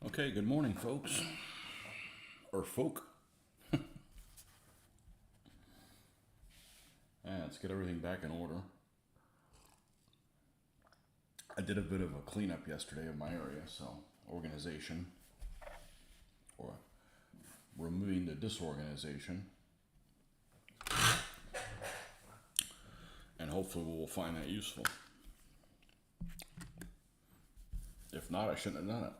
Okay, good morning, folks. Or folk. Let's get everything back in order. I did a bit of a cleanup yesterday of my area, so organization, or removing the disorganization. And hopefully we will find that useful. If not, I shouldn't have done it.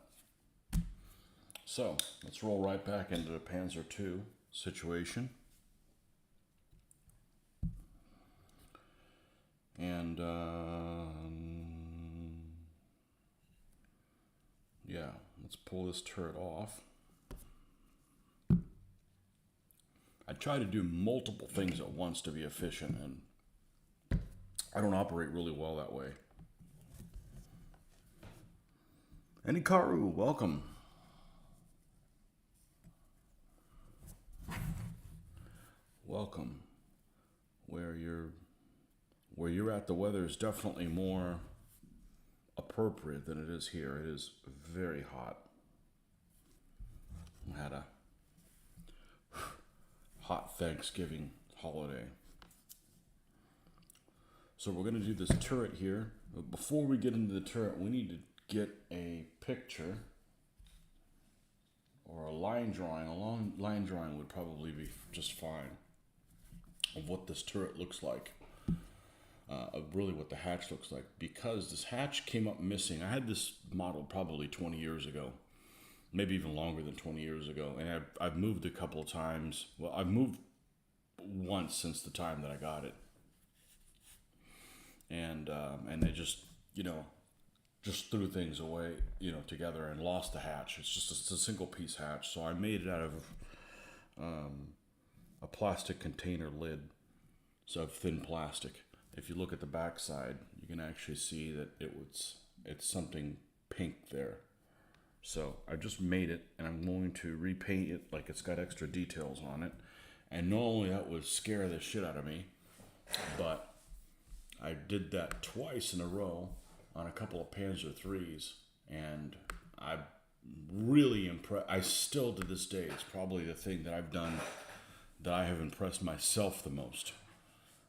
So, let's roll right back into the Panzer II situation. And, yeah, let's pull this turret off. I try to do multiple things at once to be efficient, and I don't operate really well that way. Anikaru, welcome. Welcome. Where you're at, the weather is definitely more appropriate than it is here. It is very hot. I had a hot Thanksgiving holiday. So we're going to do this turret here. But before we get into the turret, we need to get a picture or a line drawing. A long line drawing would probably be just fine of what this turret looks like. Of really what the hatch looks like, because this hatch came up missing. I had this model probably 20 years ago, maybe even longer than 20 years ago, and I've moved a couple of times. Well, I've moved once since the time that I got it, and they just threw things away together and lost the hatch. It's a single piece hatch, so I made it out of a plastic container lid, so thin plastic. If you look at the back side, you can actually see that it's something pink there. So I just made it, and I'm going to repaint it like it's got extra details on it. And normally that would scare the shit out of me, but I did that twice in a row on a couple of Panzer IIIs, and I'm really impressed. I still, to this day, it's probably the thing that I've done that I have impressed myself the most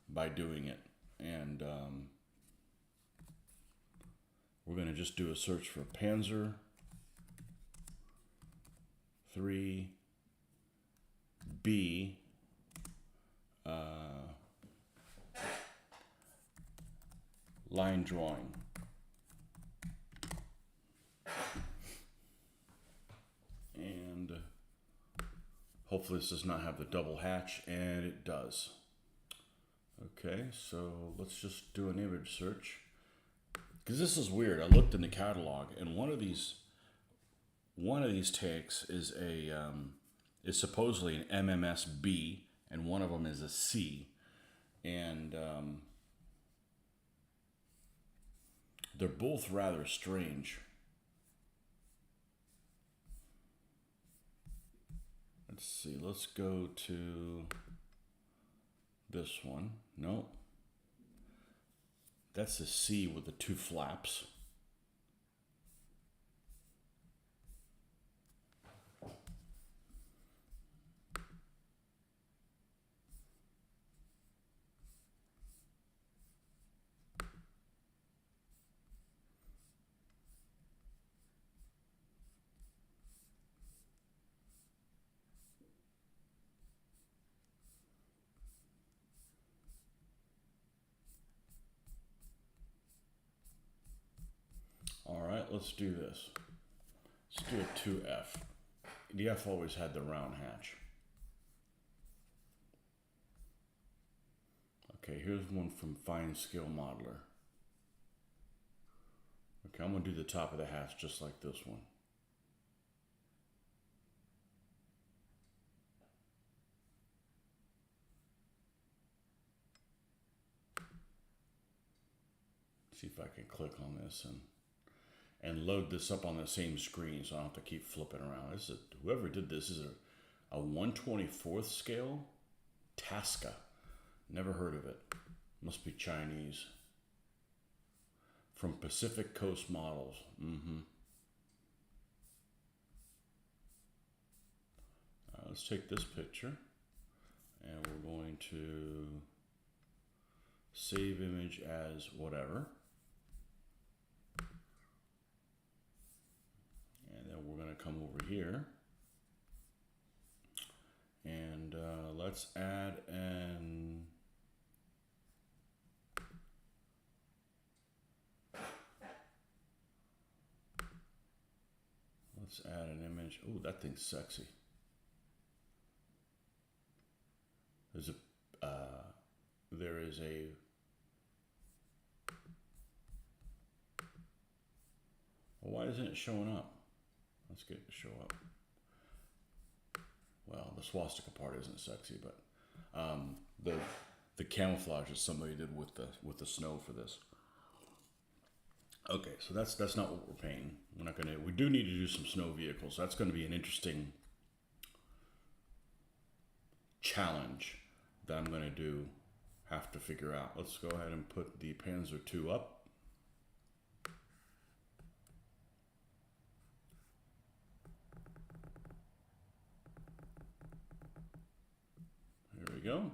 by doing it. And we're going to just do a search for Panzer III B line drawing. And hopefully this does not have the double hatch, and it does. Okay, so let's just do an image search. Because this is weird. I looked in the catalog, and one of these tanks is is supposedly an MMSB, and one of them is a C, and they're both rather strange. Let's see. Let's go to this one. No. That's a C with the two flaps. All right, let's do this. Let's do a 2F. The F always had the round hatch. Okay, here's one from Fine Scale Modeler. Okay, I'm going to do the top of the hatch just like this one. See if I can click on this and load this up on the same screen so I don't have to keep flipping around. Whoever did this is a 1/24th scale Tasca. Never heard of it. Must be Chinese. From Pacific Coast Models. let's take this picture and we're going to save image as whatever. And then we're going to come over here and let's add an image. Oh, that thing's sexy. There is a well, why isn't it showing up? Let's get it to show up. Well, the swastika part isn't sexy, but the camouflage that somebody did with the snow for this. Okay, so that's not what we're painting. We're not gonna. We do need to do some snow vehicles. That's going to be an interesting challenge that I'm going to have to figure out. Let's go ahead and put the Panzer II up. There we go.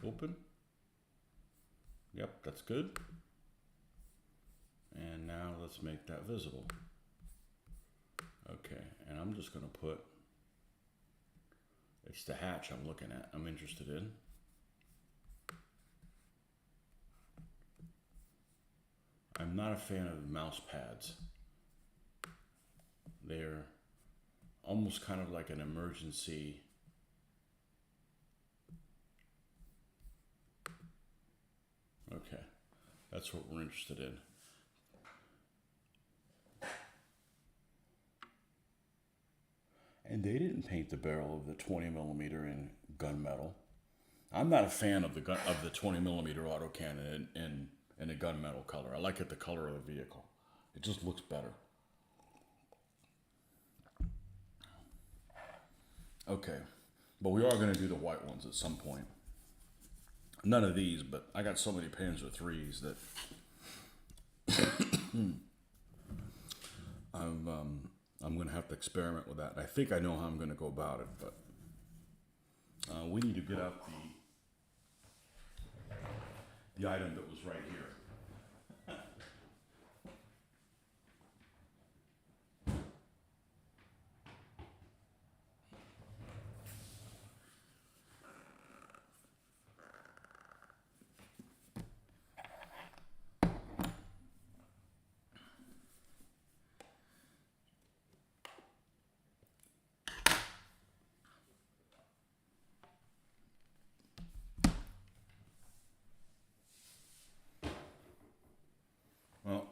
Open. Yep, that's good. And now let's make that visible. Okay, and I'm just going to put, it's the hatch I'm looking at, I'm interested in. I'm not a fan of mouse pads. They're almost kind of like an emergency. Okay, that's what we're interested in. And they didn't paint the barrel of the 20mm in gunmetal. I'm not a fan of the 20mm autocannon in a gunmetal color. I like it the color of the vehicle. It just looks better. Okay, but we are going to do the white ones at some point. None of these, but I got so many Panzer IIIs that I'm going to have to experiment with that. I think I know how I'm going to go about it, but we need to get out the item that was right here. Well,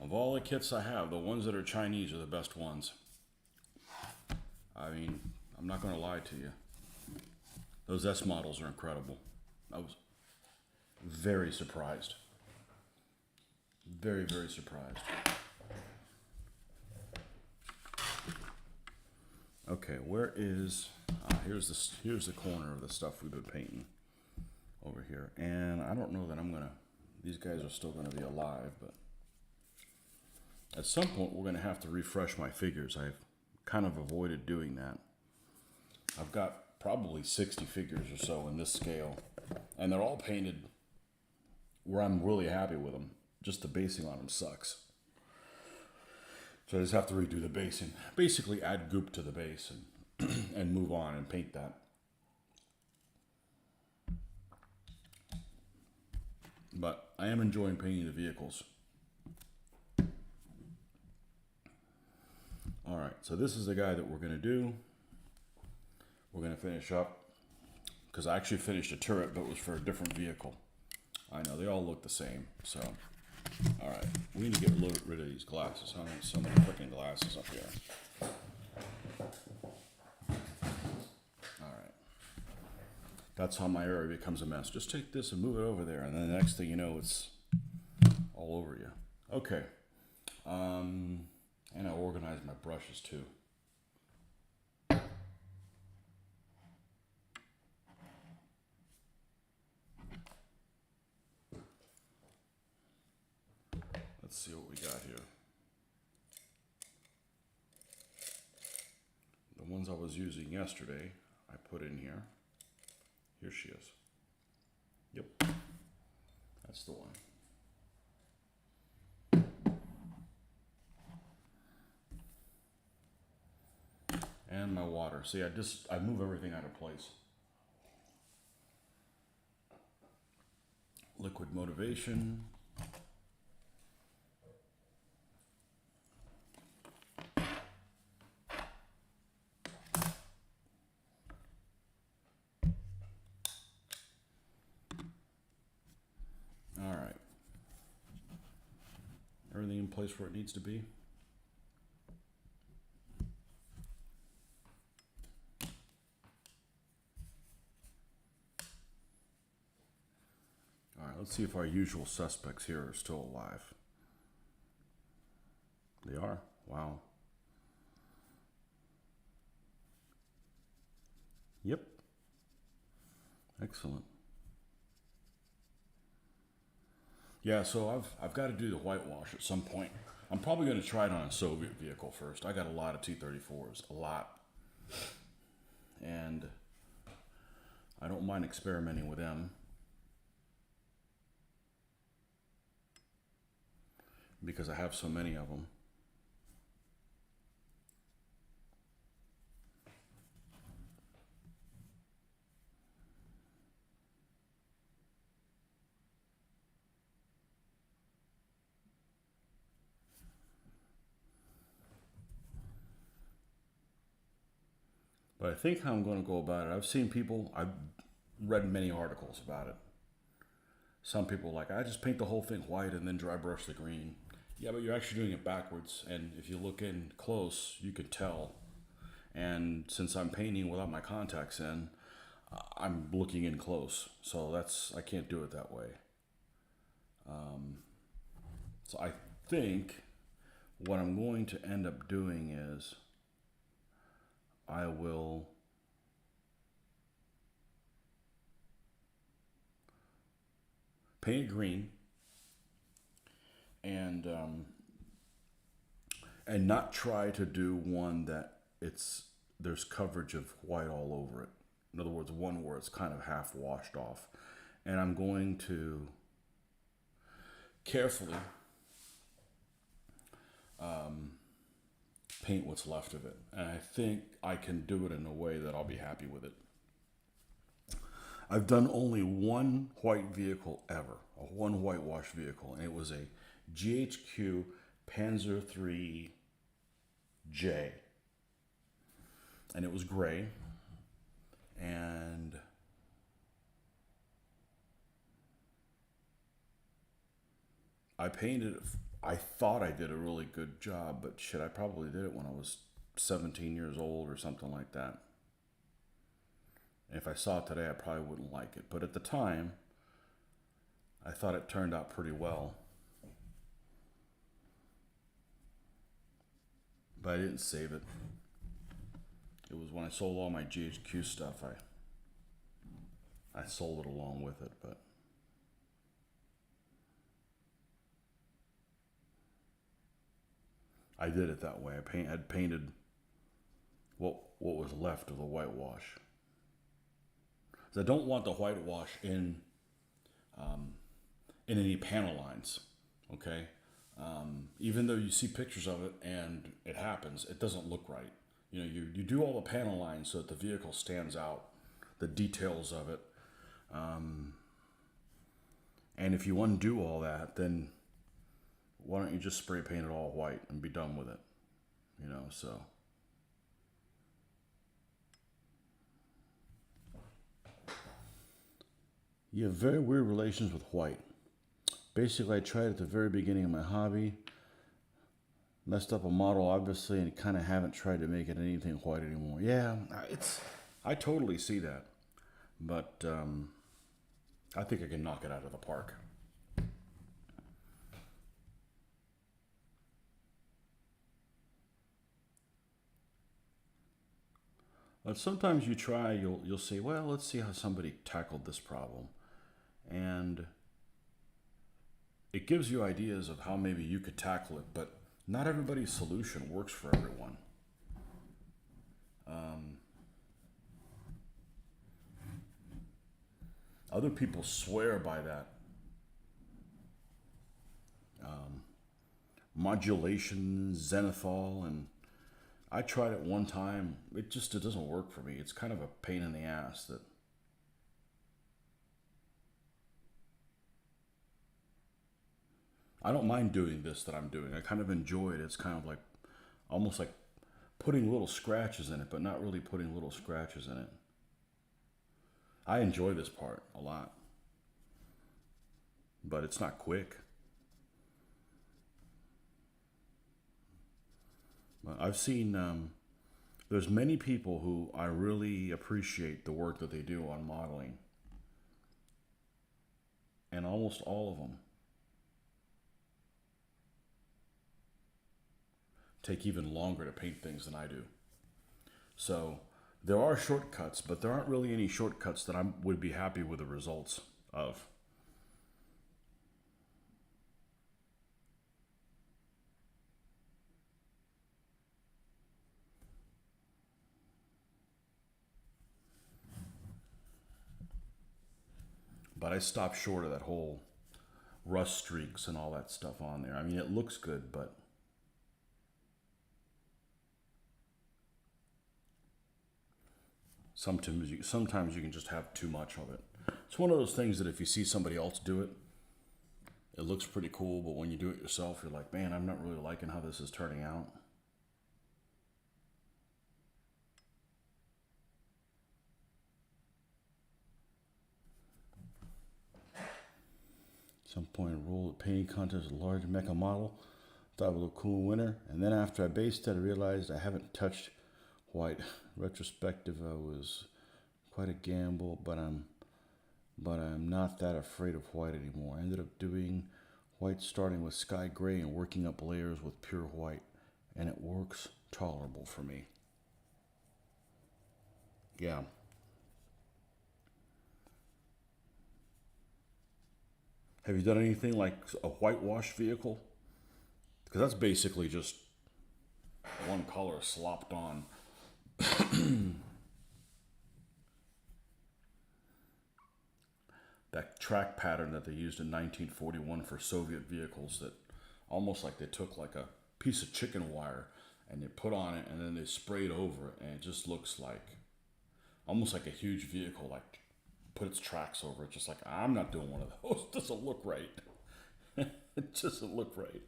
of all the kits I have, the ones that are Chinese are the best ones. I mean, I'm not going to lie to you. Those S models are incredible. I was very surprised. Very, very surprised. Okay, where is... here's the corner of the stuff we've been painting over here. And I don't know that I'm going to... These guys are still going to be alive, but at some point we're going to have to refresh my figures. I've kind of avoided doing that. I've got probably 60 figures or so in this scale, and they're all painted where I'm really happy with them. Just the basing on them sucks. So I just have to redo the basing. Basically add goop to the base and move on and paint that. But I am enjoying painting the vehicles. All right, so this is the guy that we're going to do. We're going to finish up, because I actually finished a turret, but it was for a different vehicle. I know, they all look the same, so. All right, we need to get rid of these glasses. I need so many freaking glasses up here. All right. That's how my area becomes a mess. Just take this and move it over there, and then the next thing you know, it's all over you. Okay. And I organize my brushes too. Let's see what we got here. The ones ones I was using yesterday, I put in here. Here she is. Yep, that's the one. And my water. See, I move everything out of place. Liquid motivation. All right. Everything in place where it needs to be. All right, let's see if our usual suspects here are still alive. They are. Wow. Yep. Excellent. Yeah, so I've got to do the whitewash at some point. I'm probably going to try it on a Soviet vehicle first. I got a lot of T-34s, a lot. And I don't mind experimenting with them. Because I have so many of them. But I think how I'm going to go about it, I've read many articles about it. Some people are like, I just paint the whole thing white and then dry brush the green. Yeah, but you're actually doing it backwards. And if you look in close, you can tell. And since I'm painting without my contacts in, I'm looking in close. So I can't do it that way. So I think what I'm going to end up doing is I will paint it green and not try to do one that there's coverage of white all over it. In other words, one where it's kind of half washed off. And I'm going to carefully paint what's left of it. And I think I can do it in a way that I'll be happy with it. I've done only one white vehicle ever, one whitewash vehicle, and it was a GHQ Panzer III J. And it was gray. And I painted it. I thought I did a really good job, but shit, I probably did it when I was 17 years old or something like that. And if I saw it today, I probably wouldn't like it. But at the time, I thought it turned out pretty well. But I didn't save it. It was when I sold all my GHQ stuff, I sold it along with it, but I did it that way. I had painted what was left of the whitewash. I don't want the whitewash in any panel lines, okay? Even though you see pictures of it and it happens, it doesn't look right. You know, you do all the panel lines so that the vehicle stands out, the details of it. And if you undo all that, then why don't you just spray paint it all white and be done with it? You know, so. You have very weird relations with white. Basically, I tried at the very beginning of my hobby. Messed up a model, obviously, and kind of haven't tried to make it anything white anymore. Yeah, I totally see that. But I think I can knock it out of the park. But sometimes you try, you'll say, well, let's see how somebody tackled this problem. And it gives you ideas of how maybe you could tackle it, but not everybody's solution works for everyone. Other people swear by that modulation, zenithal, and I tried it one time. It doesn't work for me. It's kind of a pain in the ass that I don't mind doing this that I'm doing. I kind of enjoy it. It's kind of like almost like putting little scratches in it, but not really putting little scratches in it. I enjoy this part a lot, but it's not quick. I've seen there's many people who I really appreciate the work that they do on modeling, and almost all of them take even longer to paint things than I do. So there are shortcuts, but there aren't really any shortcuts that I would be happy with the results of. But I stopped short of that whole rust streaks and all that stuff on there. I mean, it looks good, but sometimes you can just have too much of it. It's one of those things that if you see somebody else do it, it looks pretty cool, but when you do it yourself, you're like, man, I'm not really liking how this is turning out. Some point, I rolled a painting contest with a large mecha model. Thought it would look cool in winter, and then after I based it, I realized I haven't touched white. Retrospective, I was quite a gamble, but I'm not that afraid of white anymore. I ended up doing white starting with sky gray and working up layers with pure white, and it works tolerable for me. Yeah. Have you done anything like a whitewash vehicle? Because that's basically just one color slopped on. That track pattern that they used in 1941 for Soviet vehicles, that almost like they took like a piece of chicken wire and they put on it and then they sprayed over it, and it just looks like almost like a huge vehicle like put its tracks over it. Just like, I'm not doing one of those. It doesn't look right. It doesn't look right.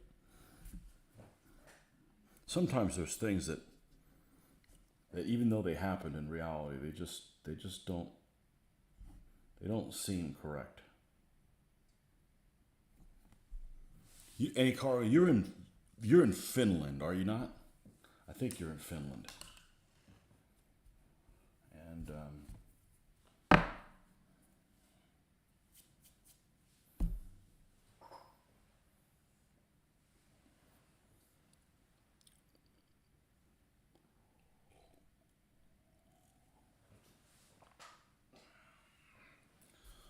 Sometimes there's things that even though they happened in reality, they just don't seem correct. Hey Carl, you're in Finland, are you not? I think you're in Finland. And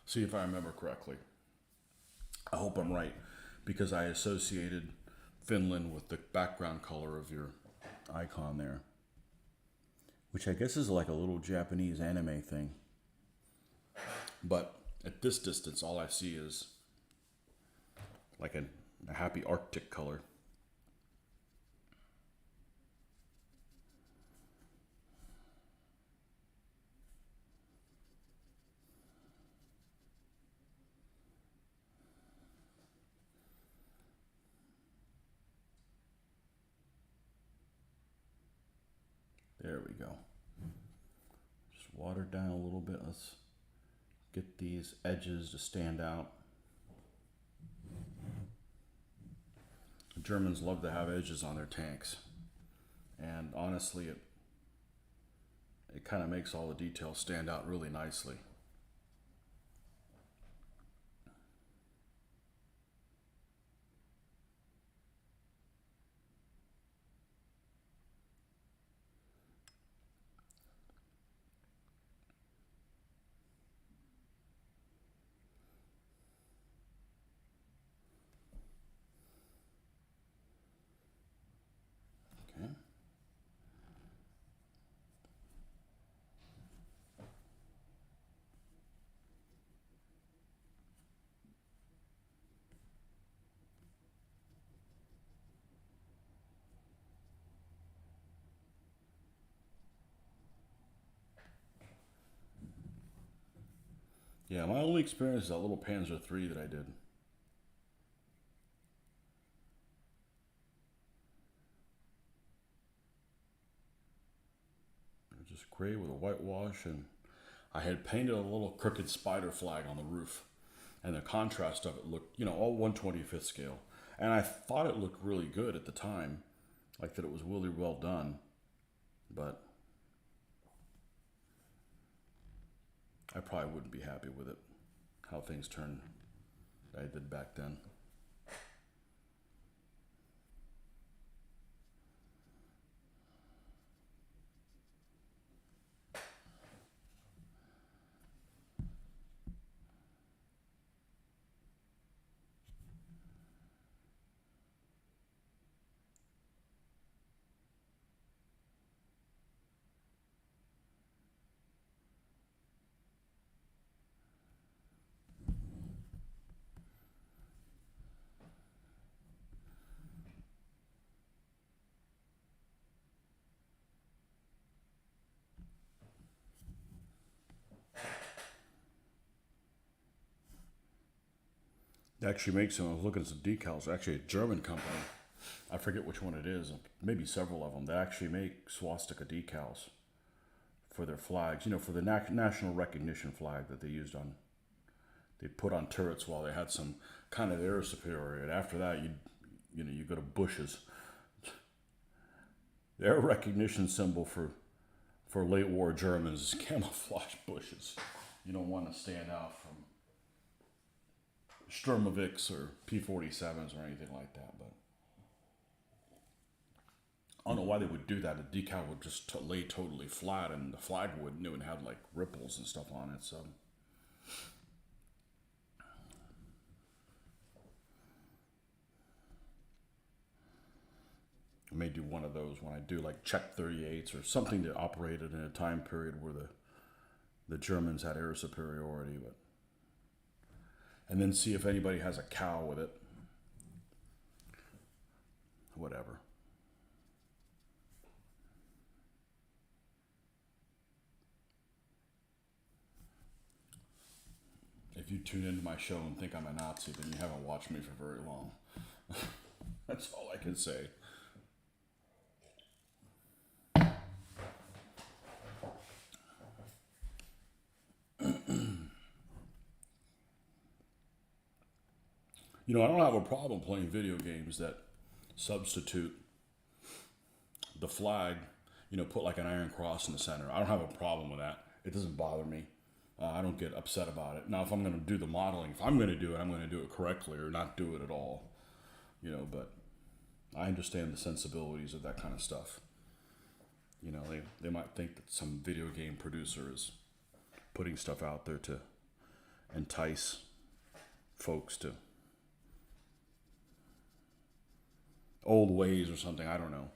see if I remember correctly. I hope I'm right, because I associated Finland with the background color of your icon there, which I guess is like a little Japanese anime thing. But at this distance, all I see is like a happy Arctic color. There we go. Just water down a little bit. Let's get these edges to stand out. The Germans love to have edges on their tanks. And honestly, it kind of makes all the details stand out really nicely. Okay. Yeah, my only experience is that little Panzer III that I did. It was just gray with a whitewash, and I had painted a little crooked spider flag on the roof, and the contrast of it looked, all 1/25th scale. And I thought it looked really good at the time, like that it was really well done, but I probably wouldn't be happy with it, how things turned that I did back then. It actually makes some, I was looking at some decals, actually a German company, I forget which one it is, maybe several of them, that actually make swastika decals for their flags, for the national recognition flag that they put on turrets while they had some kind of air superiority. And after that, you go to bushes. The air recognition symbol for late war Germans is camouflage bushes. You don't want to stand out from Sturmovix or P-47s or anything like that. But I don't know why they would do that. The decal would just lay totally flat, and the flag wouldn't. It would have like ripples and stuff on it. So I may do one of those when I do like Czech 38s or something that operated in a time period where the Germans had air superiority. But and then see if anybody has a cow with it. Whatever. If you tune into my show and think I'm a Nazi, then you haven't watched me for very long. That's all I can say. I don't have a problem playing video games that substitute the flag, put like an iron cross in the center. I don't have a problem with that. It doesn't bother me. I don't get upset about it. Now, if I'm going to do the modeling, if I'm going to do it, I'm going to do it correctly or not do it at all. But I understand the sensibilities of that kind of stuff. They might think that some video game producer is putting stuff out there to entice folks to old ways or something. I don't know.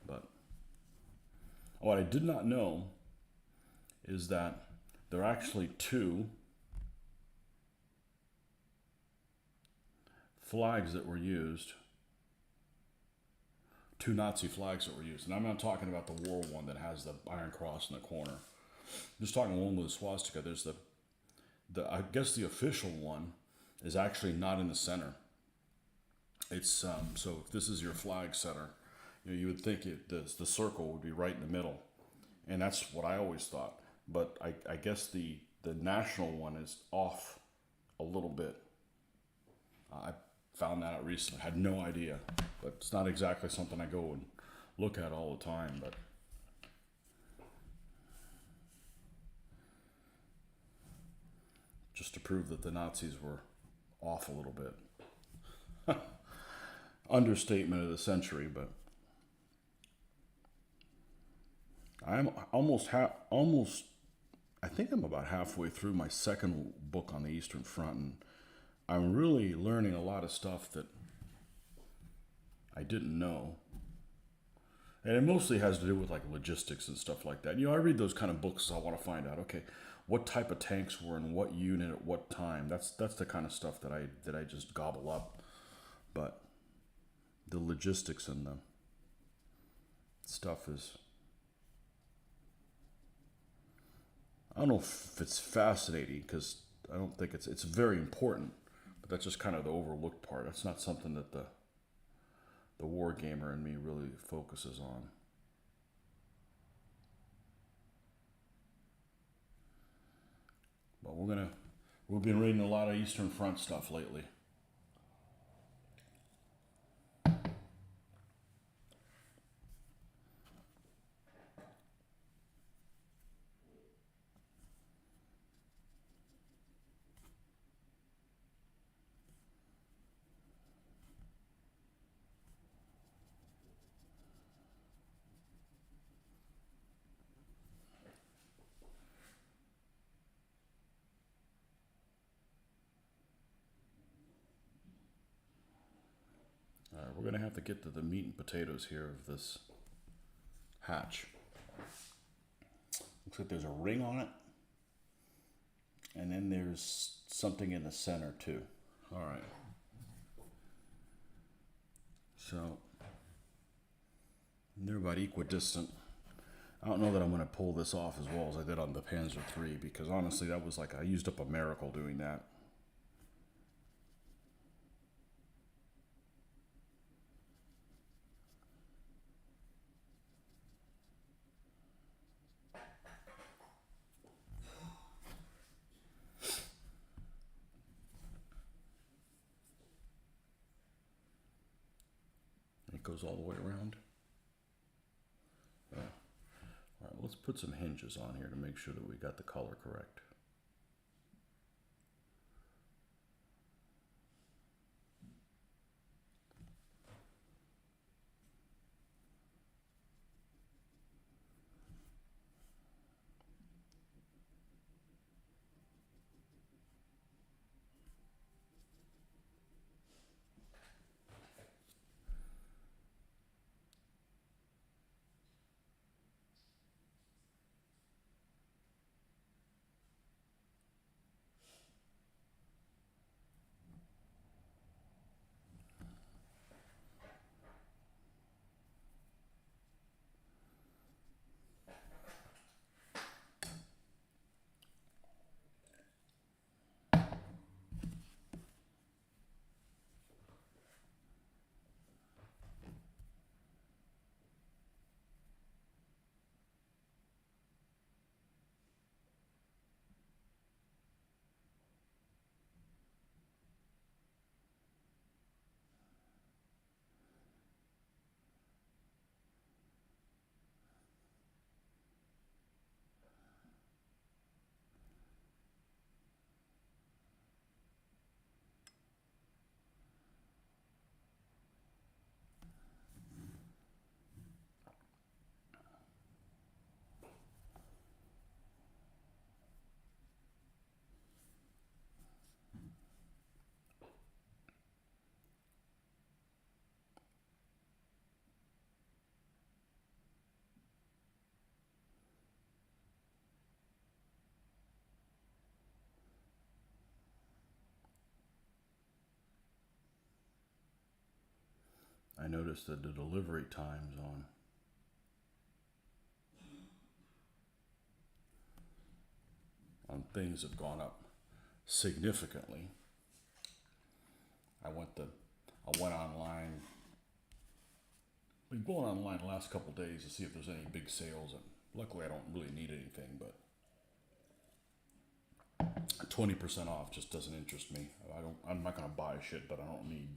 But what I did not know is that there are actually two flags that were used, two Nazi flags that were used. And I'm not talking about the war one that has the iron cross in the corner. I'm just talking one with a swastika. There's I guess the official one is actually not in the center. It's so if this is your flag center, you would think the circle would be right in the middle, and that's what I always thought. But I guess the national one is off a little bit. I found that out recently. I had no idea, but it's not exactly something I go and look at all the time. But just to prove that the Nazis were off a little bit. Understatement of the century, but I'm almost I think I'm about halfway through my second book on the Eastern Front, and I'm really learning a lot of stuff that I didn't know. And it mostly has to do with like logistics and stuff like that. I read those kind of books. I want to find out, okay, what type of tanks were in what unit at what time. That's the kind of stuff that I just gobble up. But the logistics and the stuff is I don't know if it's fascinating because I don't think it's very important, but that's just kind of the overlooked part. That's not something that the war gamer in me really focuses on. But we've been reading a lot of Eastern Front stuff lately. All right, we're gonna have to get to the meat and potatoes here of this hatch. Looks like there's a ring on it, and then there's something in the center too. All right. So they're about equidistant. I don't know that I'm going to pull this off as well as I did on the Panzer III because honestly, that was like I used up a miracle doing that. It goes all the way around. Yeah. All right, let's put some hinges on here to make sure that we got the color correct. I noticed that the delivery times on things have gone up significantly. I went online. Been going online the last couple days to see if there's any big sales, and luckily I don't really need anything. But 20% off just doesn't interest me. I'm not gonna buy shit that I don't need.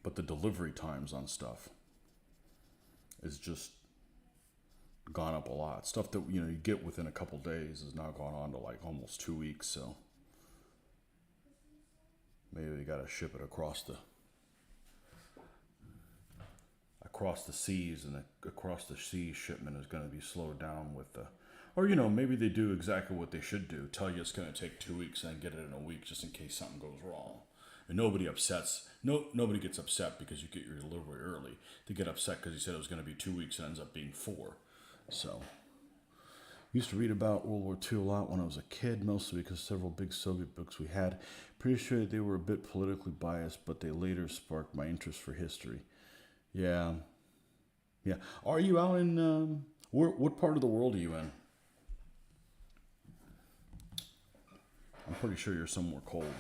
But the delivery times on stuff is just gone up a lot. Stuff that you get within a couple days has now gone on to like almost 2 weeks. So maybe we got to ship it across the seas, and across the seas shipment is going to be slowed down with the. Or maybe they do exactly what they should do: tell you it's going to take 2 weeks and then get it in a week, just in case something goes wrong. And nobody gets upset because you get your delivery early. They get upset because you said it was going to be 2 weeks and ends up being 4. So, used to read about World War II a lot when I was a kid, mostly because several big Soviet books we had. Pretty sure they were a bit politically biased, but they later sparked my interest for history. Yeah, Yeah. Are you out in, what part of the world are you in? I'm pretty sure you're somewhere cold.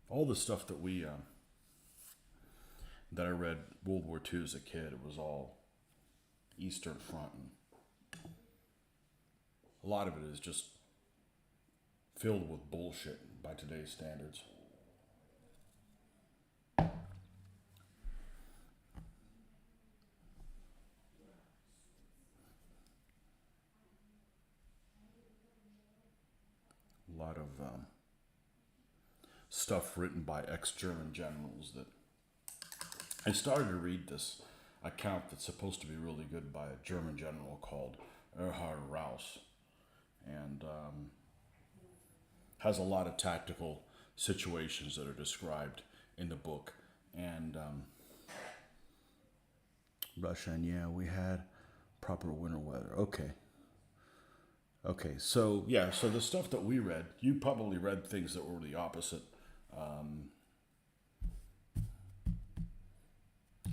All the stuff that I read World War II as a kid, it was all Eastern Front. And a lot of it is just filled with bullshit by today's standards. A lot of stuff written by ex-German generals that I started to read this account that's supposed to be really good by a German general called Erhard Raus, and has a lot of tactical situations that are described in the book. And Russia, and yeah, we had proper winter weather. Okay. Okay, so yeah, so the stuff that we read, you probably read things that were the opposite.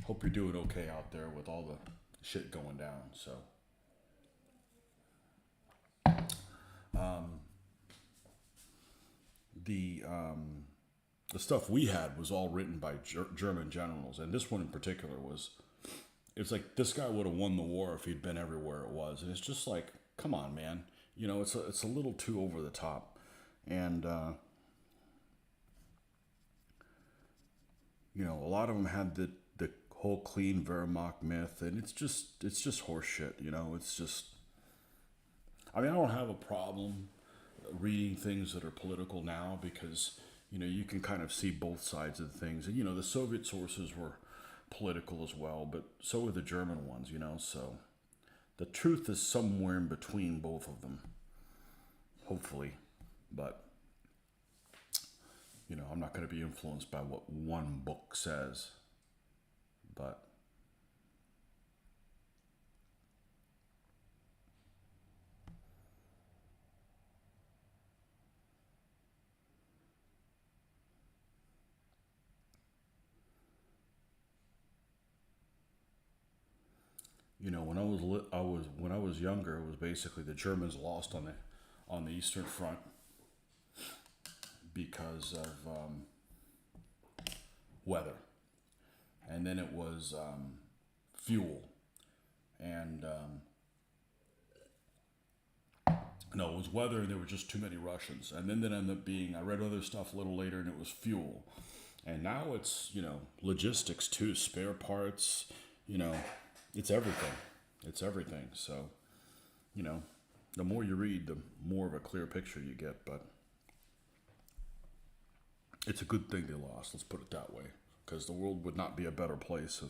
Hope you're doing okay out there with all the shit going down. So, the um, the stuff we had was all written by German generals, and this one in particular was. It's like this guy would have won the war if he'd been everywhere it was, and it's just like, come on, man. You know, it's a little too over the top, and you know, a lot of them had the whole clean Wehrmacht myth, and it's just horse shit. You know, it's just. I mean, I don't have a problem reading things that are political now because you know you can kind of see both sides of the things, and you know the Soviet sources were political as well, but so were the German ones. You know, so the truth is somewhere in between both of them, hopefully, but you know I'm not going to be influenced by what one book says, but you know when I was when I was younger, it was basically the Germans lost on the Eastern Front because of weather, and then it was fuel, and no, it was weather, and there were just too many Russians, and then it ended up being I read other stuff a little later, and it was fuel, and now it's you know logistics too, spare parts, you know, it's everything, it's everything. So you know, the more you read, the more of a clear picture you get, but it's a good thing they lost. Let's put it that way, because the world would not be a better place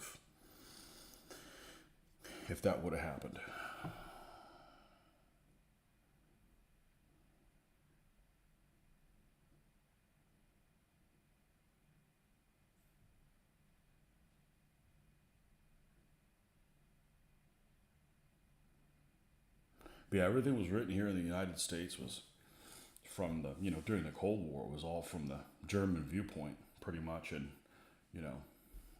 if that would have happened. But yeah, everything was written here in the United States was from the you know during the Cold War, it was all from the German viewpoint pretty much, and you know,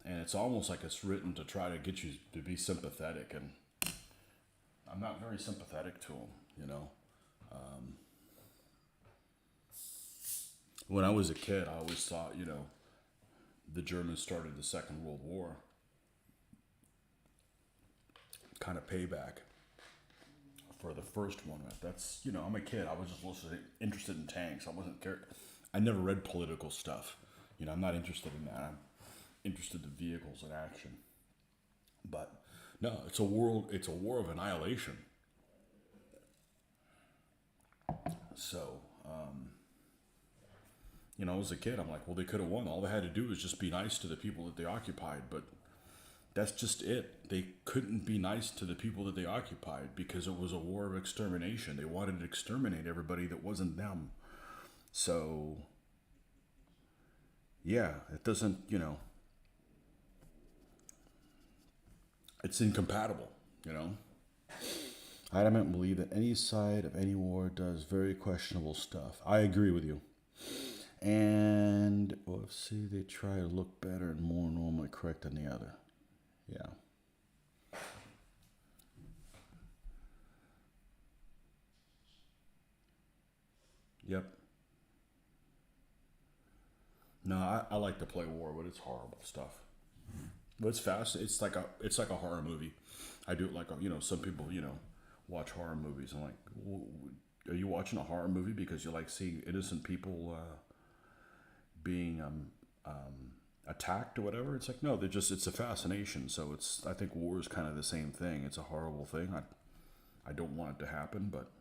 and it's almost like it's written to try to get you to be sympathetic, and I'm not very sympathetic to them. You know, when I was a kid, I always thought you know the Germans started the Second World War kind of payback for the first one. That's you know I'm a kid. I was just interested in tanks. I wasn't care. I never read political stuff. You know I'm not interested in that. I'm interested in vehicles and action. But no, it's a world. It's a war of annihilation. So you know as a kid I'm like, well they could have won. All they had to do was just be nice to the people that they occupied. But that's just it. They couldn't be nice to the people that they occupied because it was a war of extermination. They wanted to exterminate everybody that wasn't them. So, yeah, it doesn't, you know, it's incompatible, you know. I don't believe that any side of any war does very questionable stuff. I agree with you. And OFC, they try to look better and more normal. correct than the other. Yeah. Yep. No, I like to play war, but it's horrible stuff. But it's fast. It's like a horror movie. I do it like some people watch horror movies. I'm like, are you watching a horror movie because you like seeing innocent people being attacked or whatever? It's like, no, it's a fascination. So I think war is kind of the same thing. It's a horrible thing. I don't want it to happen, but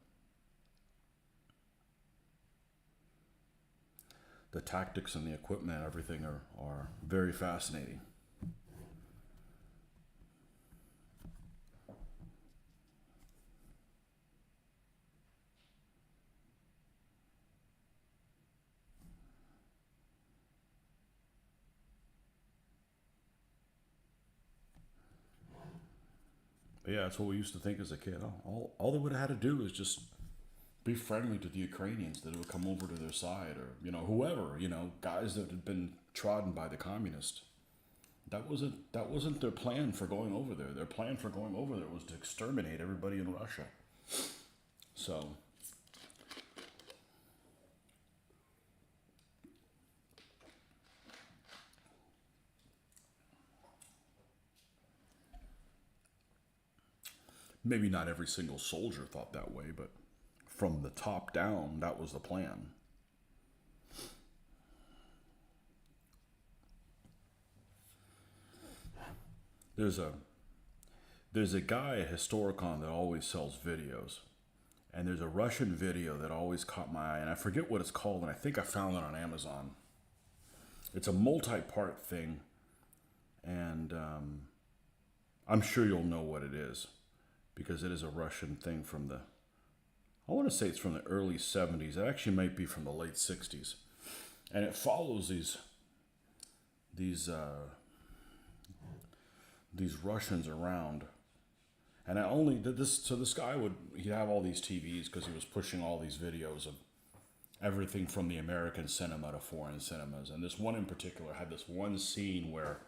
the tactics and the equipment and everything are very fascinating. But yeah, that's what we used to think as a kid. Oh, all they would have had to do is just be friendly to the Ukrainians that would come over to their side, or whoever, guys that had been trodden by the communists. That wasn't their plan for going over there. Their plan for going over there was to exterminate everybody in Russia. So maybe not every single soldier thought that way, but from the top down, that was the plan. There's a there's a guy at Historicon that always sells videos, and there's a Russian video that always caught my eye, and I forget what it's called, and I think I found it on Amazon. It's a multi-part thing, and I'm sure you'll know what it is because it is a Russian thing from the. I want to say it's from the early '70s. It actually might be from the late '60s, and it follows these these Russians around. And I only did this. So this guy he'd have all these TVs because he was pushing all these videos of everything from the American cinema to foreign cinemas. And this one in particular had this one scene where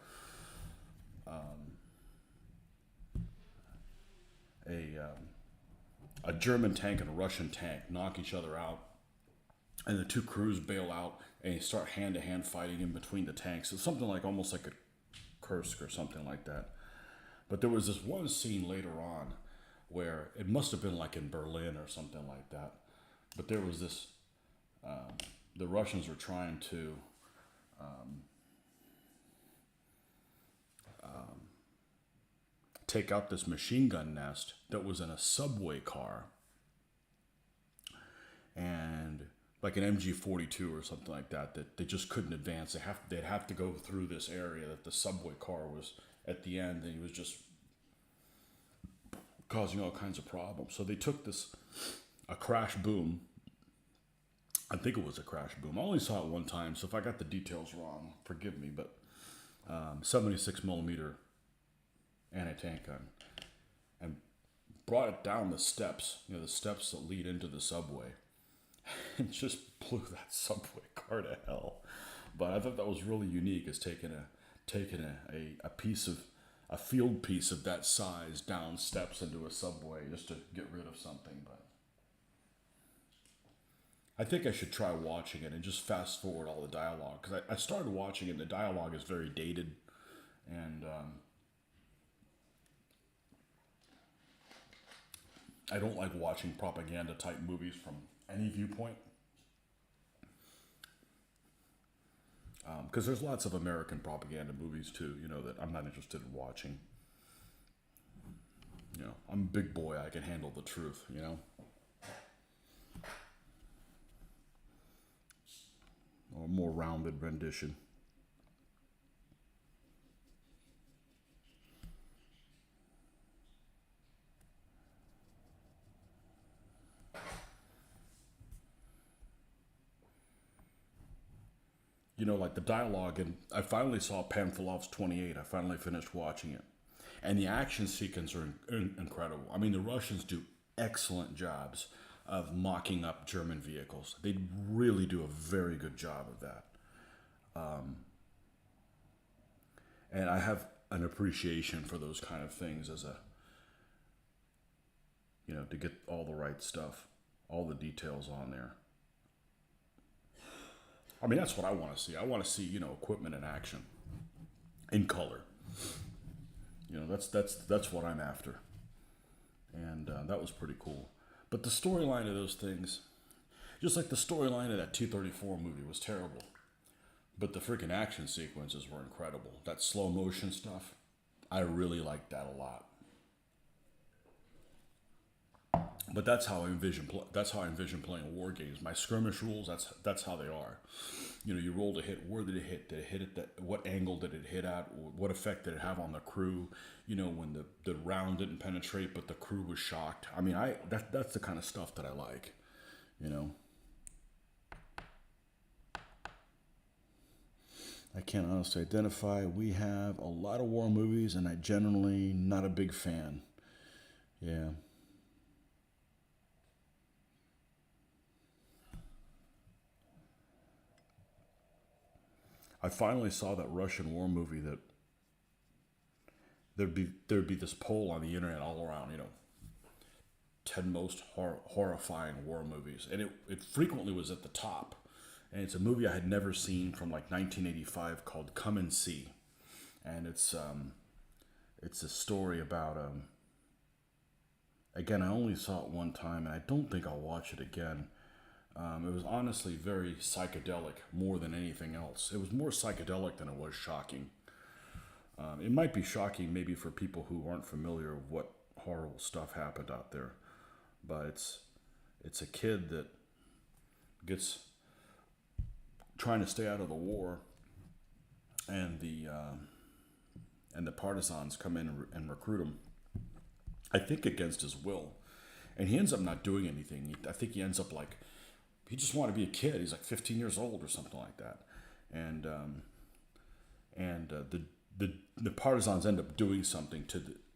a German tank and a Russian tank knock each other out, and the two crews bail out, and you start hand to hand fighting in between the tanks. It's something like almost like a Kursk or something like that. But there was this one scene later on where it must have been like in Berlin or something like that. But there was this, the Russians were trying to take out this machine gun nest that was in a subway car, and like an MG-42 or something like that, that they just couldn't advance. They'd have to go through this area that the subway car was at the end, and he was just causing all kinds of problems. So they took a crash boom. I think it was a crash boom. I only saw it one time, so if I got the details wrong, forgive me. But 76 millimeter anti-tank gun, and brought it down the steps. The steps that lead into the subway, and just blew that subway car to hell. But I thought that was really unique, as taking a piece of a field piece of that size down steps into a subway just to get rid of something. But I think I should try watching it and just fast forward all the dialogue, because I started watching it and the dialogue is very dated, and I don't like watching propaganda type movies from any viewpoint, because there's lots of American propaganda movies too, that I'm not interested in watching. I'm a big boy. I can handle the truth. Or a more rounded rendition. Like the dialogue, and I finally saw Pamfilov's 28. I finally finished watching it, and the action sequences are incredible. I mean, the Russians do excellent jobs of mocking up German vehicles. They really do a very good job of that. And I have an appreciation for those kind of things as a, to get all the right stuff, all the details on there. I mean, that's what I want to see. I want to see, equipment in action, in color. That's what I'm after. And that was pretty cool. But the storyline of those things, just like the storyline of that 234 movie was terrible. But the freaking action sequences were incredible. That slow motion stuff, I really liked that a lot. But that's how I envision. That's how I envision playing war games. My skirmish rules. That's how they are. You roll to hit. Where did it hit? Did it hit at what angle did it hit at? What effect did it have on the crew? When the round didn't penetrate, but the crew was shocked. I mean, that's the kind of stuff that I like. I can't honestly identify. We have a lot of war movies, and I generally not a big fan. Yeah. I finally saw that Russian war movie that there'd be this poll on the internet all around, 10 most horrifying war movies, and it frequently was at the top. And it's a movie I had never seen from like 1985 called Come and See, and it's a story about again, I only saw it one time, and I don't think I'll watch it again. It was honestly very psychedelic more than anything else. It was more psychedelic than it was shocking. It might be shocking maybe for people who aren't familiar with what horrible stuff happened out there, but it's a kid that gets trying to stay out of the war, and the partisans come in and recruit him. I think against his will, and he ends up not doing anything. I think he ends up like he just wanted to be a kid. He's like 15 years old or something like that, and the partisans end up doing something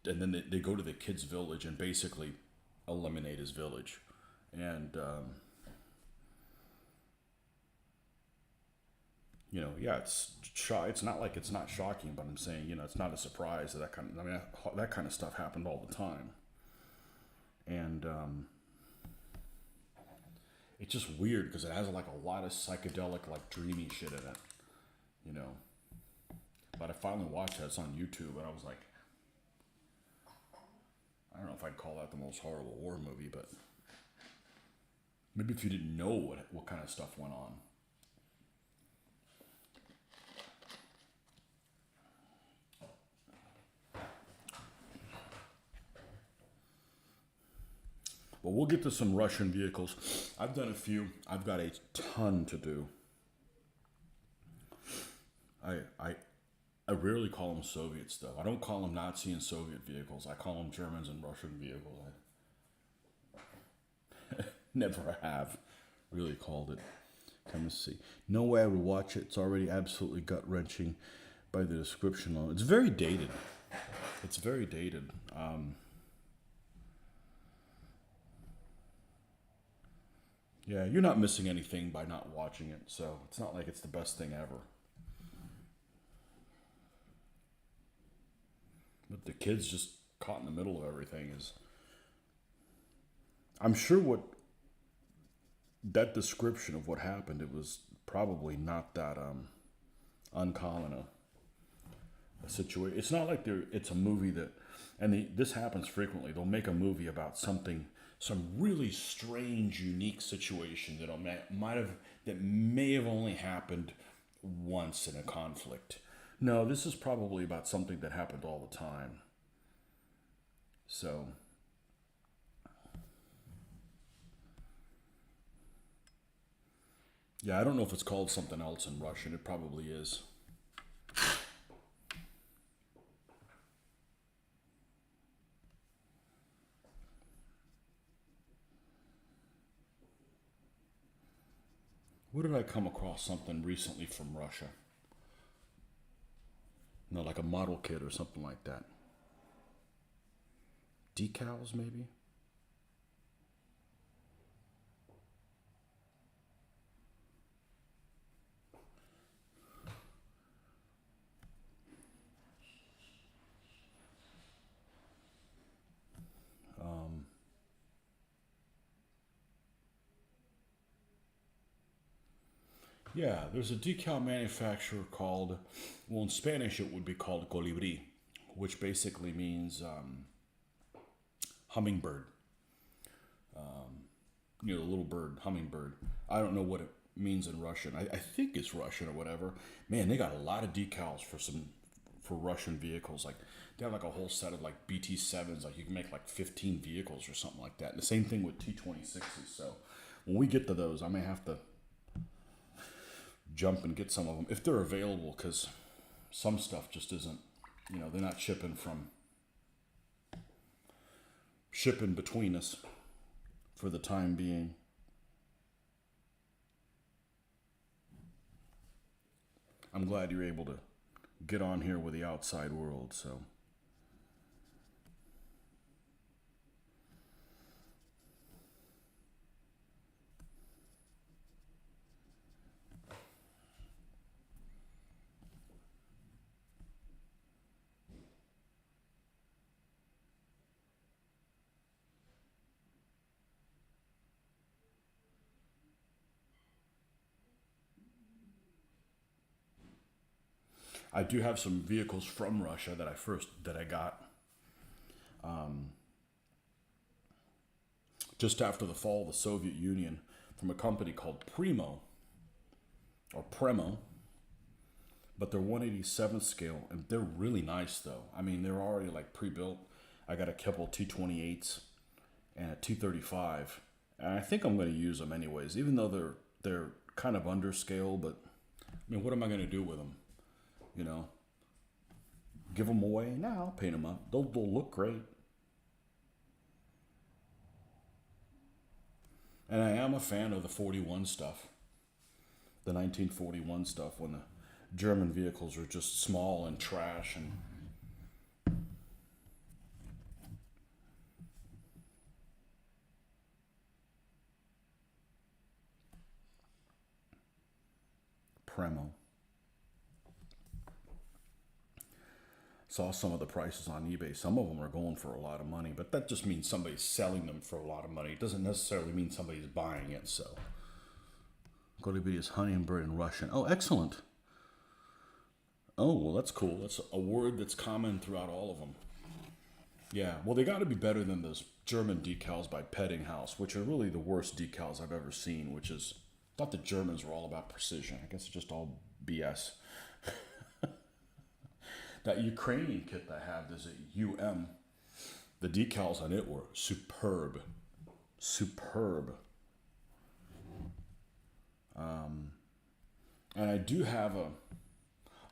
and then they go to the kid's village and basically eliminate his village, and yeah, it's not like it's not shocking, but I'm saying, it's not a surprise that that kind of stuff happened all the time. And it's just weird because it has like a lot of psychedelic, like dreamy shit in it, But I finally watched that. It's on YouTube, and I was like, I don't know if I'd call that the most horrible war movie, but maybe if you didn't know what kind of stuff went on. But we'll get to some Russian vehicles. I've done a few. I've got a ton to do. I rarely call them Soviets, though. I don't call them Nazi and Soviet vehicles. I call them Germans and Russian vehicles. I never have really called it. Come and see. No way I would watch it. It's already absolutely gut-wrenching by the description on it. It's very dated. It's very dated. Yeah, you're not missing anything by not watching it, so it's not like it's the best thing ever. But the kid's just caught in the middle of everything is... I'm sure what... That description of what happened, it was probably not that uncommon a situation. It's not like it's a movie that... And this happens frequently. They'll make a movie about something... some really strange, unique situation that may have only happened once in a conflict. No, this is probably about something that happened all the time. So, yeah, I don't know if it's called something else in Russian. It probably is. Where did I come across something recently from Russia? Like a model kit or something like that. Decals, maybe? Yeah, there's a decal manufacturer called, well, in Spanish it would be called colibri, which basically means hummingbird. You know, the little bird, hummingbird. I don't know what it means in Russian. I think it's Russian or whatever. Man, they got a lot of decals for Russian vehicles. Like they have like a whole set of like BT7s. Like you can make like 15 vehicles or something like that. And the same thing with T26s. So when we get to those, I may have to jump and get some of them if they're available, because some stuff just isn't. You know, they're not shipping between us for the time being. I'm glad you're able to get on here with the outside world. So I do have some vehicles from Russia that I got just after the fall of the Soviet Union from a company called Premo, but they're 187th scale and they're really nice though. I mean, they're already like pre-built. I got a couple T28s and a T35, and I think I'm going to use them anyways, even though they're kind of under scale. But I mean, what am I going to do with them? You know, give them away? Now I'll paint them up. They'll look great. And I am a fan of the 41 stuff, the 1941 stuff, when the German vehicles were just small and trash. And Premo. Saw some of the prices on eBay. Some of them are going for a lot of money, but that just means somebody's selling them for a lot of money. It doesn't necessarily mean somebody's buying it. So, Golibri is hummingbird in Russian. Oh, excellent. Oh, well, that's cool. That's a word that's common throughout all of them. Yeah, well, they got to be better than those German decals by Pettinghaus, which are really the worst decals I've ever seen. Which is, I thought the Germans were all about precision. I guess it's just all BS. That Ukrainian kit that I have is a UM. The decals on it were superb. Superb. And I do have a...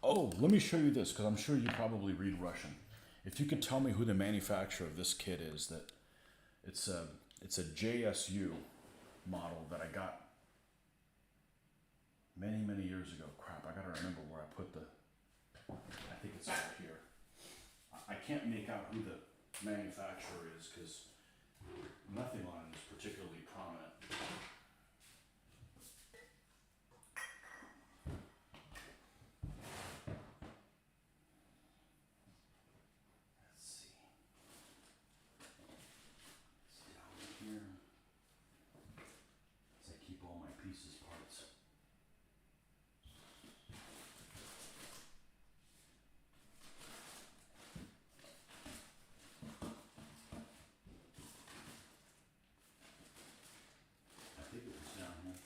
Oh, let me show you this, because I'm sure you probably read Russian. If you could tell me who the manufacturer of this kit is, that it's a JSU model that I got many years ago. Crap, I gotta remember where I put the... I think it's over here. I can't make out who the manufacturer is because nothing on it is particularly prominent. Let's see. It's down here. As I keep all my pieces parts. I think it was down here.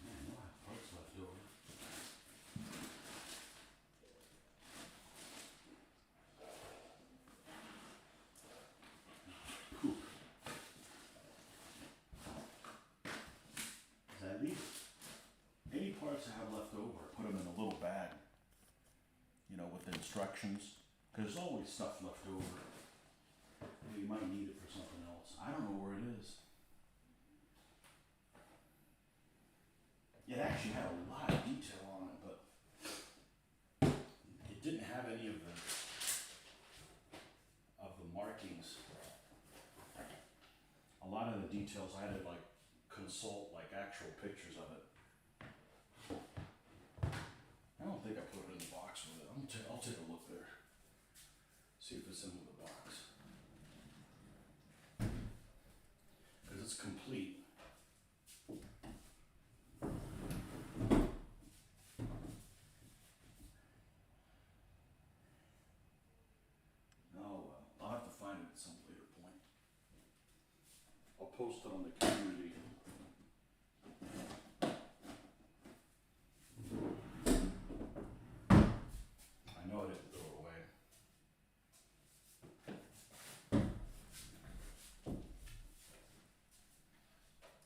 Man, you'll have parts left over. Poop. As I leave any parts I have left over, I put them in a little bag, you know, with the instructions. Because there's always stuff left over. You might need it for something else. I don't know where it is. It actually had a lot of detail on it, but the details. I had to like consult like actual pictures of it. I don't think I put it in the box with it. I'll take a look there. See if it's in with the box. Because it's complete. Oh well, I'll have to find it at some later point. I'll post it on the community. I know I didn't throw it away.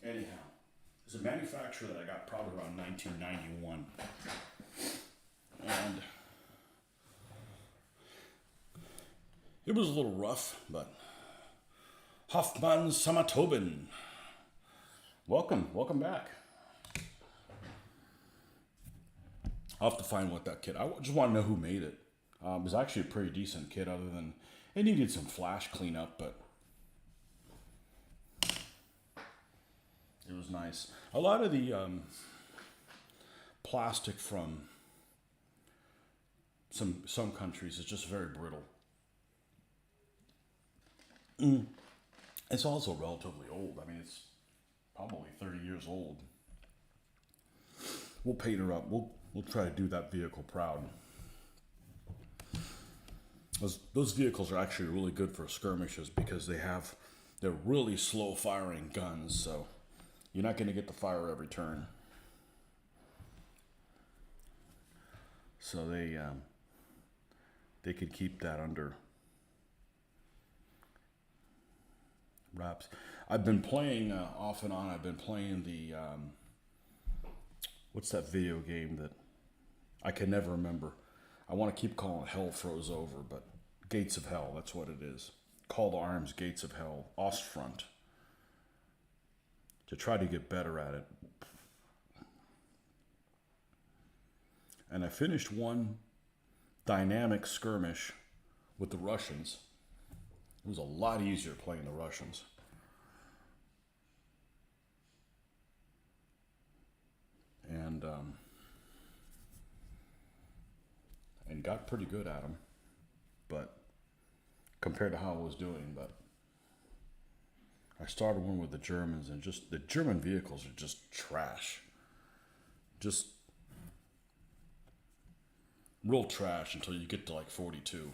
Anyhow, there's a manufacturer that I got probably around 1991. And it was a little rough, but Hoffmann Samatoben. Welcome back. I'll have to find what that kit. I just want to know who made it. It was actually a pretty decent kit, other than it needed some flash cleanup, but it was nice. A lot of the plastic from some countries is just very brittle. It's also relatively old. I mean, it's probably 30 years old. We'll paint her up. We'll try to do that vehicle proud. Those vehicles are actually really good for skirmishes because they're really slow firing guns, so you're not going to get the fire every turn. So they could keep that under wraps. I've been playing off and on. I've been playing the what's that video game that I can never remember? I want to keep calling it Hell Froze Over, but Gates of Hell, that's what it is. Call to Arms, Gates of Hell, Ostfront. To try to get better at it. And I finished one dynamic skirmish with the Russians. It was a lot easier playing the Russians. And got pretty good at them, but compared to how I was doing, but I started one with the Germans, and just the German vehicles are just trash. Just real trash until you get to like 42.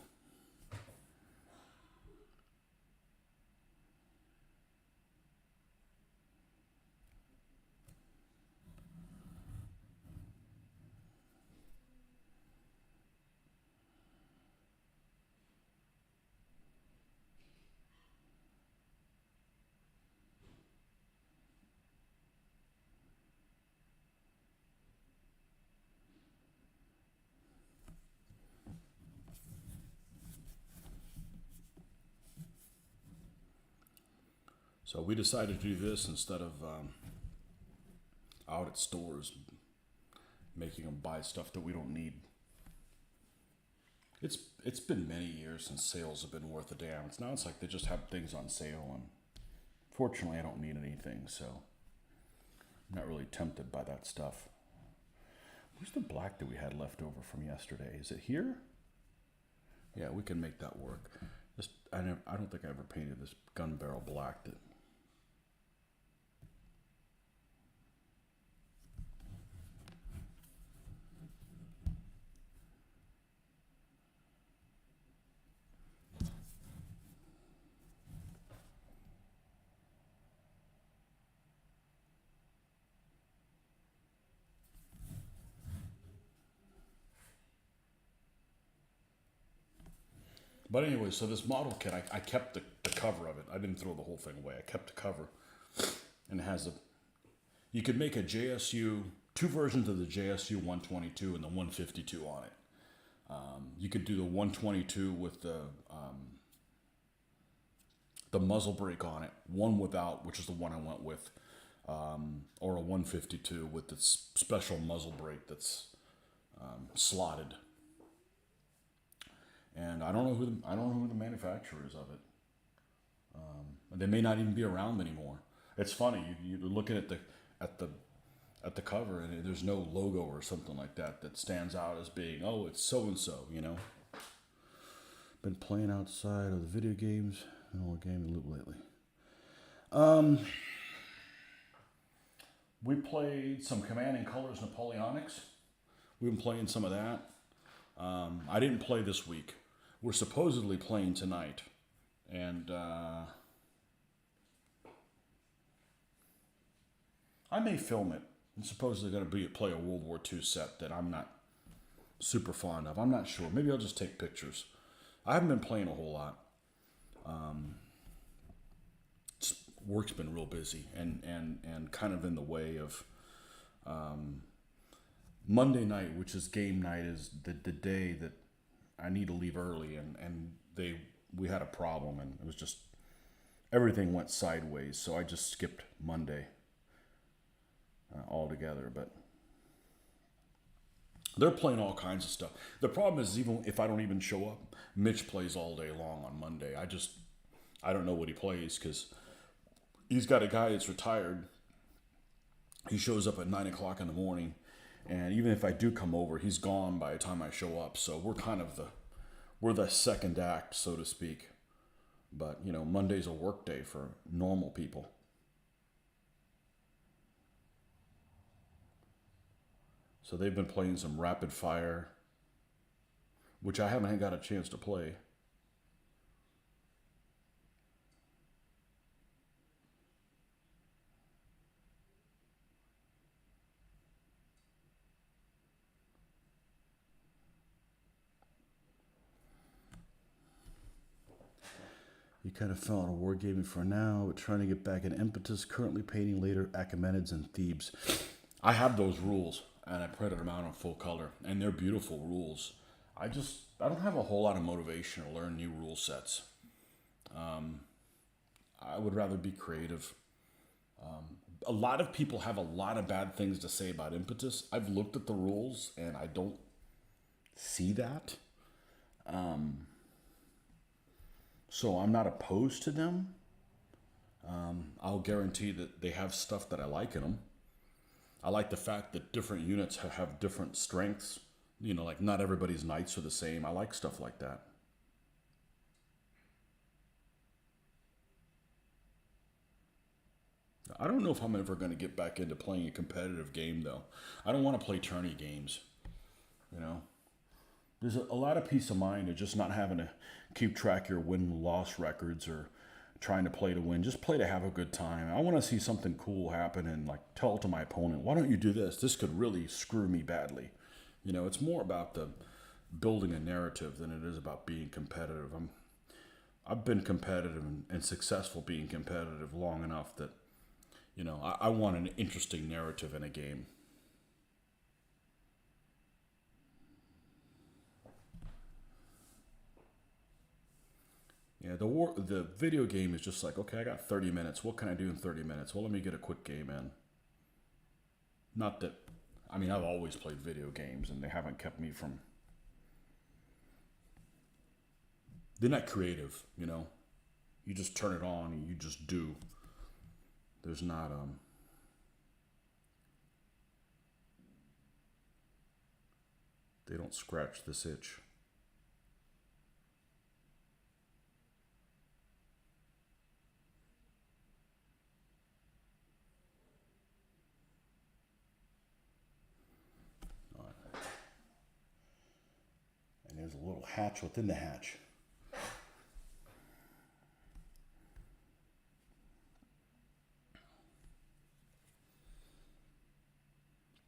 So we decided to do this instead of out at stores, making them buy stuff that we don't need. It's been many years since sales have been worth a damn. Now it's like they just have things on sale, and fortunately I don't need anything, so I'm not really tempted by that stuff. Where's the black that we had left over from yesterday? Is it here? Yeah, we can make that work. I don't think I ever painted this gun barrel black. But anyway, so this model kit, I kept the cover of it. I didn't throw the whole thing away. I kept the cover. And it has you could make a JSU, two versions of the JSU 122 and the 152 on it. You could do the 122 with the muzzle brake on it, one without, which is the one I went with, or a 152 with the special muzzle brake that's slotted. And I don't know who the manufacturer is of it. They may not even be around anymore. It's funny. You're looking at the at the cover, and there's no logo or something like that that stands out as being, oh, it's so and so. You know. Been playing outside of the video games. No gaming loop lately. We played some Command and Colors Napoleonics. We've been playing some of that. I didn't play this week. We're supposedly playing tonight. And I may film it. It's supposedly going to play a World War II set that I'm not super fond of. I'm not sure. Maybe I'll just take pictures. I haven't been playing a whole lot. Work's been real busy and kind of in the way of Monday night, which is game night, is the day that I need to leave early, and we had a problem, and it was just everything went sideways, so I just skipped Monday altogether. But they're playing all kinds of stuff. The problem is, even if I don't even show up, Mitch plays all day long on Monday. I don't know what he plays, because he's got a guy that's retired. He shows up at 9 o'clock in the morning, and even if I do come over, he's gone by the time I show up. So we're the second act, so to speak. But Monday's a work day for normal people. So they've been playing some rapid fire, which I haven't got a chance to play. You kind of fell out of wargaming for now, but trying to get back in impetus. Currently painting later Achaemenids and Thebes. I have those rules, and I printed them out in full color, and they're beautiful rules. I don't have a whole lot of motivation to learn new rule sets. I would rather be creative. A lot of people have a lot of bad things to say about impetus. I've looked at the rules, and I don't see that. So I'm not opposed to them. I'll guarantee that they have stuff that I like in them. I like the fact that different units have different strengths. Like not everybody's knights are the same. I like stuff like that. I don't know if I'm ever going to get back into playing a competitive game, though. I don't want to play tourney games. There's a lot of peace of mind of just not having to keep track of your win-loss records or trying to play to win. Just play to have a good time. I want to see something cool happen and tell to my opponent, why don't you do this? This could really screw me badly. It's more about the building a narrative than it is about being competitive. I've been competitive and successful being competitive long enough that, I want an interesting narrative in a game. Yeah, the video game is just like, okay, I got 30 minutes. What can I do in 30 minutes? Well, let me get a quick game in. Not that, I've always played video games, and they haven't kept me from... They're not creative, You just turn it on and you just do. There's not, They don't scratch this itch. There's a little hatch within the hatch.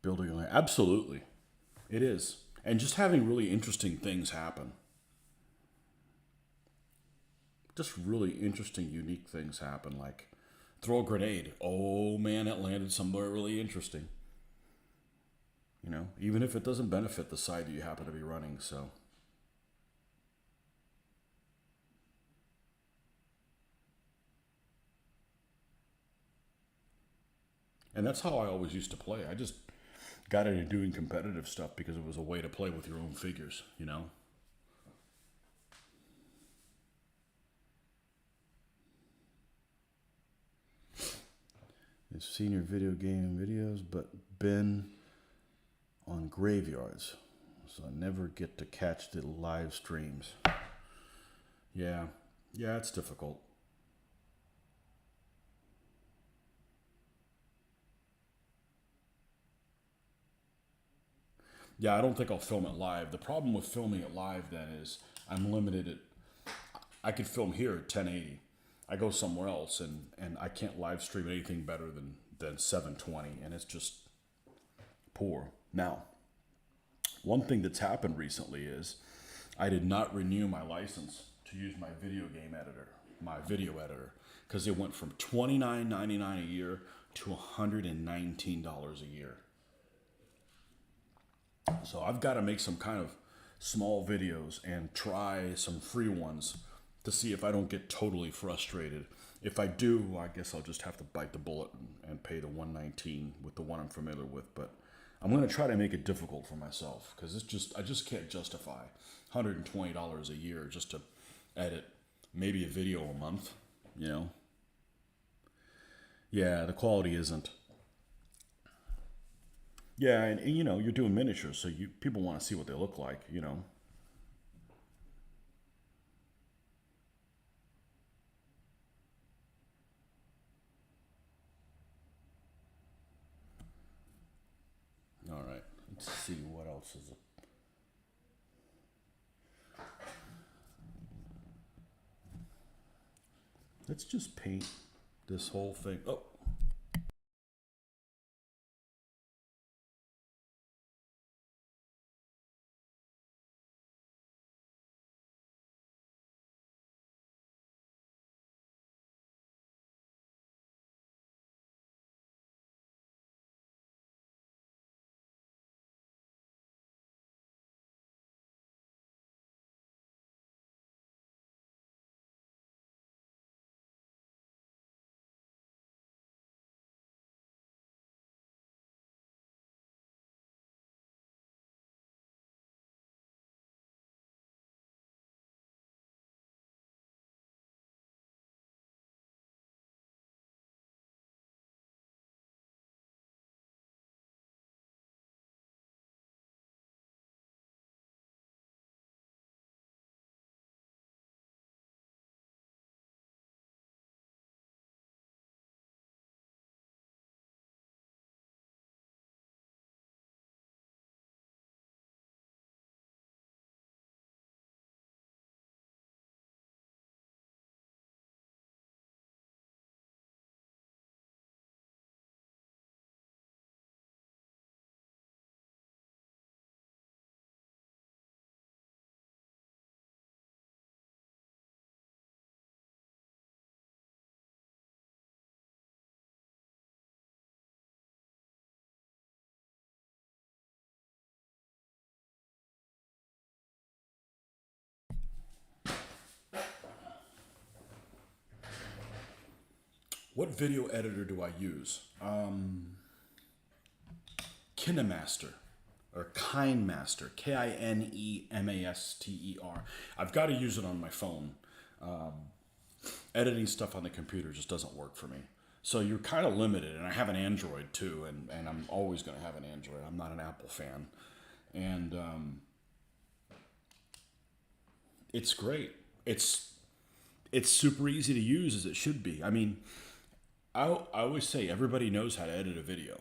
Building, absolutely. It is. And just having really interesting things happen. Just really interesting, unique things happen. Like throw a grenade. Oh man, it landed somewhere really interesting. Even if it doesn't benefit the side that you happen to be running, so... And that's how I always used to play. I just got into doing competitive stuff because it was a way to play with your own figures, I've seen your video game videos, but been on graveyards, so I never get to catch the live streams. Yeah, it's difficult. Yeah, I don't think I'll film it live. The problem with filming it live then is I'm limited at, I could film here at 1080. I go somewhere else and I can't live stream anything better than 720, and it's just poor. Now, one thing that's happened recently is I did not renew my license to use my video game editor, my video editor, because it went from $29.99 a year to $119 a year. So I've got to make some kind of small videos and try some free ones to see if I don't get totally frustrated. If I do, I guess I'll just have to bite the bullet and pay the $119 with the one I'm familiar with. But I'm going to try to make it difficult for myself, because I just can't justify $120 a year just to edit maybe a video a month, you know? Yeah, the quality isn't. Yeah, and you know, you're doing miniatures, so people want to see what they look like, you know. All right, let's see what else is. Let's just paint this whole thing. Oh. What video editor do I use? KineMaster or KineMaster, KINEMASTER. I've got to use it on my phone. Editing stuff on the computer just doesn't work for me. So you're kind of limited, and I have an Android too, and I'm always going to have an Android. I'm not an Apple fan, and it's great. It's super easy to use, as it should be. I mean, I always say everybody knows how to edit a video.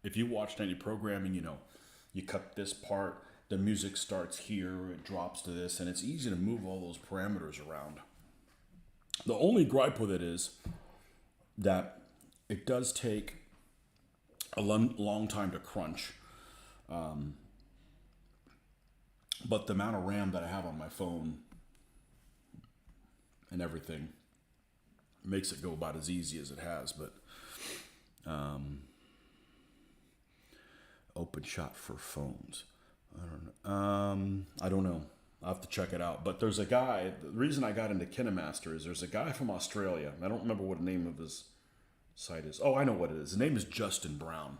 If you watched any programming, you know, you cut this part, the music starts here, it drops to this, and it's easy to move all those parameters around. The only gripe with it is that it does take a long time to crunch. But the amount of RAM that I have on my phone and everything makes it go about as easy as it has. But open shot for phones, I don't know. I'll have to check it out. But there's a guy, the reason I got into KineMaster is there's a guy from Australia. I don't remember what the name of his site is. Oh, I know what it is. His name is Justin Brown.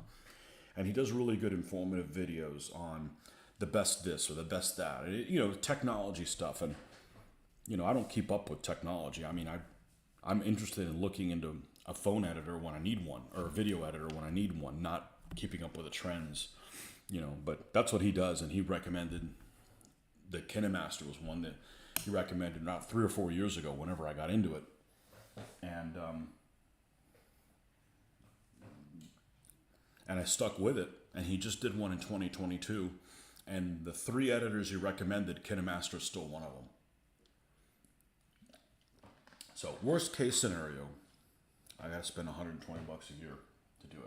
And he does really good informative videos on the best this or the best that. You know, technology stuff. And, you know, I don't keep up with technology. I mean, I'm interested in looking into a phone editor when I need one, or a video editor when I need one, not keeping up with the trends, you know. But that's what he does, and he recommended the KineMaster was one that he recommended about 3 or 4 years ago whenever I got into it. And I stuck with it, and he just did one in 2022, and the 3 editors he recommended, KineMaster is still one of them. So worst case scenario, I gotta spend $120 a year to do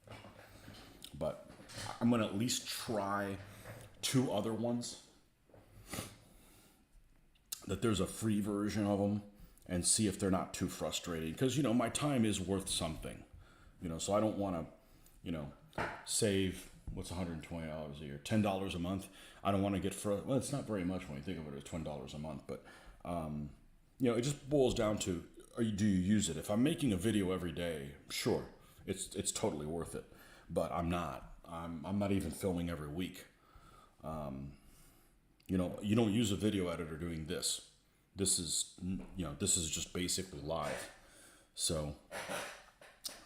it. But I'm gonna at least try 2 other ones that there's a free version of them, and see if they're not too frustrating. Because, you know, my time is worth something. You know, so I don't want to, you know, save, what's $120 a year? $10 a month. I don't want to get, well, it's not very much when you think of it as $20 a month. But, you know, it just boils down to, do you use it? If I'm making a video every day, sure, it's totally worth it. But I'm not. I'm not even filming every week. You know, you don't use a video editor doing this. This is, you know, this is just basically live. So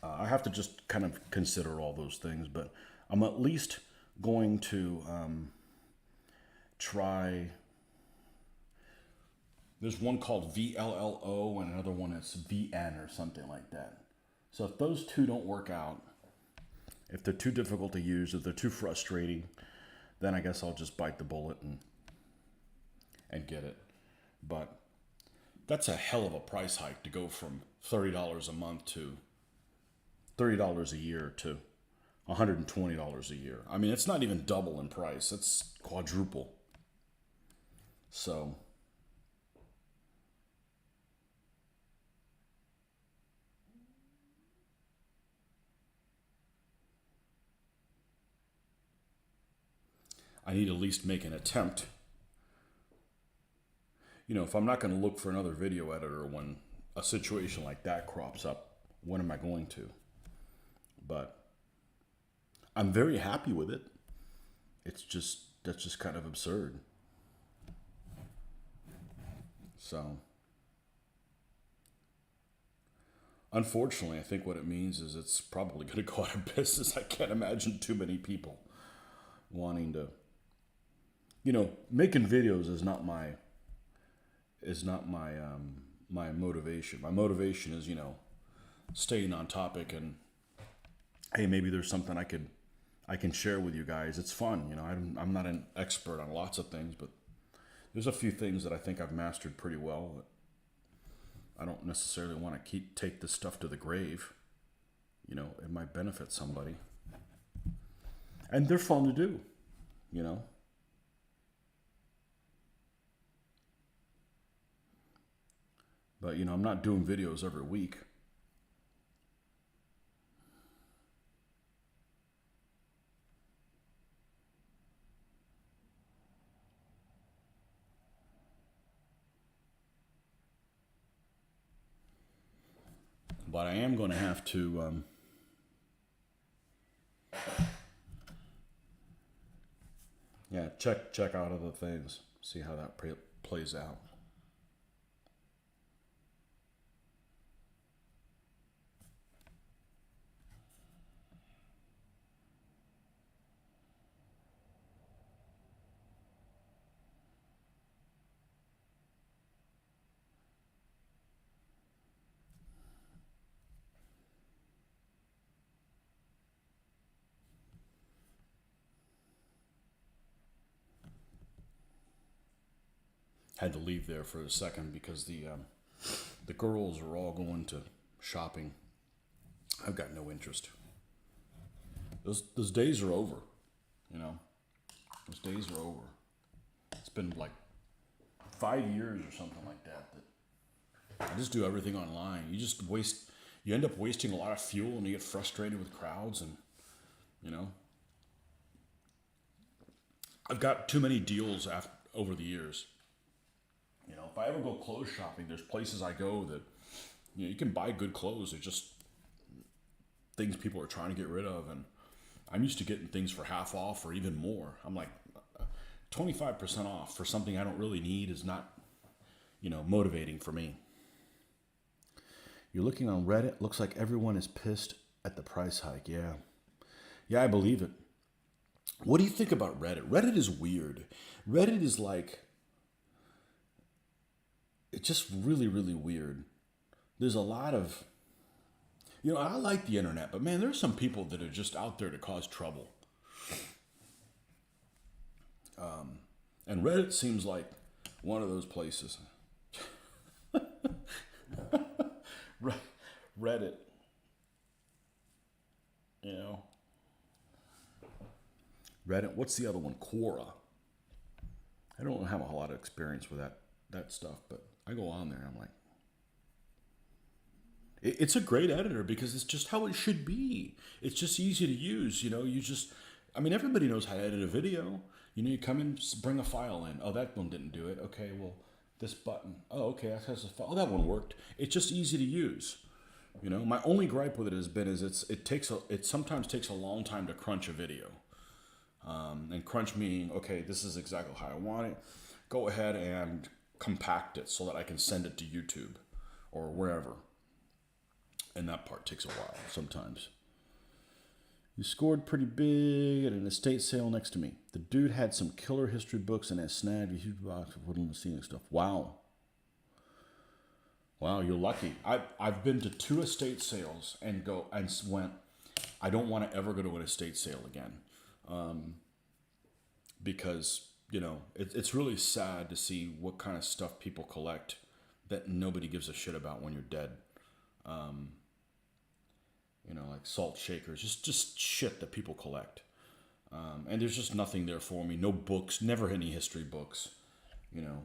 I have to just kind of consider all those things, but I'm at least going to try. There's one called VLLO and another one that's VN or something like that. So if those 2 don't work out, if they're too difficult to use, if they're too frustrating, then I guess I'll just bite the bullet and get it. But that's a hell of a price hike to go from $30 a month to $30 a year to $120 a year. I mean, it's not even double in price. It's quadruple. So I need to at least make an attempt. You know, if I'm not going to look for another video editor when a situation like that crops up, when am I going to? But I'm very happy with it. It's just, that's just kind of absurd. So, unfortunately, I think what it means is it's probably going to go out of business. I can't imagine too many people wanting to, you know, making videos is not my my motivation. My motivation is, you know, staying on topic and, hey, maybe there's something I can share with you guys. It's fun, you know. I'm not an expert on lots of things, but there's a few things that I think I've mastered pretty well. I don't necessarily want to take this stuff to the grave. You know, it might benefit somebody, and they're fun to do, you know. But, you know, I'm not doing videos every week. But I am going to have to yeah, check out other things, see how that plays out. Had to leave there for a second because the girls are all going to shopping. I've got no interest. Those days are over, you know. Those days are over. It's been like 5 years or something like that I just do everything online. You end up wasting a lot of fuel, and you get frustrated with crowds, and, you know. I've got too many deals over the years. You know, if I ever go clothes shopping, there's places I go that, you know, you can buy good clothes. They're just things people are trying to get rid of. And I'm used to getting things for half off or even more. I'm like, 25% off for something I don't really need is not, you know, motivating for me. You're looking on Reddit. Looks like everyone is pissed at the price hike. Yeah. Yeah, I believe it. What do you think about Reddit? Reddit is weird. Reddit is like, it's just really, really weird. There's a lot of, I like the internet, but man, there's some people that are just out there to cause trouble. And Reddit seems like one of those places. Reddit, you know. Reddit, what's the other one? Quora. I don't have a whole lot of experience with that stuff, but I go on there and I'm like, it's a great editor because it's just how it should be. It's just easy to use. Everybody knows how to edit a video. You come in, bring a file in. Oh, that one didn't do it. Okay, well, this button. Oh, okay, that has a file. Oh, that one worked. It's just easy to use. My only gripe with it has been it sometimes takes a long time to crunch a video. And crunch meaning, okay, this is exactly how I want it. Go ahead and compact it so that I can send it to YouTube or wherever. And that part takes a while sometimes. You scored pretty big at an estate sale next to me. The dude had some killer history books and has snagged a huge box of woodland scenic stuff. Wow. Wow, you're lucky. I've been to 2 estate sales and went, I don't want to ever go to an estate sale again. Because, it's really sad to see what kind of stuff people collect that nobody gives a shit about when you're dead. Like salt shakers, just shit that people collect. And there's just nothing there for me. No books, never any history books, And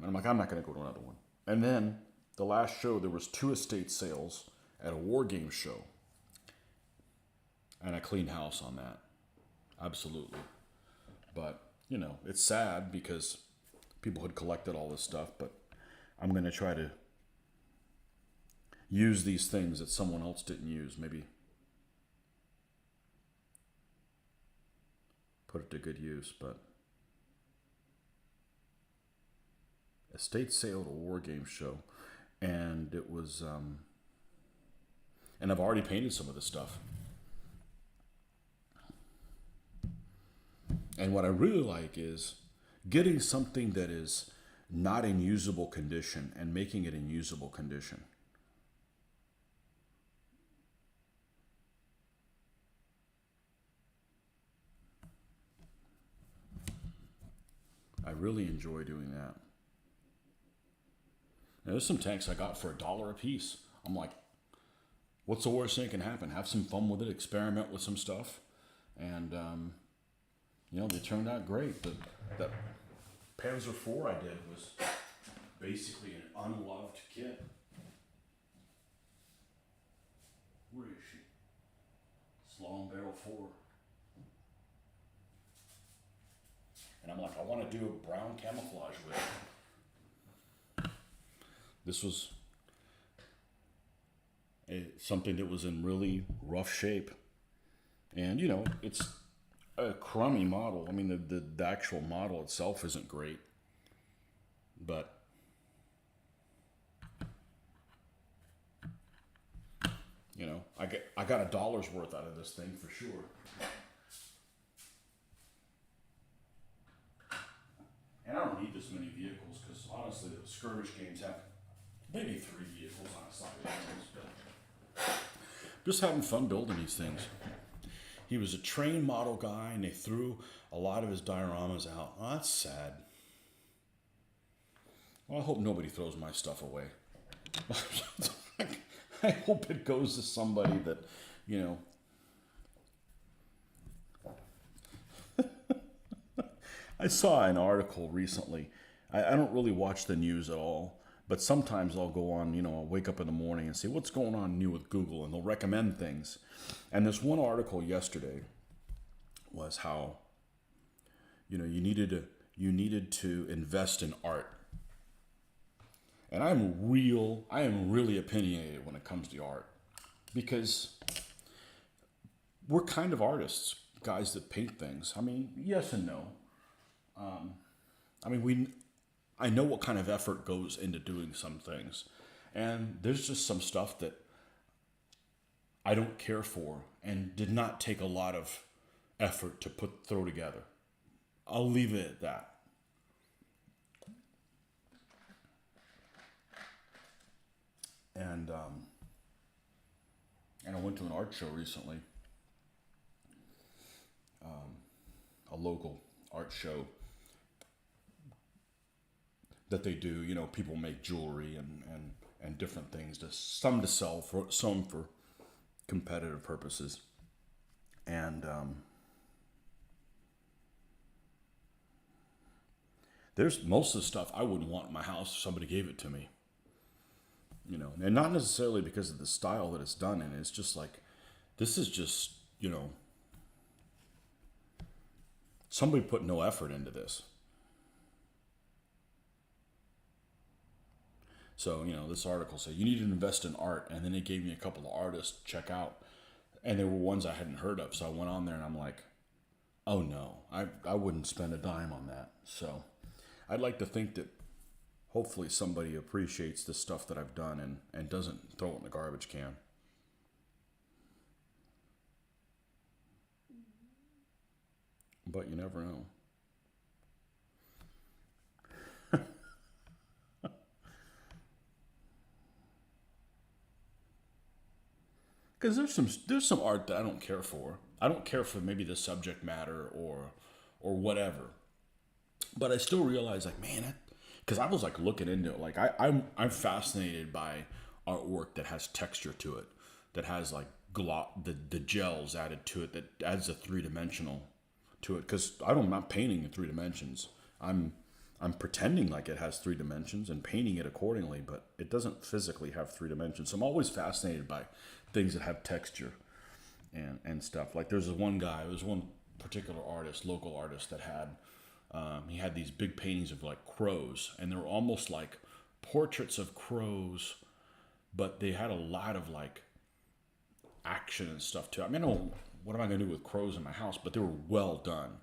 I'm like, I'm not going to go to another one. And then the last show, there was 2 estate sales at a war game show. And I cleaned house on that. Absolutely. But, it's sad because people had collected all this stuff, but I'm going to try to use these things that someone else didn't use. Maybe put it to good use, but estate sale at a war game show. And it was, and I've already painted some of this stuff. And what I really like is getting something that is not in usable condition and making it in usable condition. I really enjoy doing that. Now, there's some tanks I got for $1 a piece. I'm like, what's the worst thing that can happen? Have some fun with it, experiment with some stuff. And, they turned out great. That Panzer IV I did was basically an unloved kit. Where is she? It's Long Barrel 4. And I'm like, I want to do a brown camouflage with it. This was something that was in really rough shape. And, it's a crummy model. I mean, the actual model itself isn't great. But, I got $1 worth out of this thing for sure. And I don't need this many vehicles because honestly, the skirmish games have maybe 3 vehicles on a side of things, but just having fun building these things. He was a train model guy, and they threw a lot of his dioramas out. Oh, that's sad. Well, I hope nobody throws my stuff away. I hope it goes to somebody that, I saw an article recently. I don't really watch the news at all, but sometimes I'll go on, I'll wake up in the morning and say, what's going on new with Google? And they'll recommend things. And this one article yesterday was how, you needed to invest in art. And I am really opinionated when it comes to art because we're kind of artists, guys that paint things. I mean, yes and no. I know what kind of effort goes into doing some things. And there's just some stuff that I don't care for and did not take a lot of effort to throw together. I'll leave it at that. And and I went to an art show recently, a local art show that they do. You know, people make jewelry and different things. Some to sell, some for competitive purposes. And there's most of the stuff I wouldn't want in my house if somebody gave it to me. You know, and not necessarily because of the style that it's done in. It's just like, this is just, you know, somebody put no effort into this. So, you know, this article said you need to invest in art, and then it gave me a couple of artists to check out, and there were ones I hadn't heard of. So I went on there and I'm like, oh no, I wouldn't spend a dime on that. So I'd like to think that hopefully somebody appreciates the stuff that I've done and doesn't throw it in the garbage can. But you never know. Because there's some art that I don't care for. I don't care for maybe the subject matter or whatever. But I still realize, like, man, because I was like looking into it. Like I'm fascinated by artwork that has texture to it, that has like the gels added to it, that adds a 3-dimensional to it. Because I'm not painting in 3 dimensions. I'm pretending like it has 3 dimensions and painting it accordingly, but it doesn't physically have 3 dimensions. So I'm always fascinated by things that have texture and stuff. Like there's one particular artist, local artist, that had he had these big paintings of like crows, and they were almost like portraits of crows, but they had a lot of like action and stuff too. I mean, what am I going to do with crows in my house? But they were well done.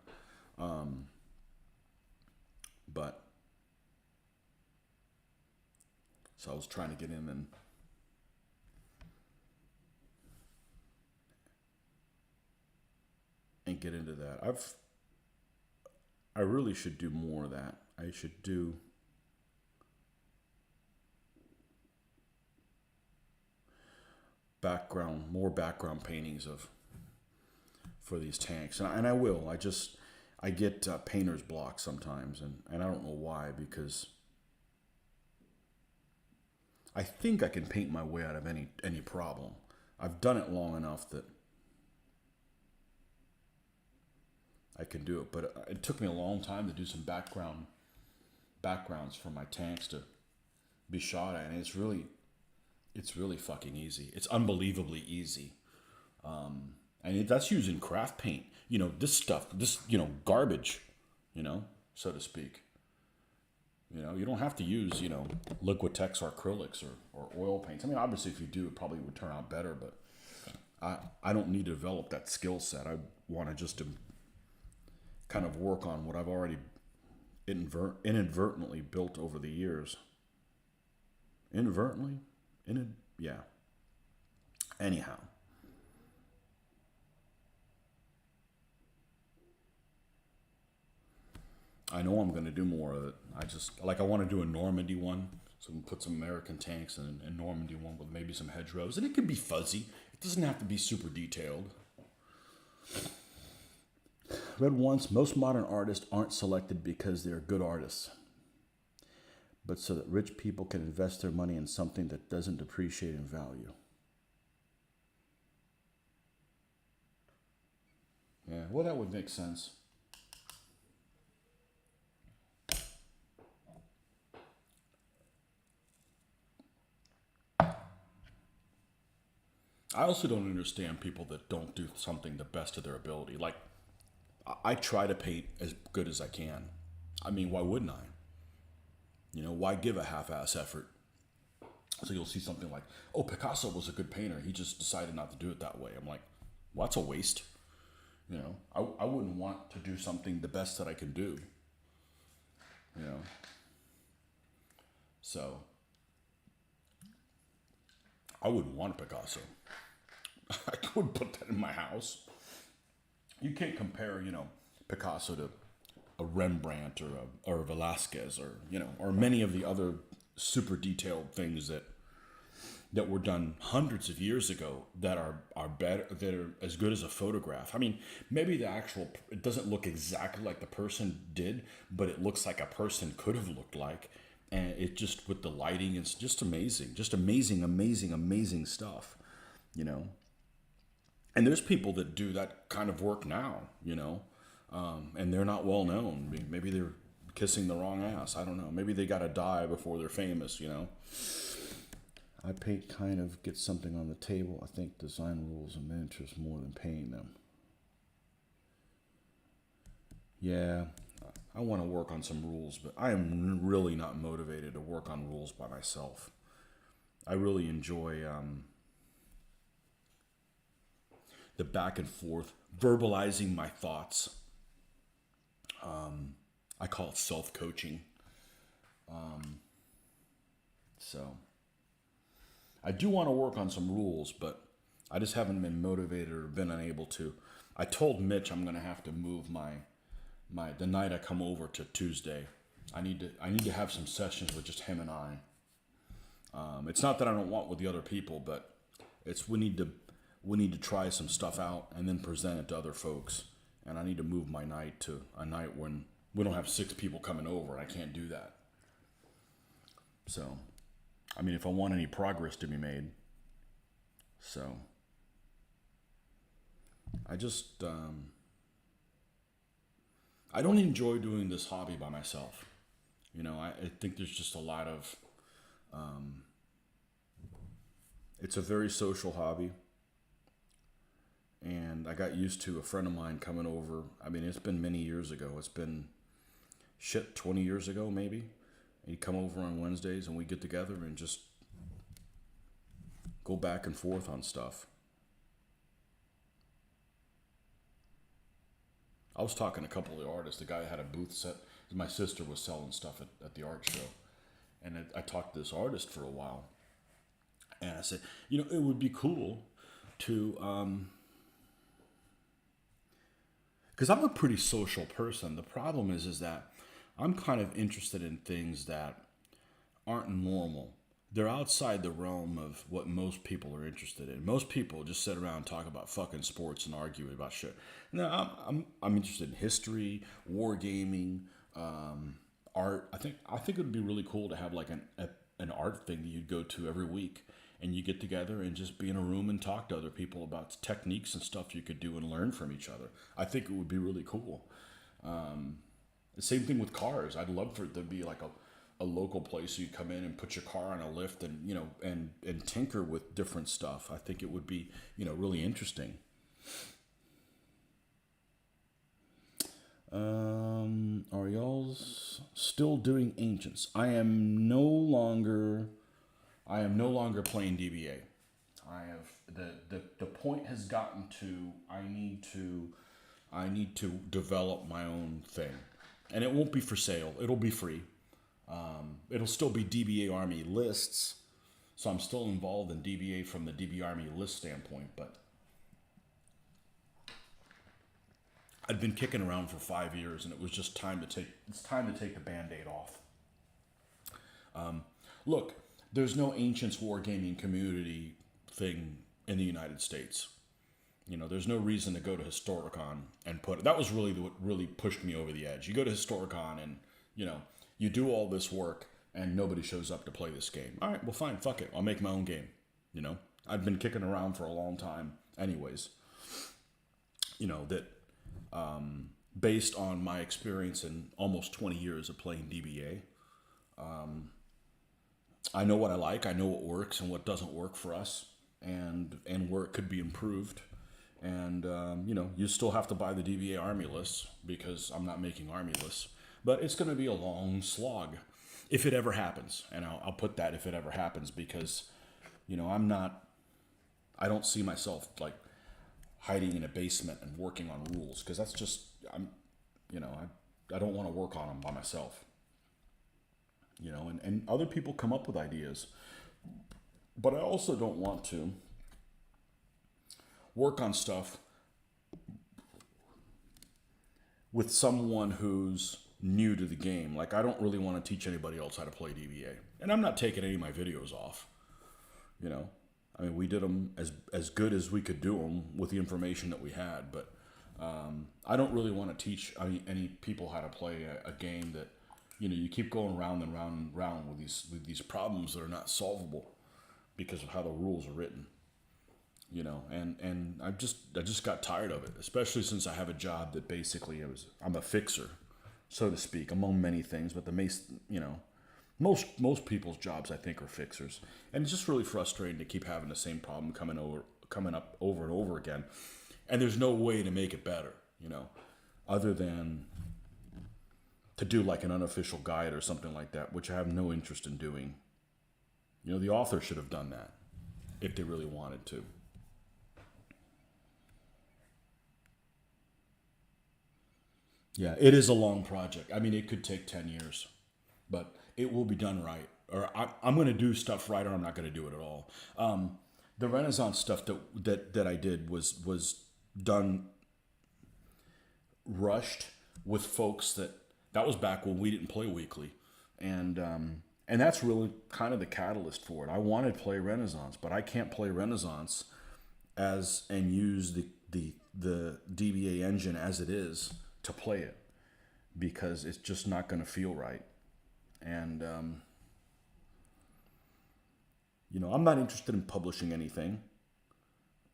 But so I was trying to get in and get into that. I really should do more of that. I should do more background paintings for these tanks, and I will. I get painter's block sometimes, and I don't know why, because I think I can paint my way out of any problem. I've done it long enough that I can do it, but it took me a long time to do some backgrounds for my tanks to be shot at, and it's really fucking easy. It's unbelievably easy, and that's using craft paint. You know, this stuff, garbage, so to speak. You know, you don't have to use, Liquitex or acrylics or oil paints. I mean, obviously, if you do, it probably would turn out better, but I don't need to develop that skill set. I want to just kind of work on what I've already inadvertently built over the years. Inadvertently? Yeah. Anyhow. I know I'm going to do more of it. I want to do a Normandy one. So we can put some American tanks and a Normandy one with maybe some hedgerows. And it can be fuzzy. It doesn't have to be super detailed. Read once, most modern artists aren't selected because they're good artists, but so that rich people can invest their money in something that doesn't depreciate in value. Yeah, well, that would make sense. I also don't understand people that don't do something the best of their ability. Like, I try to paint as good as I can. I mean, why wouldn't I? Why give a half-ass effort? So you'll see something like, oh, Picasso was a good painter. He just decided not to do it that way. I'm like, well, that's a waste. I wouldn't want to do something the best that I can do. So I wouldn't want a Picasso. I would put that in my house. You can't compare, Picasso to a Rembrandt or a Velasquez or or many of the other super detailed things that were done hundreds of years ago that are better, that are as good as a photograph. I mean, maybe it doesn't look exactly like the person did, but it looks like a person could have looked like. And it just, with the lighting, it's just amazing. Just amazing, amazing, amazing stuff, you know? And there's people that do that kind of work now, and they're not well known. Maybe they're kissing the wrong ass. I don't know. Maybe they got to die before they're famous. I paint kind of get something on the table. I think design rules and miniatures more than painting them. Yeah, I want to work on some rules, but I am really not motivated to work on rules by myself. I really enjoy the back and forth, verbalizing my thoughts. I call it self-coaching. So I do want to work on some rules, but I just haven't been motivated or been unable to. I told Mitch I'm going to have to move the night I come over to Tuesday. I need to have some sessions with just him and I. It's not that I don't want with the other people, but we need to try some stuff out and then present it to other folks. And I need to move my night to a night when we don't have 6 people coming over, and I can't do that. So, I mean, if I want any progress to be made. So, I just, I don't enjoy doing this hobby by myself. I think there's just a lot of, it's a very social hobby. And I got used to a friend of mine coming over. I mean, it's been many years ago. It's been 20 years ago, maybe. He'd come over on Wednesdays and we'd get together and just go back and forth on stuff. I was talking to a couple of the artists. The guy had a booth set. My sister was selling stuff at the art show. And I talked to this artist for a while. And I said, it would be cool to... because I'm a pretty social person. The problem is that I'm kind of interested in things that aren't normal. They're outside the realm of what most people are interested in. Most people just sit around and talk about fucking sports and argue about shit. Now, I'm interested in history, wargaming, art. I think it would be really cool to have like an art thing that you'd go to every week. And you get together and just be in a room and talk to other people about techniques and stuff you could do and learn from each other. I think it would be really cool. The same thing with cars. I'd love for it to be like a local place you come in and put your car on a lift and, and tinker with different stuff. I think it would be, really interesting. Are y'all still doing Ancients? I am no longer playing DBA. I have the point has gotten to I need to develop my own thing, and it won't be for sale. It'll be free. It'll still be DBA Army lists, so I'm still involved in DBA from the DBA Army list standpoint. But I'd been kicking around for 5 years, and it was just time to take the Band-Aid off. Look. There's no Ancients wargaming community thing in the United States. There's no reason to go to Historicon and that was really what really pushed me over the edge. You go to Historicon and, you do all this work and nobody shows up to play this game. All right, well, fine, fuck it. I'll make my own game. I've been kicking around for a long time anyways. That based on my experience in almost 20 years of playing DBA, I know what I like. I know what works and what doesn't work for us, and where it could be improved. And you still have to buy the DBA Army lists because I'm not making Army lists. But it's going to be a long slog if it ever happens. And I'll put that if it ever happens because, I don't see myself like hiding in a basement and working on rules because that's just I don't want to work on them by myself. And other people come up with ideas. But I also don't want to work on stuff with someone who's new to the game. Like, I don't really want to teach anybody else how to play DBA. And I'm not taking any of my videos off, you know. I mean, we did them as good as we could do them with the information that we had. But I don't really want to teach any people how to play a game that, you know, you keep going round and round and round with these problems that are not solvable because of how the rules are written. You know, and I just got tired of it, especially since I have a job that basically I'm a fixer, so to speak, among many things. But most people's jobs, I think, are fixers, and it's just really frustrating to keep having the same problem coming up over and over again, and there's no way to make it better, you know, other than to do like an unofficial guide or something like that, which I have no interest in doing. You know, the author should have done that if they really wanted to. Yeah, it is a long project. I mean, it could take 10 years, but it will be done right. Or I'm going to do stuff right, or I'm not going to do it at all. The Renaissance stuff that I did was done rushed with folks that was back when we didn't play weekly, and that's really kind of the catalyst for it. I wanted to play Renaissance, but I can't play Renaissance and use the DBA engine as it is to play it, because it's just not going to feel right. And you know, I'm not interested in publishing anything.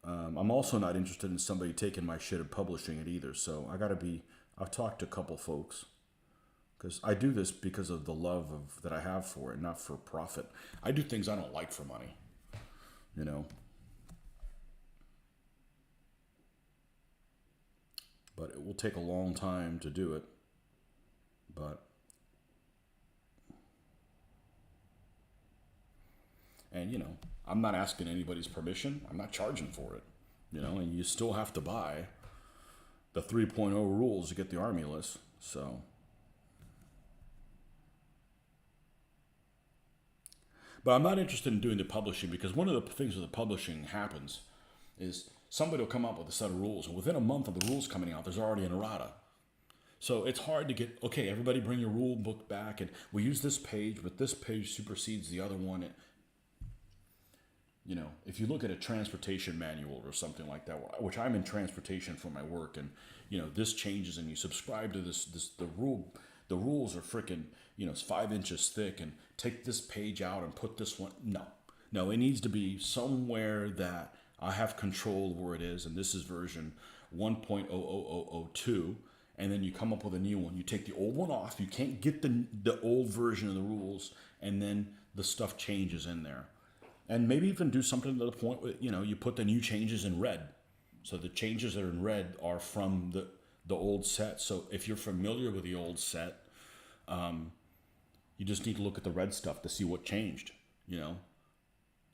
I'm also not interested in somebody taking my shit and publishing it either. So I've talked to a couple folks, because I do this because of the love that I have for it, not for profit. I do things I don't like for money, you know. But it will take a long time to do it. But, and you know, I'm not asking anybody's permission. I'm not charging for it, you know, and you still have to buy the 3.0 rules to get the army list. So, but I'm not interested in doing the publishing, because one of the things with the publishing happens is somebody will come up with a set of rules, and within a month of the rules coming out, there's already an errata. So it's hard to get, okay, everybody bring your rule book back, and we use this page, but this page supersedes the other one. You know, if you look at a transportation manual or something like that, which I'm in transportation for my work, and, you know, this changes and you subscribe to the rules are freaking, you know, it's 5 inches thick, and take this page out and put this one. No, it needs to be somewhere that I have control of where it is, and this is version 1.00002, and then you come up with a new one. You take the old one off. You can't get the old version of the rules, and then the stuff changes in there. And maybe even do something to the point where, you know, you put the new changes in red. So the changes that are in red are from the old set. So if you're familiar with the old set, you just need to look at the red stuff to see what changed, you know.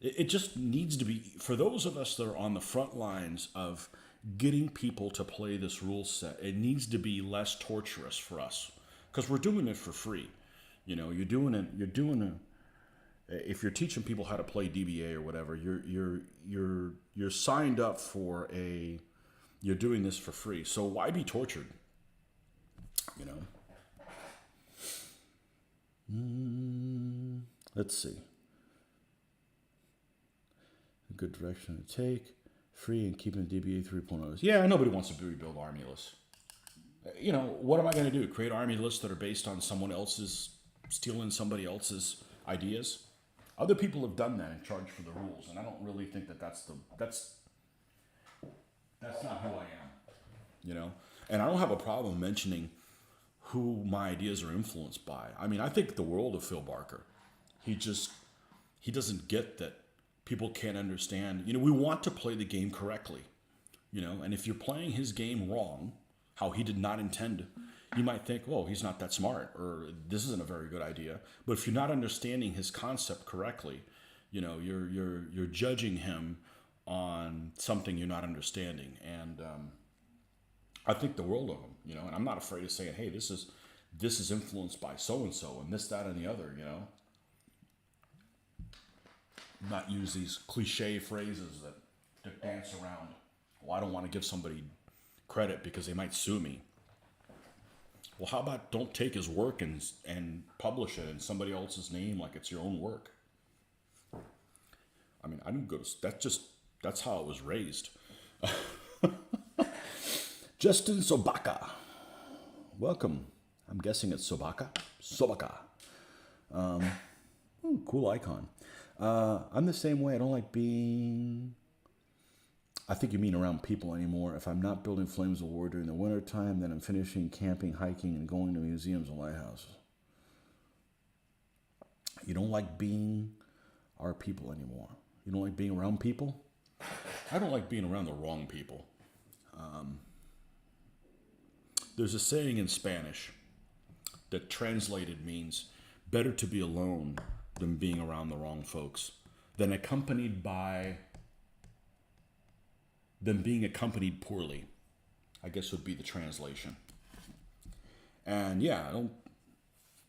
It just needs to be, for those of us that are on the front lines of getting people to play this rule set, it needs to be less torturous for us, because we're doing it for free. You know, if you're teaching people how to play DBA or whatever, you're signed up for you're doing this for free. So why be tortured? You know. Let's see. A good direction to take. Free and keeping the DBA 3.0. Yeah, nobody wants to rebuild army lists. You know, what am I going to do? Create army lists that are based on someone else's, stealing somebody else's ideas? Other people have done that and charged for the rules, and I don't really think that's not who I am, you know. And I don't have a problem mentioning who my ideas are influenced by. I mean, I think the world of Phil Barker. He doesn't get that people can't understand. You know, we want to play the game correctly, you know, and if you're playing his game wrong, how he did not intend, you might think, well, he's not that smart, or this isn't a very good idea. But if you're not understanding his concept correctly, you know, you're judging him on something you're not understanding. And I think the world of him, you know, and I'm not afraid of saying, hey, this is influenced by so and so and this, that, and the other, you know. not use these cliche phrases that dance around. Well, I don't want to give somebody credit because they might sue me. Well, how about don't take his work and publish it in somebody else's name like it's your own work? I mean, I didn't go to, that's how I was raised. Justin Sobaka. Welcome. I'm guessing it's Sobaka. Sobaka. Cool icon. I'm the same way. I don't like being, I think you mean around people anymore. If I'm not building flames of war during the winter time, then I'm finishing camping, hiking, and going to museums and lighthouses. You don't like being our people anymore. You don't like being around people? I don't like being around the wrong people. There's a saying in Spanish that translated means better to be alone than being around the wrong folks, than being accompanied poorly, I guess would be the translation. And yeah,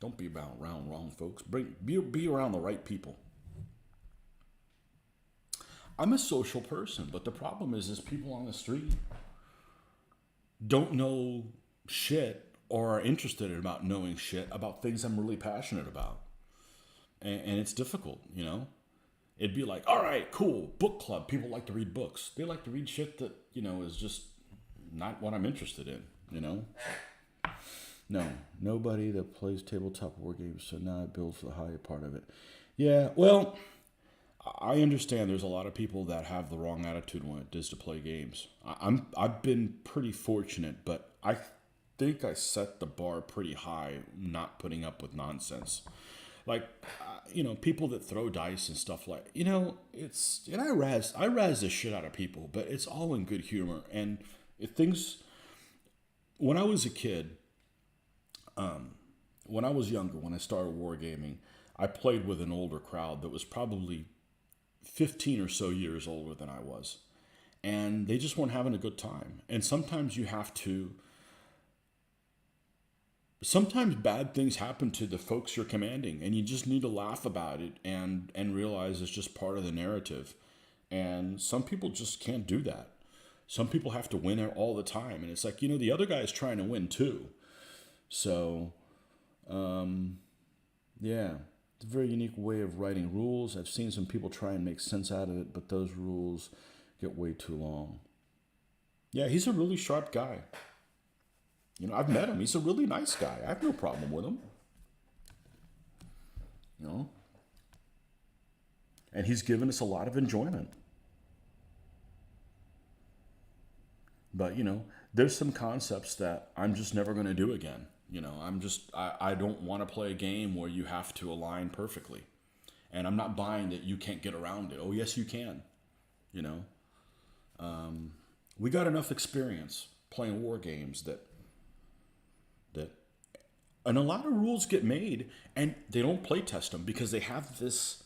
don't be around wrong folks. Be around the right people. I'm a social person, but the problem is people on the street don't know shit or are interested about knowing shit about things I'm really passionate about. And it's difficult, you know? It'd be like, all right, cool, book club. People like to read books. They like to read shit that, you know, is just not what I'm interested in, you know? No, nobody that plays tabletop war games, so now it builds the higher part of it. Yeah, well, I understand there's a lot of people that have the wrong attitude when it is to play games. I've been pretty fortunate, but I think I set the bar pretty high, not putting up with nonsense. Like, you know, people that throw dice and stuff like, you know, and I razz the shit out of people, but it's all in good humor. And when I was a kid, when I was younger, when I started wargaming, I played with an older crowd that was probably 15 or so years older than I was. And they just weren't having a good time. And sometimes sometimes bad things happen to the folks you're commanding, and you just need to laugh about it and realize it's just part of the narrative. And some people just can't do that. Some people have to win all the time. And it's like, you know, the other guy is trying to win too. So, yeah, it's a very unique way of writing rules. I've seen some people try and make sense out of it, but those rules get way too long. Yeah, he's a really sharp guy. You know, I've met him. He's a really nice guy. I have no problem with him. You know? And he's given us a lot of enjoyment. But, you know, there's some concepts that I'm just never going to do again. You know, I don't want to play a game where you have to align perfectly. And I'm not buying that you can't get around it. Oh, yes, you can. You know? We got enough experience playing war games that and a lot of rules get made and they don't play test them because they have this,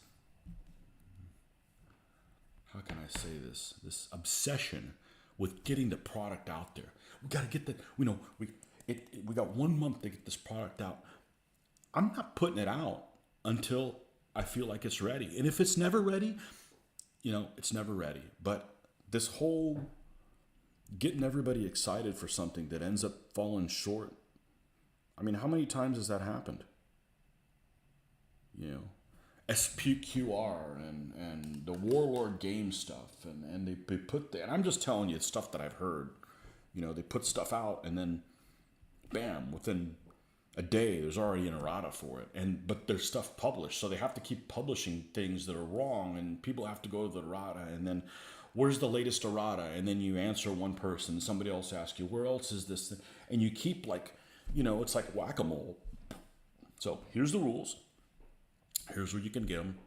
how can I say this obsession with getting the product out there. We got to get we got 1 month to get this product out. I'm not putting it out until I feel like it's ready. And if it's never ready, you know, it's never ready. But this whole getting everybody excited for something that ends up falling short, I mean, how many times has that happened? You know, SPQR and the Warlord game stuff, and they put and I'm just telling you, it's stuff that I've heard. You know, they put stuff out and then, bam, within a day, there's already an errata for it. But there's stuff published, so they have to keep publishing things that are wrong, and people have to go to the errata, and then, where's the latest errata? And then you answer one person, somebody else asks you, where else is this? And you keep like, you know, it's like whack-a-mole. So here's the rules. Here's where you can get them.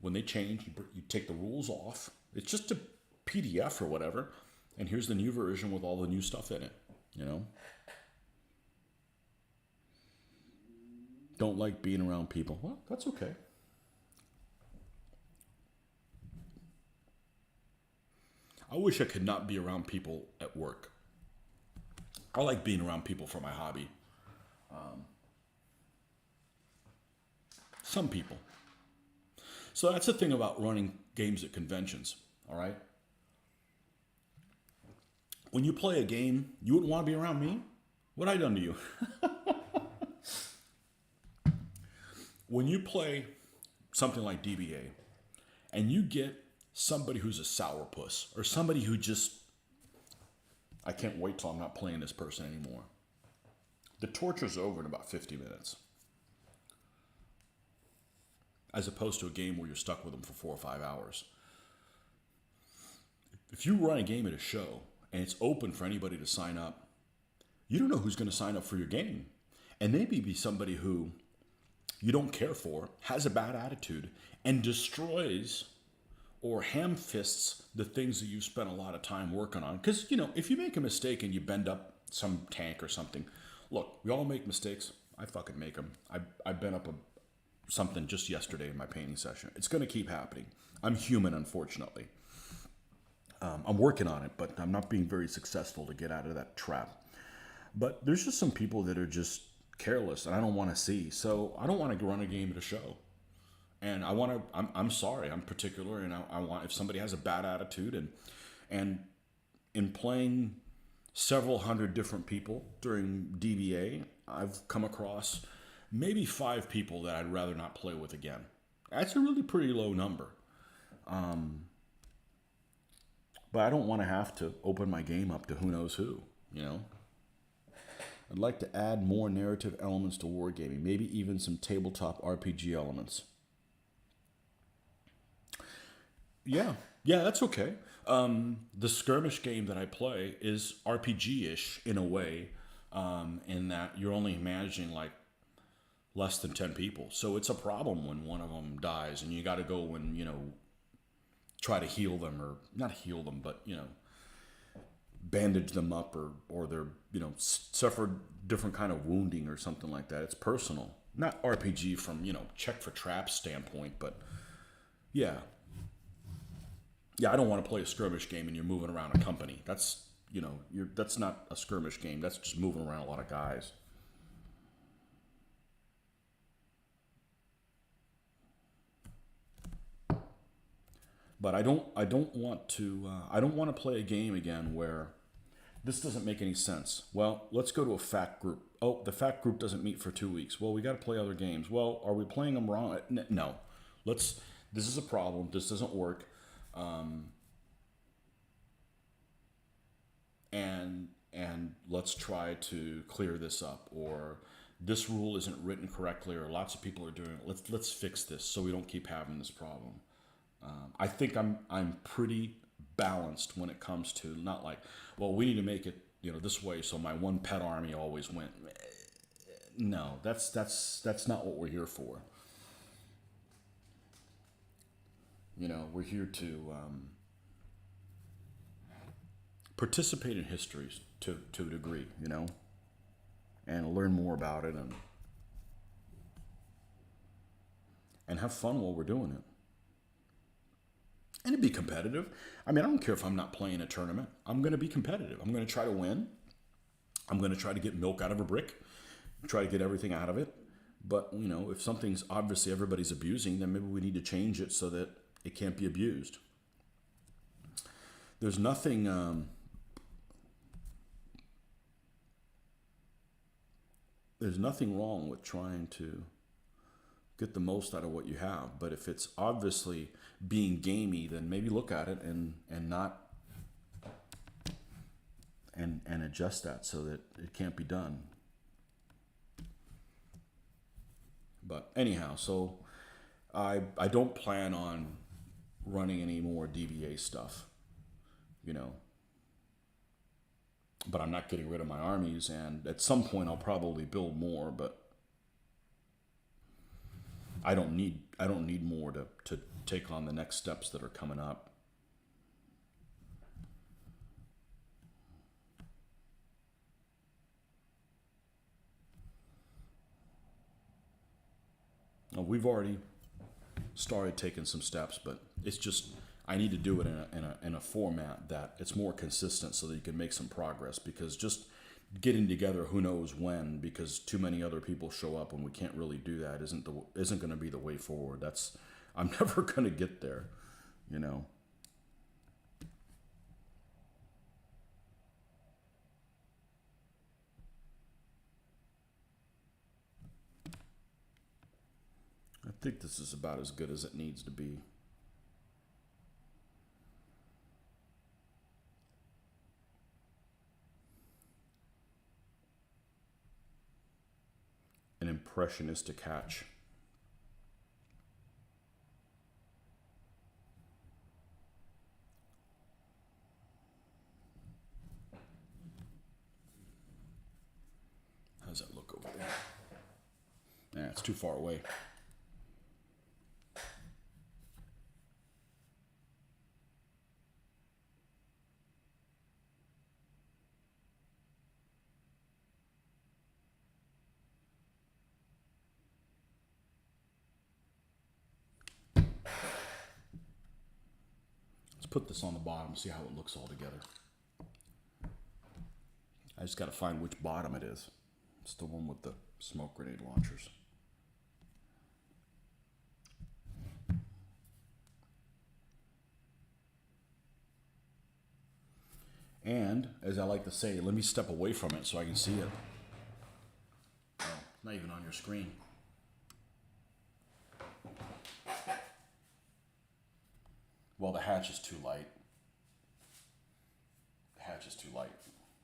When they change, you take the rules off. It's just a PDF or whatever. And here's the new version with all the new stuff in it, you know? Don't like being around people. Well, that's okay. I wish I could not be around people at work. I like being around people for my hobby. Some people. So that's the thing about running games at conventions, all right? When you play a game, you wouldn't want to be around me? What have I done to you? When you play something like DBA and you get somebody who's a sourpuss or somebody who just, I can't wait till I'm not playing this person anymore. The torture's over in about 50 minutes. As opposed to a game where you're stuck with them for 4 or 5 hours. If you run a game at a show and it's open for anybody to sign up, you don't know who's going to sign up for your game. And maybe be somebody who you don't care for, has a bad attitude, and destroys or ham-fists the things that you've spent a lot of time working on. Because, if you make a mistake and you bend up some tank or something, look, we all make mistakes. I fucking make them. I bent up something just yesterday in my painting session. It's going to keep happening. I'm human, unfortunately. I'm working on it, but I'm not being very successful to get out of that trap. But there's just some people that are just careless, and I don't want to see. So I don't want to run a game at a show. And I'm sorry, I'm particular, and I want, if somebody has a bad attitude, and in playing several hundred different people during DBA, I've come across maybe 5 people that I'd rather not play with again. That's a really pretty low number. But I don't want to have to open my game up to who knows who, I'd like to add more narrative elements to wargaming, maybe even some tabletop RPG elements. Yeah, that's okay. The skirmish game that I play is RPG-ish in a way, in that you're only managing like less than 10 people. So it's a problem when one of them dies and you got to go and, try to heal them, or not heal them, but, bandage them up, or they're, suffered different kind of wounding or something like that. It's personal. Not RPG from, check for traps standpoint, but yeah. Yeah, I don't want to play a skirmish game and you're moving around a company. That's, that's not a skirmish game. That's just moving around a lot of guys. But I don't want to play a game again where this doesn't make any sense. Well, let's go to a FAQ group. Oh, the FAQ group doesn't meet for 2 weeks. Well, we got to play other games. Well, are we playing them wrong? No. This is a problem. This doesn't work. And let's try to clear this up, or this rule isn't written correctly, or lots of people are doing it. Let's fix this so we don't keep having this problem. I think I'm pretty balanced when it comes to not like, well, we need to make it this way so my one pet army always win. No, that's not what we're here for. We're here to participate in history to a degree, and learn more about it and have fun while we're doing it. And be competitive. I don't care if I'm not playing a tournament. I'm going to be competitive. I'm going to try to win. I'm going to try to get milk out of a brick, try to get everything out of it. But, if something's obviously everybody's abusing, then maybe we need to change it so that it can't be abused. There's nothing wrong with trying to get the most out of what you have. But if it's obviously being gamey, then maybe look at it and not and adjust that so that it can't be done. But anyhow, so I don't plan on running any more DBA stuff, but I'm not getting rid of my armies, and at some point I'll probably build more, but I don't need more to take on the next steps that are coming up. We've already started taking some steps, but it's just I need to do it in a format that it's more consistent so that you can make some progress, because just getting together who knows when, because too many other people show up and we can't really do that, isn't going to be the way forward. I'm never going to get there, you know. I think this is about as good as it needs to be. An impressionistic hatch. How does that look over there? Yeah, it's too far away. Let's put this on the bottom, see how it looks all together. I just got to find which bottom it is. It's the one with the smoke grenade launchers. And, as I like to say, let me step away from it so I can see it. Oh, it's not even on your screen. Well, the hatch is too light. The hatch is too light.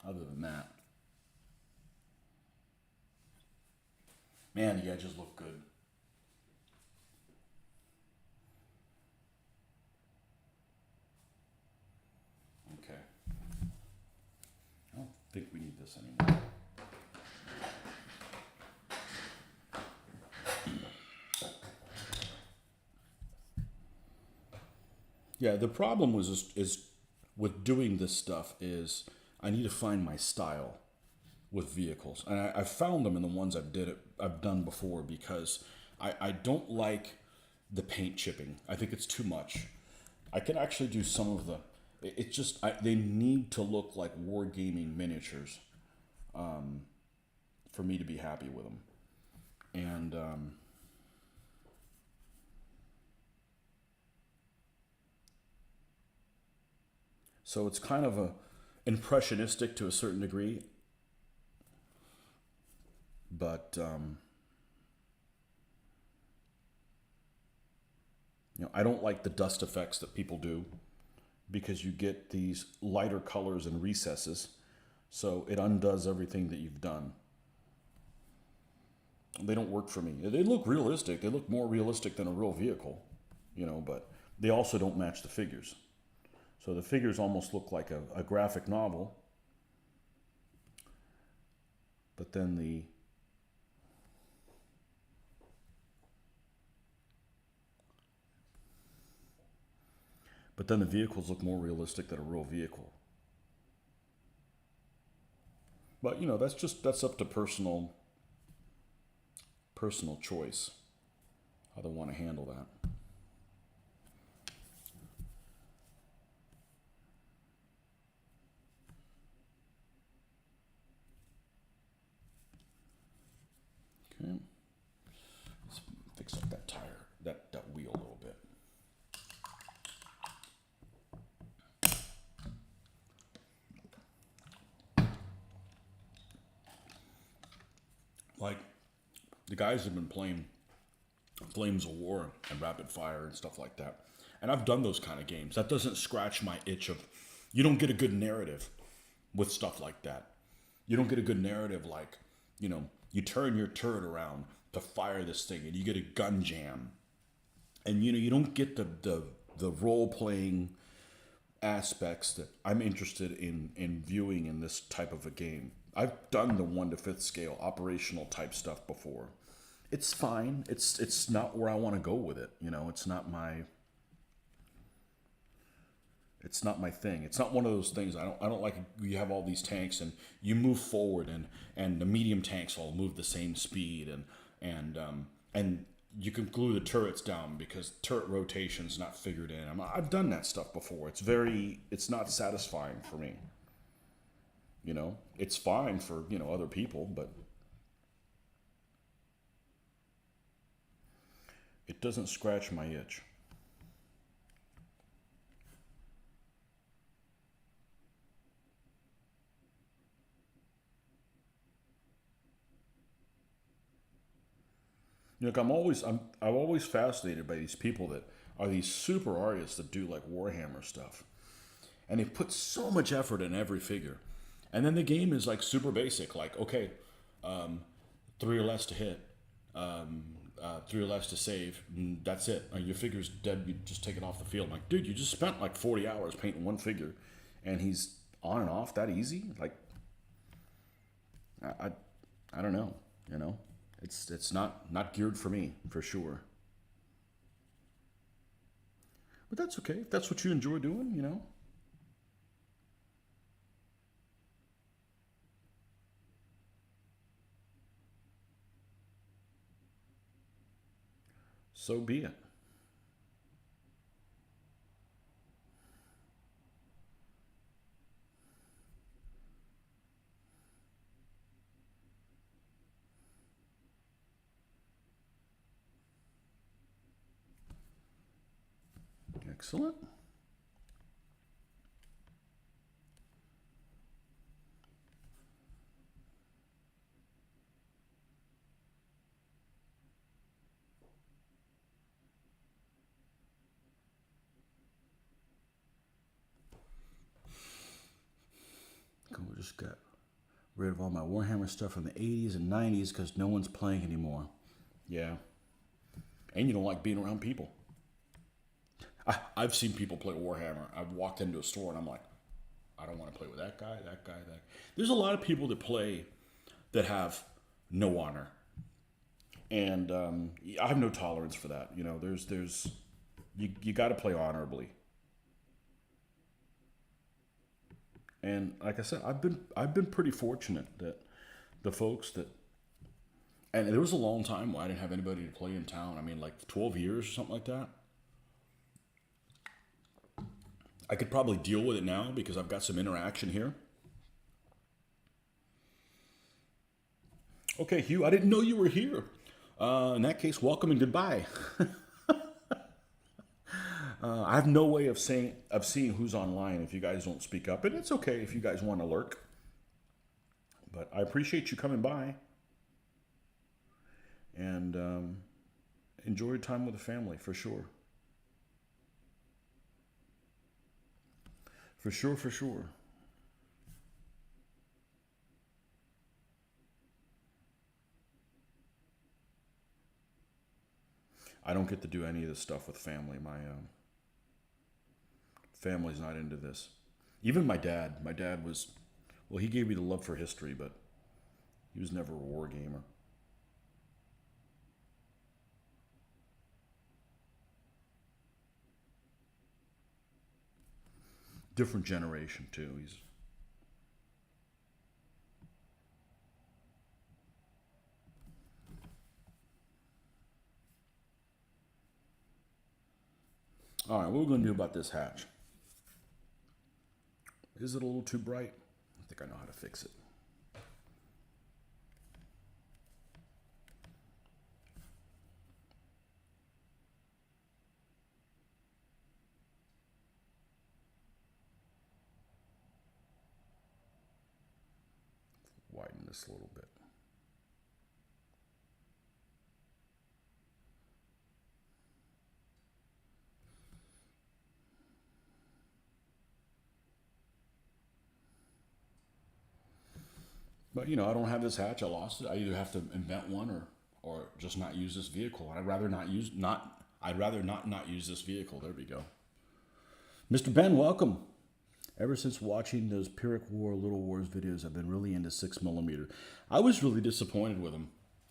Other than that, man, the edges look good. Okay. I don't think we need this anymore. Yeah, the problem is with doing this stuff is I need to find my style with vehicles, and I've found them in the ones I've done before, because I don't like the paint chipping. I think it's too much. I can actually do some of the. It's just they need to look like wargaming miniatures, for me to be happy with them, and. So it's kind of a impressionistic to a certain degree, but I don't like the dust effects that people do, because you get these lighter colors and recesses, so it undoes everything that you've done. They don't work for me. They look realistic. They look more realistic than a real vehicle, but they also don't match the figures. So the figures almost look like a graphic novel, but then the vehicles look more realistic than a real vehicle. But that's up to personal choice, how they want to handle that. Okay, let's fix up that tire, that wheel a little bit. Like, the guys have been playing Flames of War and Rapid Fire and stuff like that. And I've done those kind of games. That doesn't scratch my itch of, you don't get a good narrative with stuff like that. You don't get a good narrative like, you turn your turret around to fire this thing and you get a gun jam. And you don't get the role playing aspects that I'm interested in viewing in this type of a game. I've done the 1 to 5th scale operational type stuff before. It's fine. It's not where I want to go with it. It's not my thing. It's not one of those things. I don't like, you have all these tanks and you move forward and the medium tanks all move the same speed and you can glue the turrets down because turret rotation's not figured in. I've done that stuff before. It's not satisfying for me. It's fine for, other people, but It doesn't scratch my itch. Look, I'm always fascinated by these people that are these super artists that do like Warhammer stuff, and they put so much effort in every figure, and then the game is like super basic. Like, okay, three or less to hit, three or less to save. And that's it. Your figure's dead. You just take it off the field. I'm like, dude, you just spent like 40 hours painting one figure, and he's on and off that easy. Like, I, I, I don't know. You know, it's not geared for me for sure. But that's okay. If that's what you enjoy doing, you know, so be it. Excellent. Cool. We just got rid of all my Warhammer stuff from the 80s and 90s because no one's playing anymore. Yeah. And you don't like being around people. I've seen people play Warhammer. I've walked into a store and I'm like, I don't want to play with that guy, that guy, that. There's a lot of people that play that have no honor, and I have no tolerance for that. You know, you got to play honorably. And like I said, I've been pretty fortunate that the folks that, and there was a long time where I didn't have anybody to play in town. I mean, like 12 years or something like that. I could probably deal with it now because I've got some interaction here. Okay, Hugh, I didn't know you were here. In that case, welcome and goodbye. I have no way of seeing who's online if you guys don't speak up, and it's okay if you guys want to lurk. But I appreciate you coming by and enjoy your time with the family for sure. For sure, for sure. I don't get to do any of this stuff with family. My family's not into this. Even my dad. My dad was, well, he gave me the love for history, but he was never a war gamer. Different generation too. He's all right. What are we going to do about this hatch? Is it a little too bright? I think I know how to fix it. Widen this a little bit. But you know, I don't have this hatch. I lost it. I either have to invent one or just not use this vehicle. I'd rather not use not. I'd rather not use this vehicle. There we go. Mr. Ben, welcome. Ever since watching those Pyrrhic War, Little Wars videos, I've been really into 6mm. I was really disappointed with them.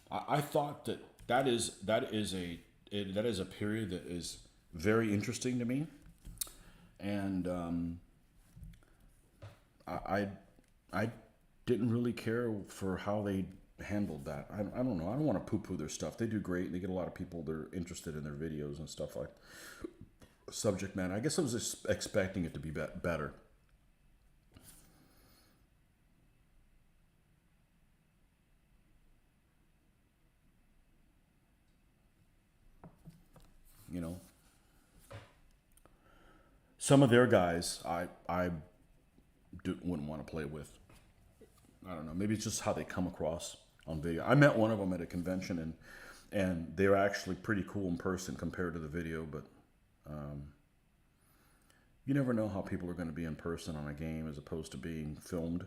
I thought that is a period that is very interesting to me, and I I didn't really care for how they handled that. I don't know. I don't want to poo-poo their stuff. They do great. They get a lot of people that are interested in their videos and stuff like subject matter. I guess I was just expecting it to be better. Some of their guys, wouldn't want to play with. I don't know. Maybe it's just how they come across on video. I met one of them at a convention, and they're actually pretty cool in person compared to the video. But you never know how people are going to be in person on a game as opposed to being filmed.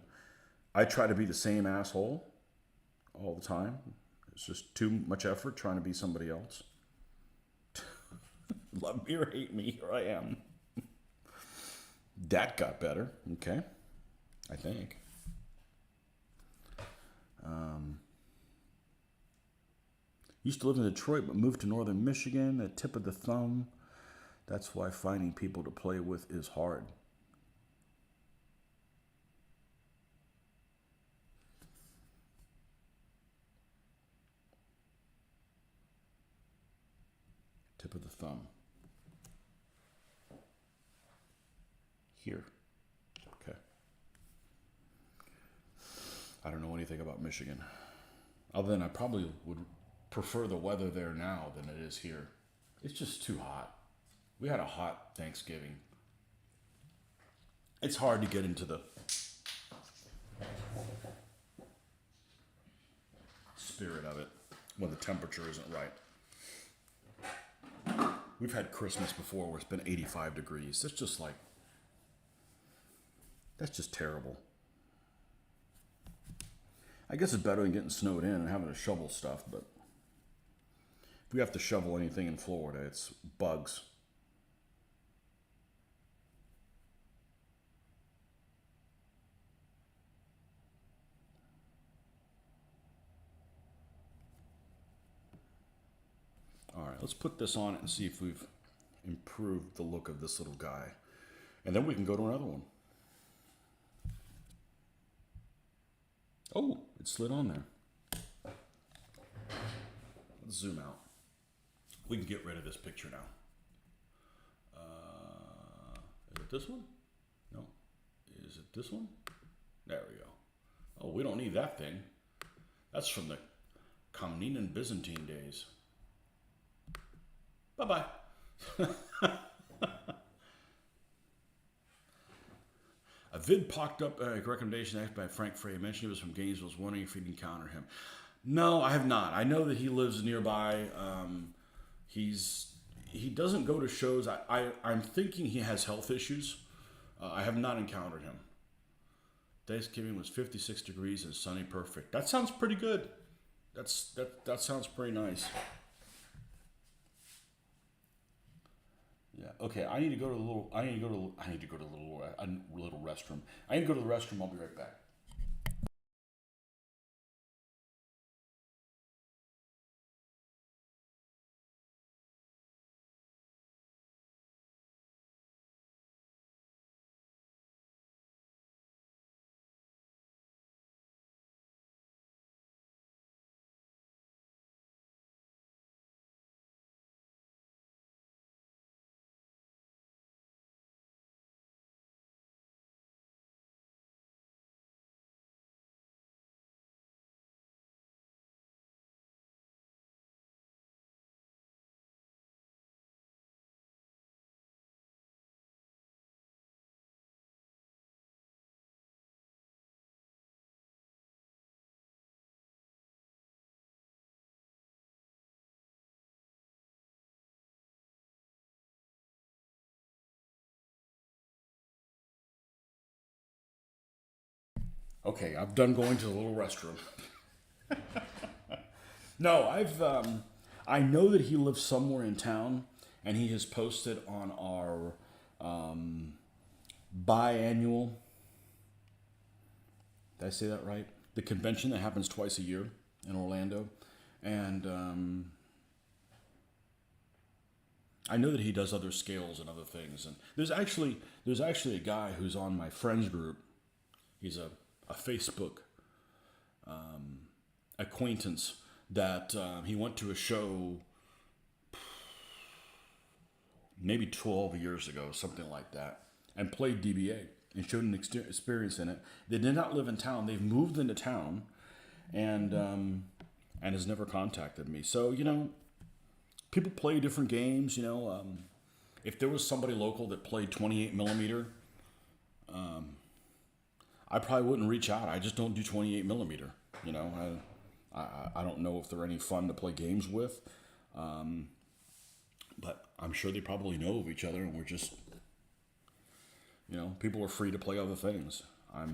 I try to be the same asshole all the time. It's just too much effort trying to be somebody else. Love me or hate me, here I am. That got better. Okay. I think. Used to live in Detroit, but moved to northern Michigan. A tip of the thumb. That's why finding people to play with is hard. Tip of the thumb. Here. Okay. I don't know anything about Michigan. Other than I probably would prefer the weather there now than it is here. It's just too hot. We had a hot Thanksgiving. It's hard to get into the spirit of it when the temperature isn't right. We've had Christmas before where it's been 85 degrees. That's just like, that's just terrible. I guess it's better than getting snowed in and having to shovel stuff, but if we have to shovel anything in Florida, it's bugs. All right, let's put this on it and see if we've improved the look of this little guy. And then we can go to another one. Oh, it slid on there. Let's zoom out. We can get rid of this picture now. Is it this one? No. Is it this one? There we go. Oh, we don't need that thing. That's from the Comnenian Byzantine days. Bye-bye. A vid popped up, a recommendation asked by Frank Frey. I mentioned it was from Gainesville. I was wondering if you'd encounter him. No, I have not. I know that he lives nearby. He doesn't go to shows. I'm thinking he has health issues. I have not encountered him. Thanksgiving was 56 degrees and sunny, perfect. That sounds pretty good. That sounds pretty nice. Yeah. Okay. I need to go to the little restroom. I need to go to the restroom. I'll be right back. Okay, I'm done going to the little restroom. No, I know that he lives somewhere in town, and he has posted on our biannual. Did I say that right? The convention that happens twice a year in Orlando, and I know that he does other scales and other things. And there's actually a guy who's on my friends group. He's a Facebook acquaintance that he went to a show maybe 12 years ago, something like that, and played DBA and showed an experience in it. They did not live in town. They've moved into town, and has never contacted me. So, people play different games, if there was somebody local that played 28 millimeter, I probably wouldn't reach out. I just don't do 28 millimeter. You know, I don't know if they're any fun to play games with, but I'm sure they probably know of each other, and we're just, you know, people are free to play other things. I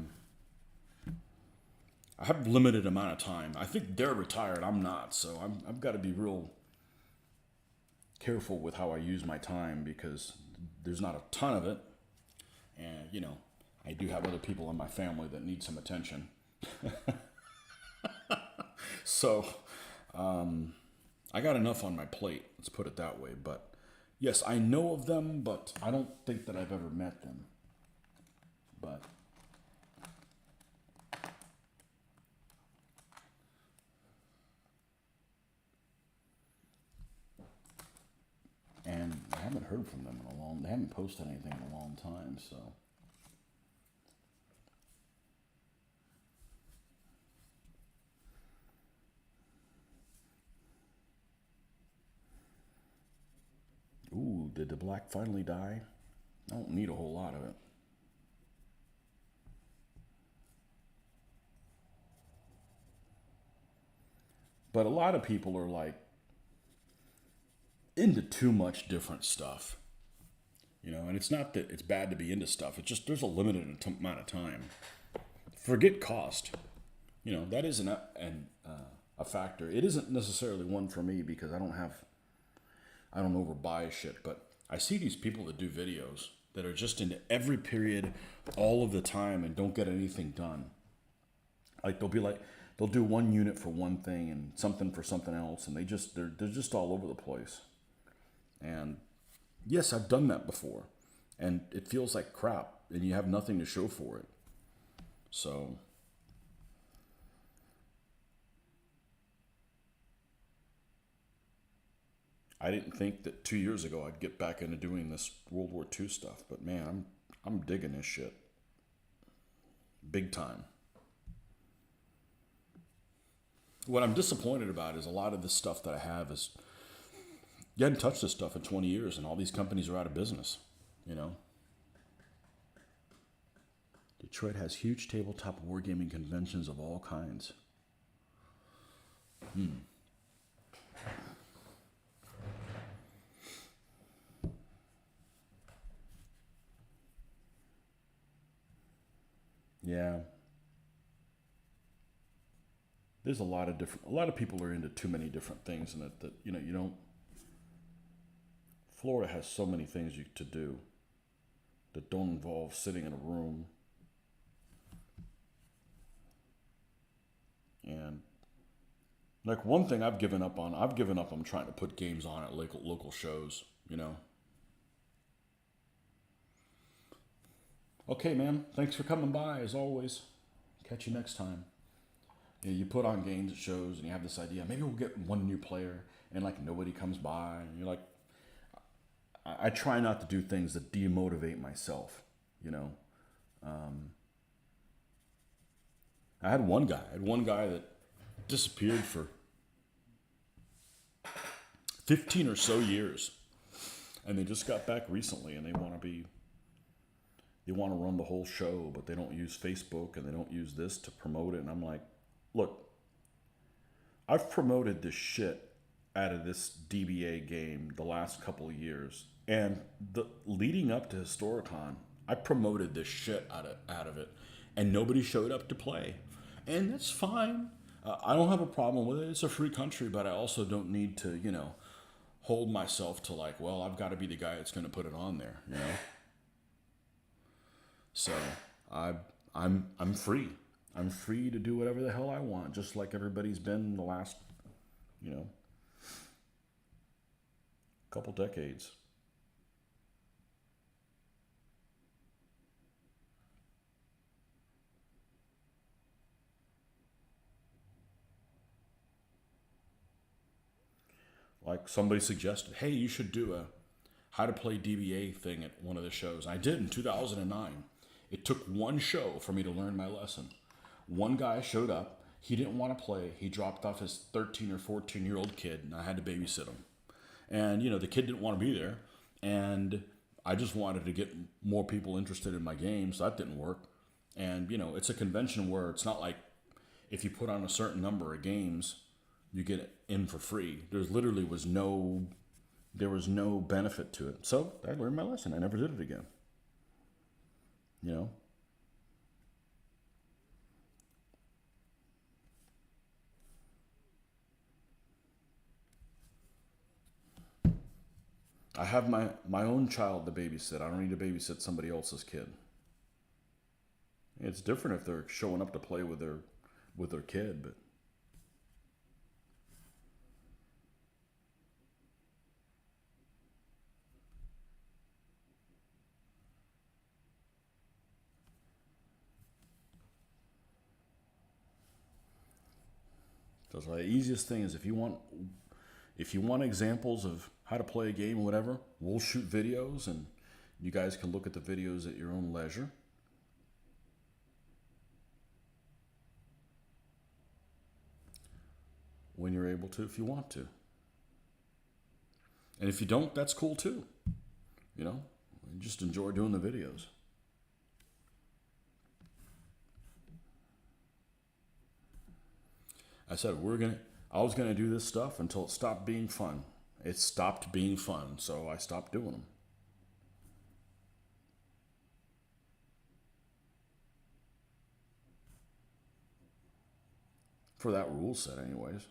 have limited amount of time. I think they're retired. I'm not, so I've got to be real careful with how I use my time because there's not a ton of it, and you know, I do have other people in my family that need some attention. So, I got enough on my plate. Let's put it that way. But yes, I know of them, but I don't think that I've ever met them. But and I haven't heard from them in a long. They haven't posted anything in a long time. So. Ooh, did the black finally die? I don't need a whole lot of it. But a lot of people are like into too much different stuff. You know, and it's not that it's bad to be into stuff. It's just there's a limited amount of time. Forget cost. You know, that isn't a factor. It isn't necessarily one for me because I don't overbuy shit, but I see these people that do videos that are just into every period all of the time and don't get anything done. Like they'll do one unit for one thing and something for something else, and they're just all over the place. And yes, I've done that before, and it feels like crap, and you have nothing to show for it. So I didn't think that 2 years ago I'd get back into doing this World War II stuff, but man, I'm digging this shit big time. What I'm disappointed about is a lot of this stuff that I have is you hadn't touched this stuff in 20 years, and all these companies are out of business. You know, Detroit has huge tabletop wargaming conventions of all kinds. Yeah, there's a lot of people are into too many different things, and that you know you don't. Florida has so many things to do that don't involve sitting in a room and like one thing I've given up on trying to put games on at local shows, you know. Okay, man, thanks for coming by as always. Catch you next time. You know, you put on games at shows and you have this idea, maybe we'll get one new player, and like nobody comes by, and you're like, I try not to do things that demotivate myself, you know. I had one guy that disappeared for 15 or so years, and they just got back recently, and they want to run the whole show, but they don't use Facebook and they don't use this to promote it. And I'm like, look, I've promoted this shit out of this DBA game the last couple of years, and the leading up to Historicon, I promoted this shit out of it, and nobody showed up to play, and that's fine. I don't have a problem with it. It's a free country, but I also don't need to, you know, hold myself to like, well, I've got to be the guy that's going to put it on there, you know. So I'm free. I'm free to do whatever the hell I want, just like everybody's been the last, you know, couple decades. Like somebody suggested, hey, you should do a how to play DBA thing at one of the shows. I did in 2009. It took one show for me to learn my lesson. One guy showed up. He didn't want to play. He dropped off his 13 or 14-year-old kid, and I had to babysit him. And, you know, the kid didn't want to be there. And I just wanted to get more people interested in my games. That didn't work. And, you know, it's a convention where it's not like if you put on a certain number of games, you get in for free. There was no benefit to it. So I learned my lesson. I never did it again. You know? I have my own child to babysit. I don't need to babysit somebody else's kid. It's different if they're showing up to play with their kid, but because the easiest thing is if you want examples of how to play a game or whatever, we'll shoot videos and you guys can look at the videos at your own leisure. When you're able to, if you want to. And if you don't, that's cool too. You know, just enjoy doing the videos. I said I was gonna do this stuff until it stopped being fun. It stopped being fun, so I stopped doing them. For that rule set, anyways.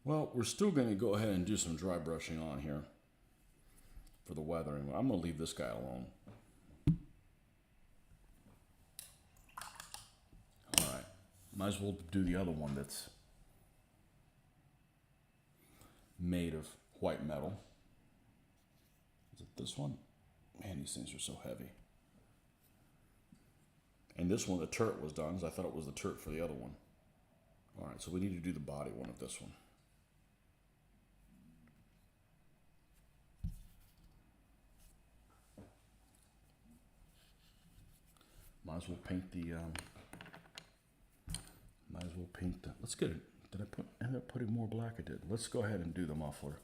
Well, we're still going to go ahead and do some dry brushing on here for the weathering. I'm going to leave this guy alone. All right. Might as well do the other one that's made of white metal. Is it this one? Man, these things are so heavy. And this one, the turret was done, because I thought it was the turret for the other one. All right, so we need to do the body one of this one. Might as well paint the. Might as well paint the. Let's get it. Did I end up putting more black? I did. Let's go ahead and do the muffler.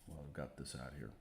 Well, I've got this out here.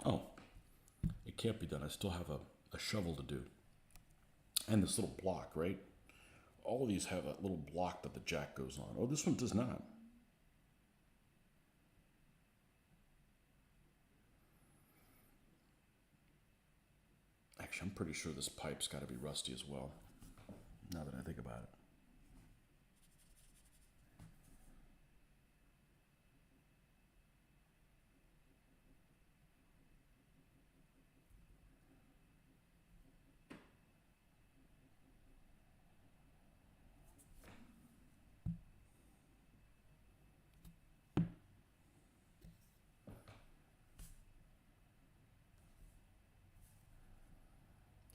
Oh, it can't be done. I still have a shovel to do. And this little block, right? All of these have a little block that the jack goes on. Oh, this one does not. Actually, I'm pretty sure this pipe's got to be rusty as well, now that I think about it.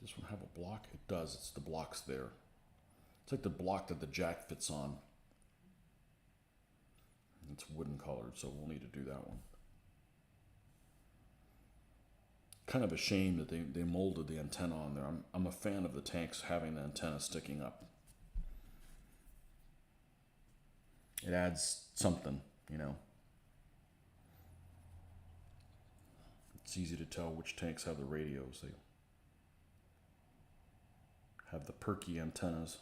Does this one have a block? It does. It's the blocks there. It's like the block that the jack fits on. It's wooden colored, so we'll need to do that one. Kind of a shame that they molded the antenna on there. I'm a fan of the tanks having the antenna sticking up. It adds something, you know. It's easy to tell which tanks have the radios. They have the perky antennas.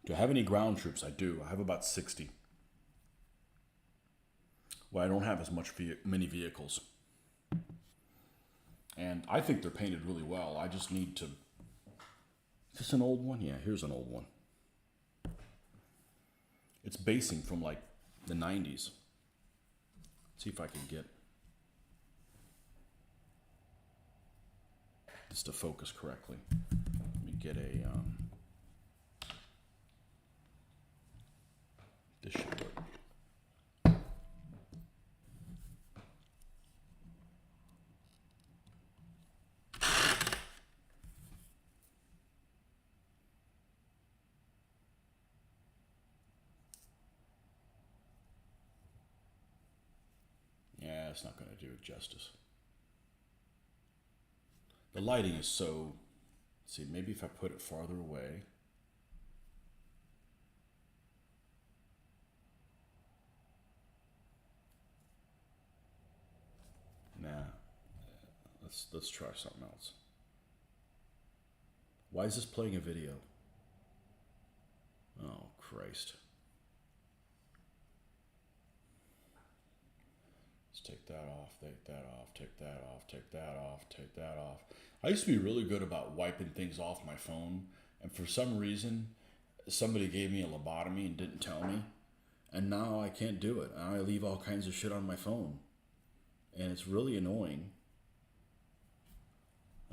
Do I have any ground troops? I do. I have about 60. Well, I don't have as many vehicles. And I think they're painted really well. I just need to... Is this an old one? Yeah, here's an old one. It's basing from like the 90s. Let's see if I can get this to focus correctly. Let me get a... this should work. Yeah, it's not going to do it justice. The lighting is so... Let's see, maybe if I put it farther away. Nah. Let's try something else. Why is this playing a video? Oh, Christ. Take that off, take that off, take that off, take that off, take that off. I used to be really good about wiping things off my phone, and for some reason, somebody gave me a lobotomy and didn't tell me, and now I can't do it. I leave all kinds of shit on my phone, and it's really annoying.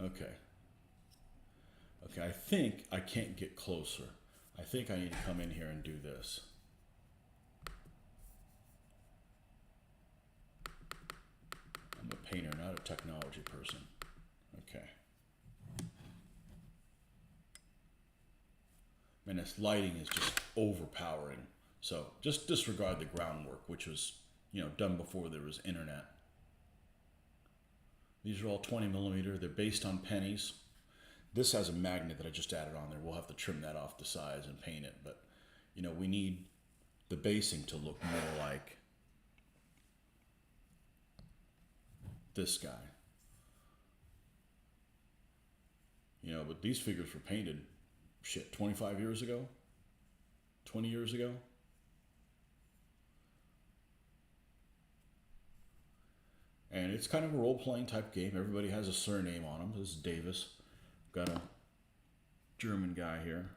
Okay. Okay, I think I can't get closer. I think I need to come in here and do this. I'm a painter, not a technology person. Okay. Man, this lighting is just overpowering. So just disregard the groundwork, which was, done before there was internet. These are all 20 millimeter. They're based on pennies. This has a magnet that I just added on there. We'll have to trim that off the sides and paint it. But, we need the basing to look more like this guy. But these figures were painted, 25 years ago? 20 years ago? And it's kind of a role-playing type game. Everybody has a surname on them. This is Davis. Got a German guy here.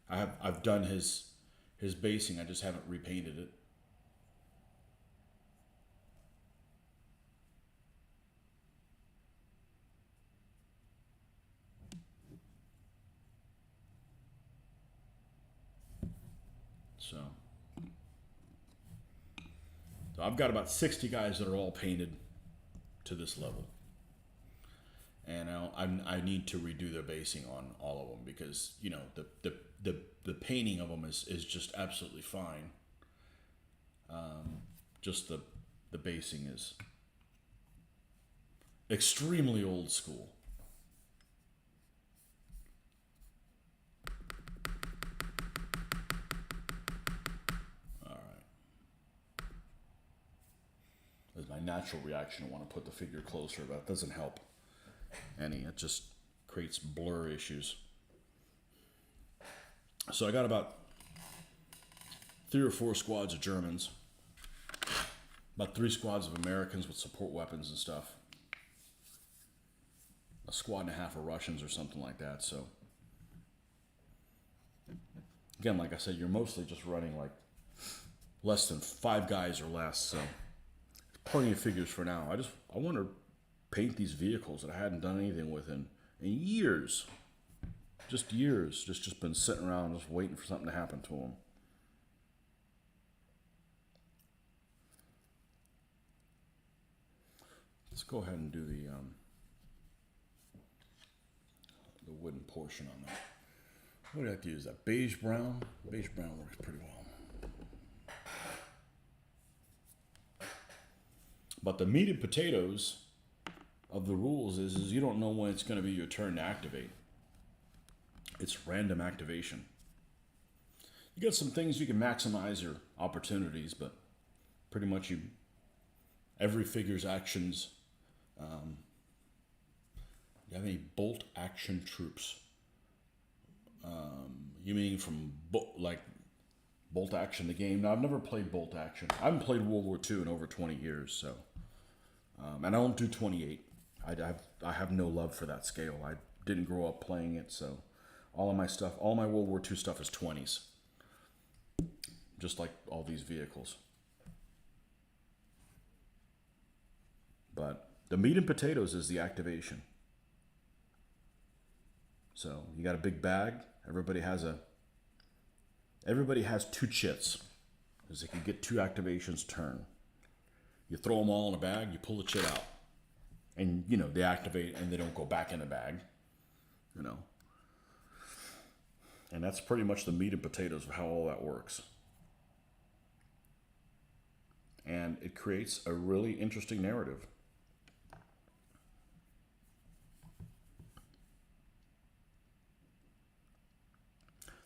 I've done his basing. I just haven't repainted it. So I've got about 60 guys that are all painted to this level. And I need to redo their basing on all of them because, the painting of them is just absolutely fine. Just the basing is extremely old school. My natural reaction to want to put the figure closer, but it doesn't help any. It just creates blur issues. So I got about 3 or 4 squads of Germans, about 3 squads of Americans with support weapons and stuff, a squad and a half of Russians or something like that. So again, like I said, you're mostly just running like less than 5 guys or less. So plenty of figures for now. I want to paint these vehicles that I hadn't done anything with in years. Just years. Just been sitting around just waiting for something to happen to them. Let's go ahead and do the wooden portion on that. What do I have to use? That beige brown? Beige brown works pretty well. But the meat and potatoes of the rules is you don't know when it's going to be your turn to activate. It's random activation. You got some things you can maximize your opportunities, but pretty much every figure's actions. You have any bolt action troops? You mean from like Bolt Action, the game? Now, I've never played Bolt Action. I haven't played World War II in over 20 years, so. And I don't do 28. I have no love for that scale. I didn't grow up playing it, so all of my stuff, all my World War II stuff is 20s. Just like all these vehicles. But the meat and potatoes is the activation. So you got a big bag. Everybody has two chits, because they can get 2 activations turn. You throw them all in a bag, you pull the chit out, and you know they activate and they don't go back in the bag. You know, and that's pretty much the meat and potatoes of how all that works. And it creates a really interesting narrative.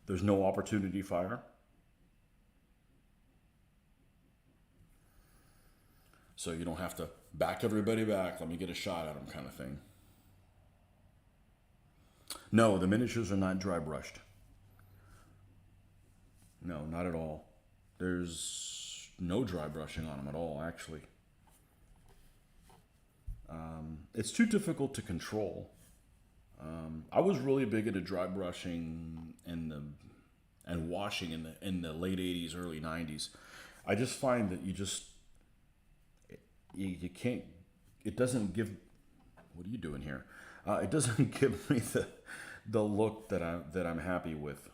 There's no opportunity fire. So you don't have to back everybody back, let me get a shot at them kind of thing. No, the miniatures are not dry brushed. No, not at all. There's no dry brushing on them at all, actually. It's too difficult to control. I was really big into dry brushing and washing in the late 80s, early 90s. I just find that you can't, it doesn't give, what are you doing here? It doesn't give me the look that I'm happy with.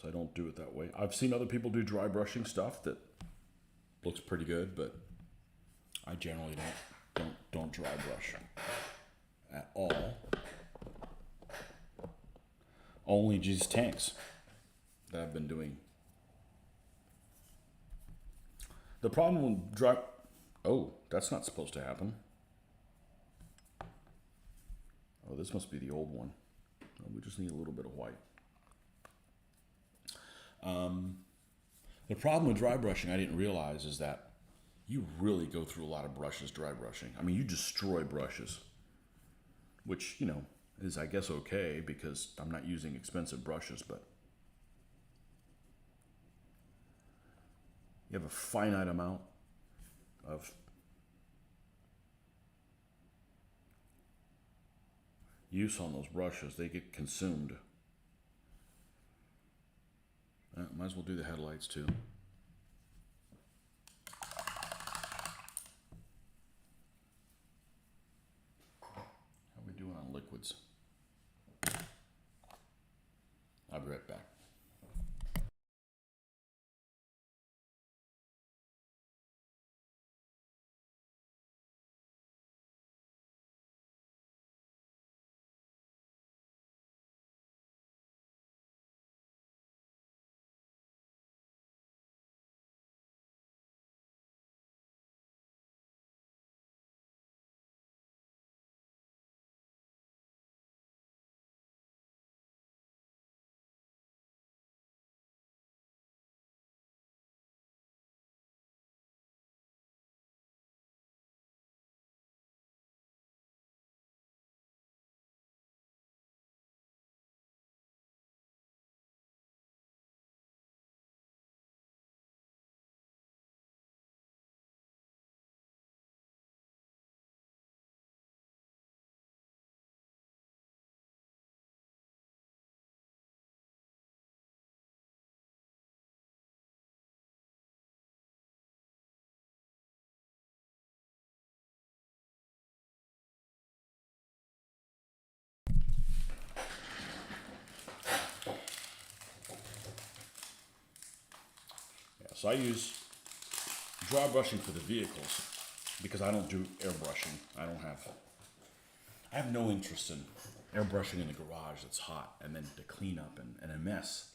So I don't do it that way. I've seen other people do dry brushing stuff that looks pretty good, but I generally don't dry brush at all. Only these tanks that I've been doing. The problem with dry... Oh, that's not supposed to happen. Oh, this must be the old one. Oh, we just need a little bit of white. The problem with dry brushing, I didn't realize, is that you really go through a lot of brushes dry brushing. I mean, you destroy brushes, which, you know, is, I guess, okay because I'm not using expensive brushes, but you have a finite amount of use on those brushes. They get consumed. Might as well do the headlights too. How are we doing on liquids? I'll be right back. So I use dry brushing for the vehicles because I don't do airbrushing. I have no interest in airbrushing in the garage that's hot and then to clean up and a mess.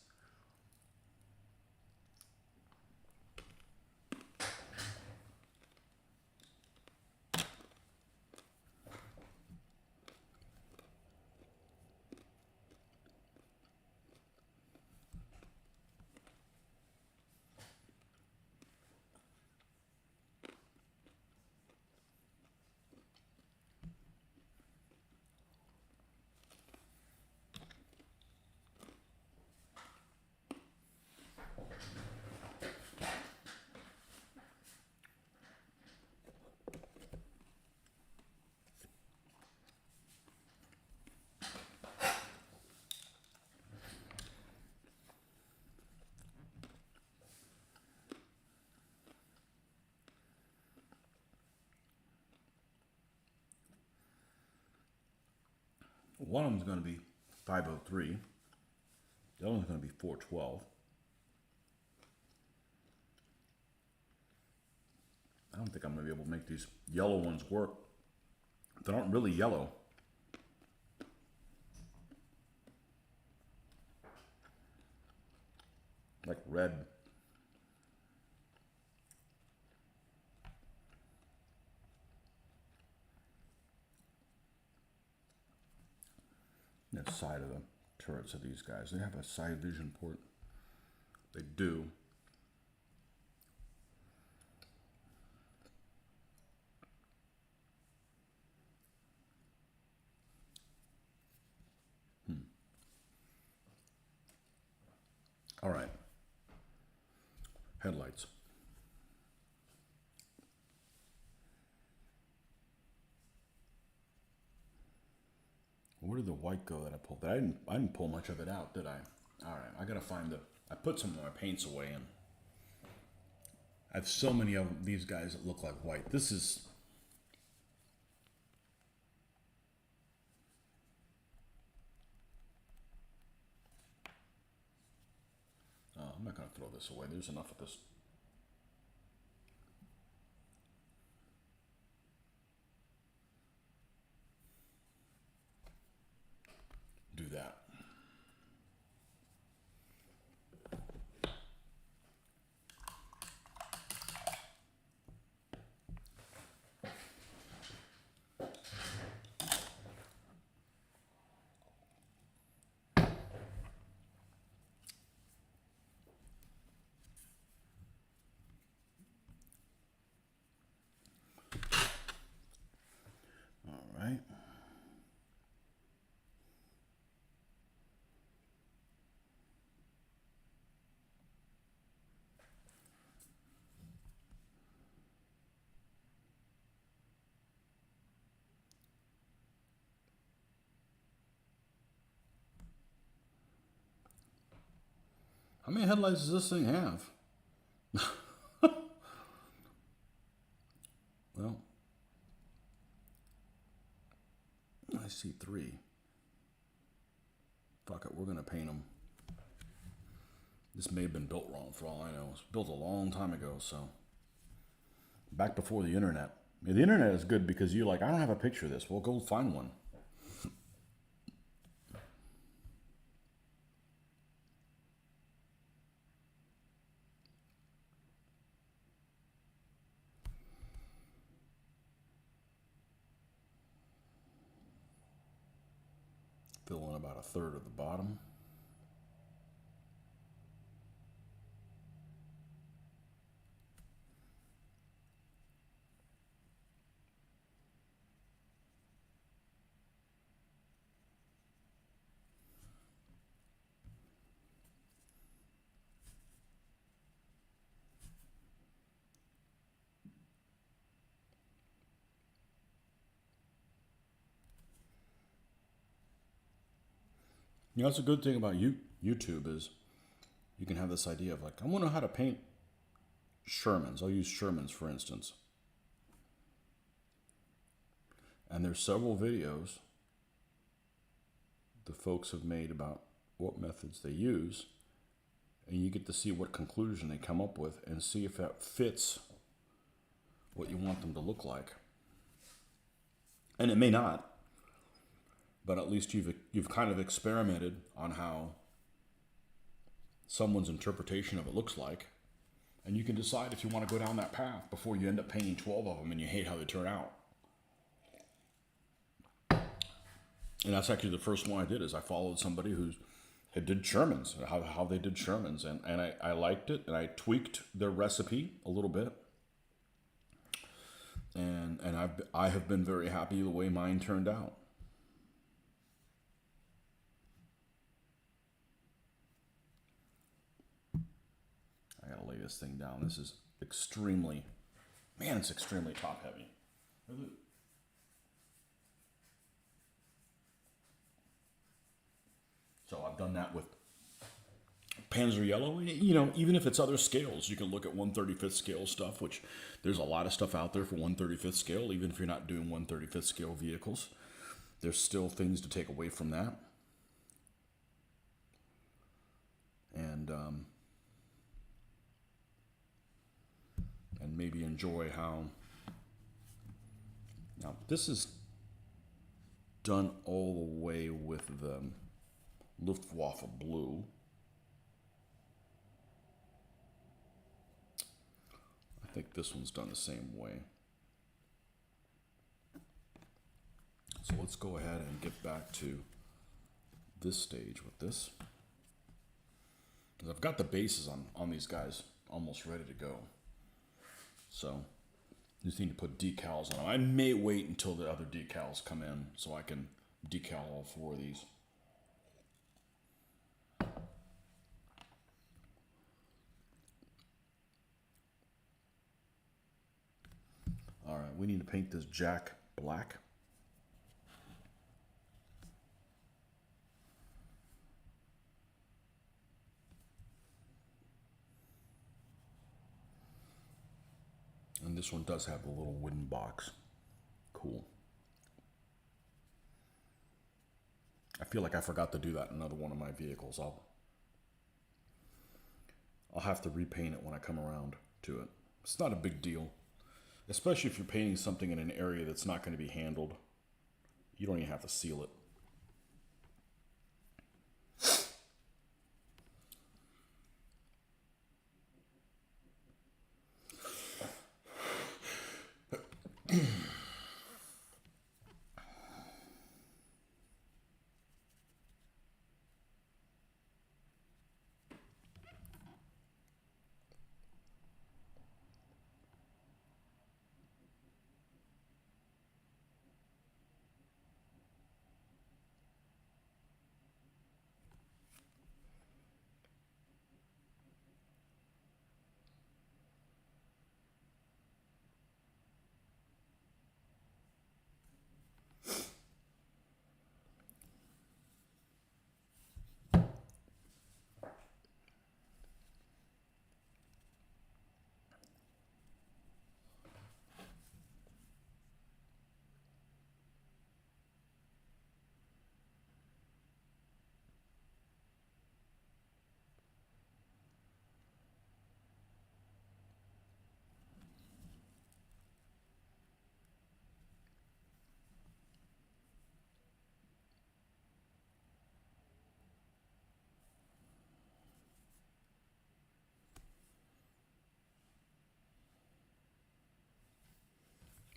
One of them's going to be 503. The other one's going to be 412. I don't think I'm going to be able to make these yellow ones work. They aren't really yellow. Like red. The side of the turrets of these guys. They have a side vision port. They do. All right. Headlights. Where did the white go that I pulled? I didn't pull much of it out, did I? All right, I gotta find the. I put some of my paints away, and I have so many of these guys that look like white. This is. Oh, I'm not gonna throw this away. There's enough of this. Do that. All right. How many headlights does this thing have? Well, I see 3. Fuck it, we're gonna paint them. This may have been built wrong for all I know. It was built a long time ago, so. Back before the internet. Yeah, the internet is good because you're like, I don't have a picture of this. Well, go find one. Fill in about 1/3 of the bottom. You know, that's a good thing about YouTube is you can have this idea of like, I want to know how to paint Shermans. I'll use Shermans for instance. And there's several videos the folks have made about what methods they use, and you get to see what conclusion they come up with and see if that fits what you want them to look like. And it may not, but at least you've kind of experimented on how someone's interpretation of it looks like, and you can decide if you want to go down that path before you end up painting 12 of them and you hate how they turn out. And that's actually the first one I did, is I followed somebody who did Shermans, how they did Shermans, and I liked it, and I tweaked their recipe a little bit, and I have been very happy the way mine turned out. I gotta lay this thing down. This is extremely, man, it's extremely top heavy. So I've done that with Panzer Yellow. You know, even if it's other scales, you can look at 1/35th scale stuff, which there's a lot of stuff out there for 1/35th scale, even if you're not doing 1/35th scale vehicles. there's still things to take away from that. And maybe enjoy how, now this is done all the way with the Luftwaffe blue. I think this one's done the same way. So let's go ahead and get back to this stage with this. I've got the bases on these guys almost ready to go. So just need to put decals on them. I may wait until the other decals come in so I can decal all 4 of these. All right, we need to paint this Jack black. And this one does have a little wooden box. Cool. I feel like I forgot to do that in another one of my vehicles. I'll have to repaint it when I come around to it. It's not a big deal, especially if you're painting something in an area that's not going to be handled. You don't even have to seal it.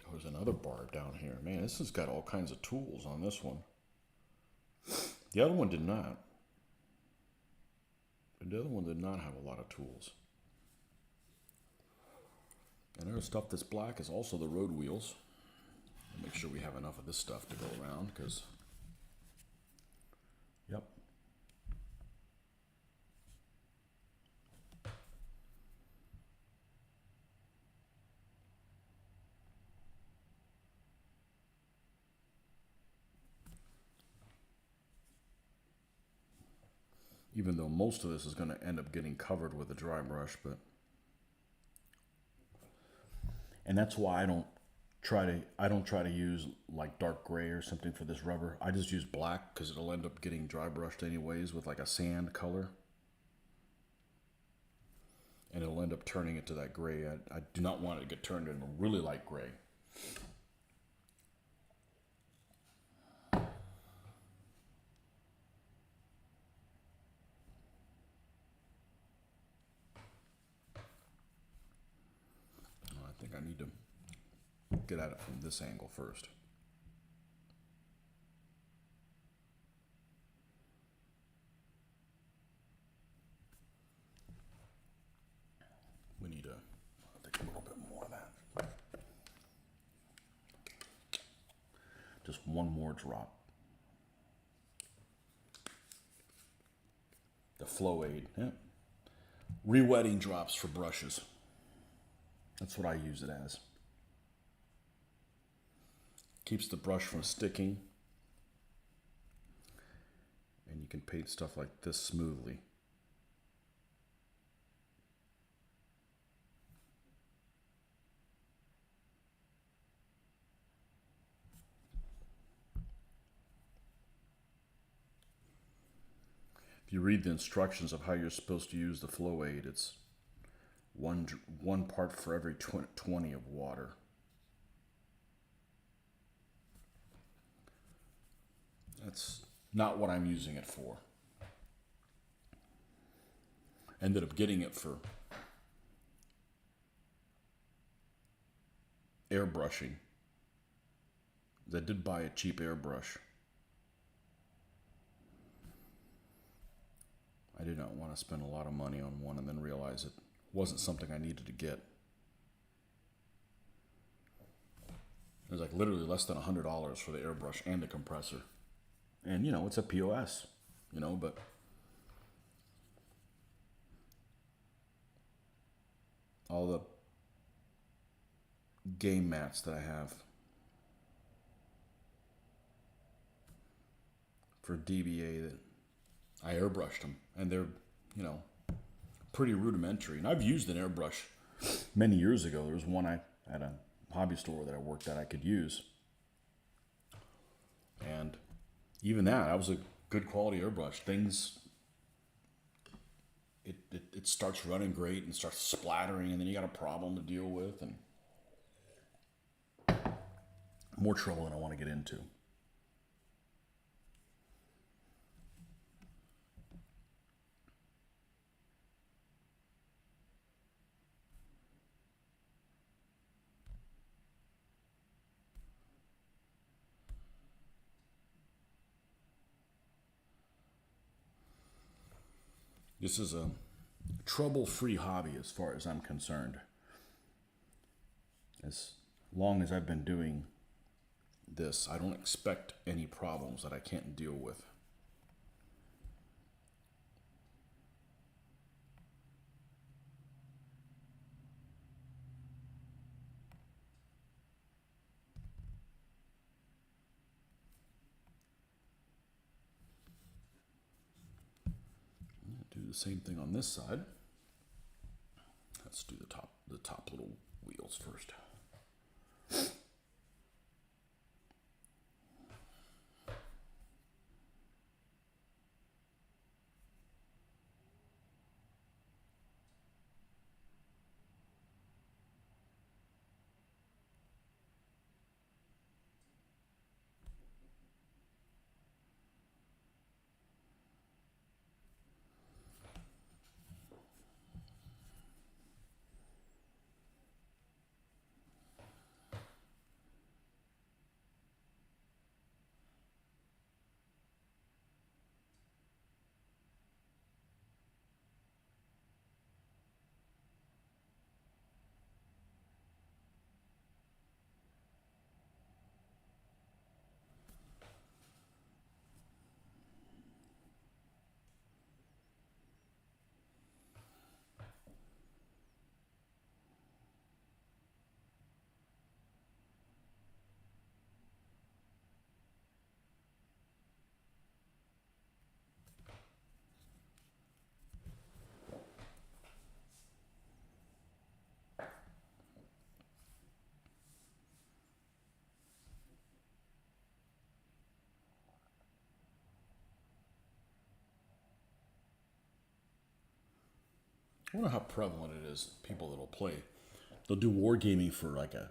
There's another bar down here. Man, this has got all kinds of tools on this one. The other one did not. The other one did not have a lot of tools. And there's stuff that's black is also the road wheels. Make sure we have enough of this stuff to go around, because, yep. Even though most of this is going to end up getting covered with a dry brush, but, and that's why I don't try to use like dark gray or something for this rubber. I just use black because it'll end up getting dry brushed anyways with like a sand color, and it'll end up turning it to that gray. I do not want it to get turned into a really light gray. I think I need to get at it from this angle first. We need I think a little bit more of that. Just one more drop. The flow aid, yeah. Re-wetting drops for brushes. That's what I use it as. Keeps the brush from sticking. And you can paint stuff like this smoothly. If you read the instructions of how you're supposed to use the flow aid, it's one part for every 20 of water. That's not what I'm using it for. Ended up getting it for airbrushing. I did buy a cheap airbrush. I did not want to spend a lot of money on one and then realize it wasn't something I needed to get. It was like literally less than $100 for the airbrush and the compressor. And, you know, it's a POS, you know, but all the game mats that I have for DBA, that I airbrushed them, and they're, you know, pretty rudimentary. And I've used an airbrush many years ago. There was one I at a hobby store that I worked at I could use, and even that was a good quality airbrush. Things, it starts running great and starts splattering, and then you got a problem to deal with, and more trouble than I want to get into. This is a trouble-free hobby as far as I'm concerned. As long as I've been doing this, I don't expect any problems that I can't deal with. Do the same thing on this side. Let's do the top little wheels first. I wonder how prevalent it is, people that'll play. They'll do wargaming for like a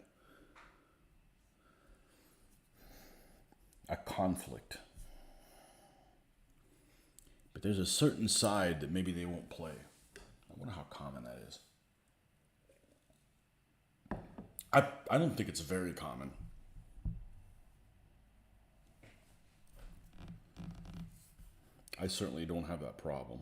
conflict. But there's a certain side that maybe they won't play. I wonder how common that is. I don't think it's very common. I certainly don't have that problem.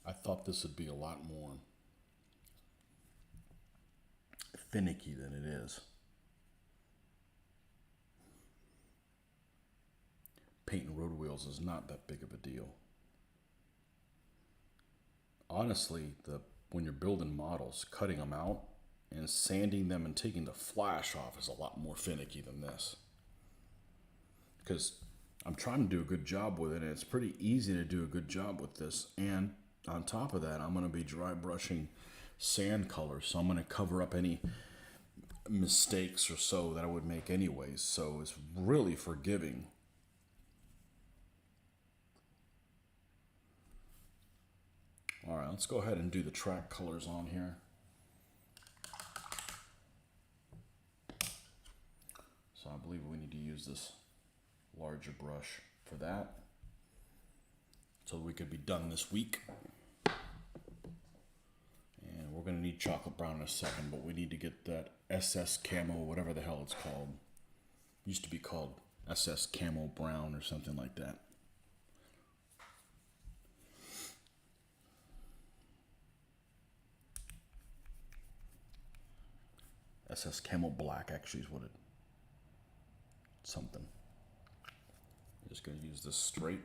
I thought this would be a lot more finicky than it is. Painting road wheels is not that big of a deal. Honestly, when you're building models, cutting them out and sanding them and taking the flash off is a lot more finicky than this. Because I'm trying to do a good job with it, and it's pretty easy to do a good job with this. And on top of that, I'm going to be dry brushing sand colors, so I'm going to cover up any mistakes or so that I would make anyways. So it's really forgiving. All right, let's go ahead and do the track colors on here. So I believe we need to use this larger brush for that, so we could be done this week. And we're going to need chocolate brown in a second, but we need to get that SS Camo, whatever the hell it's called. It used to be called SS Camo Brown or something like that. SS Camo Black actually is what it, something. I'm just going to use this straight.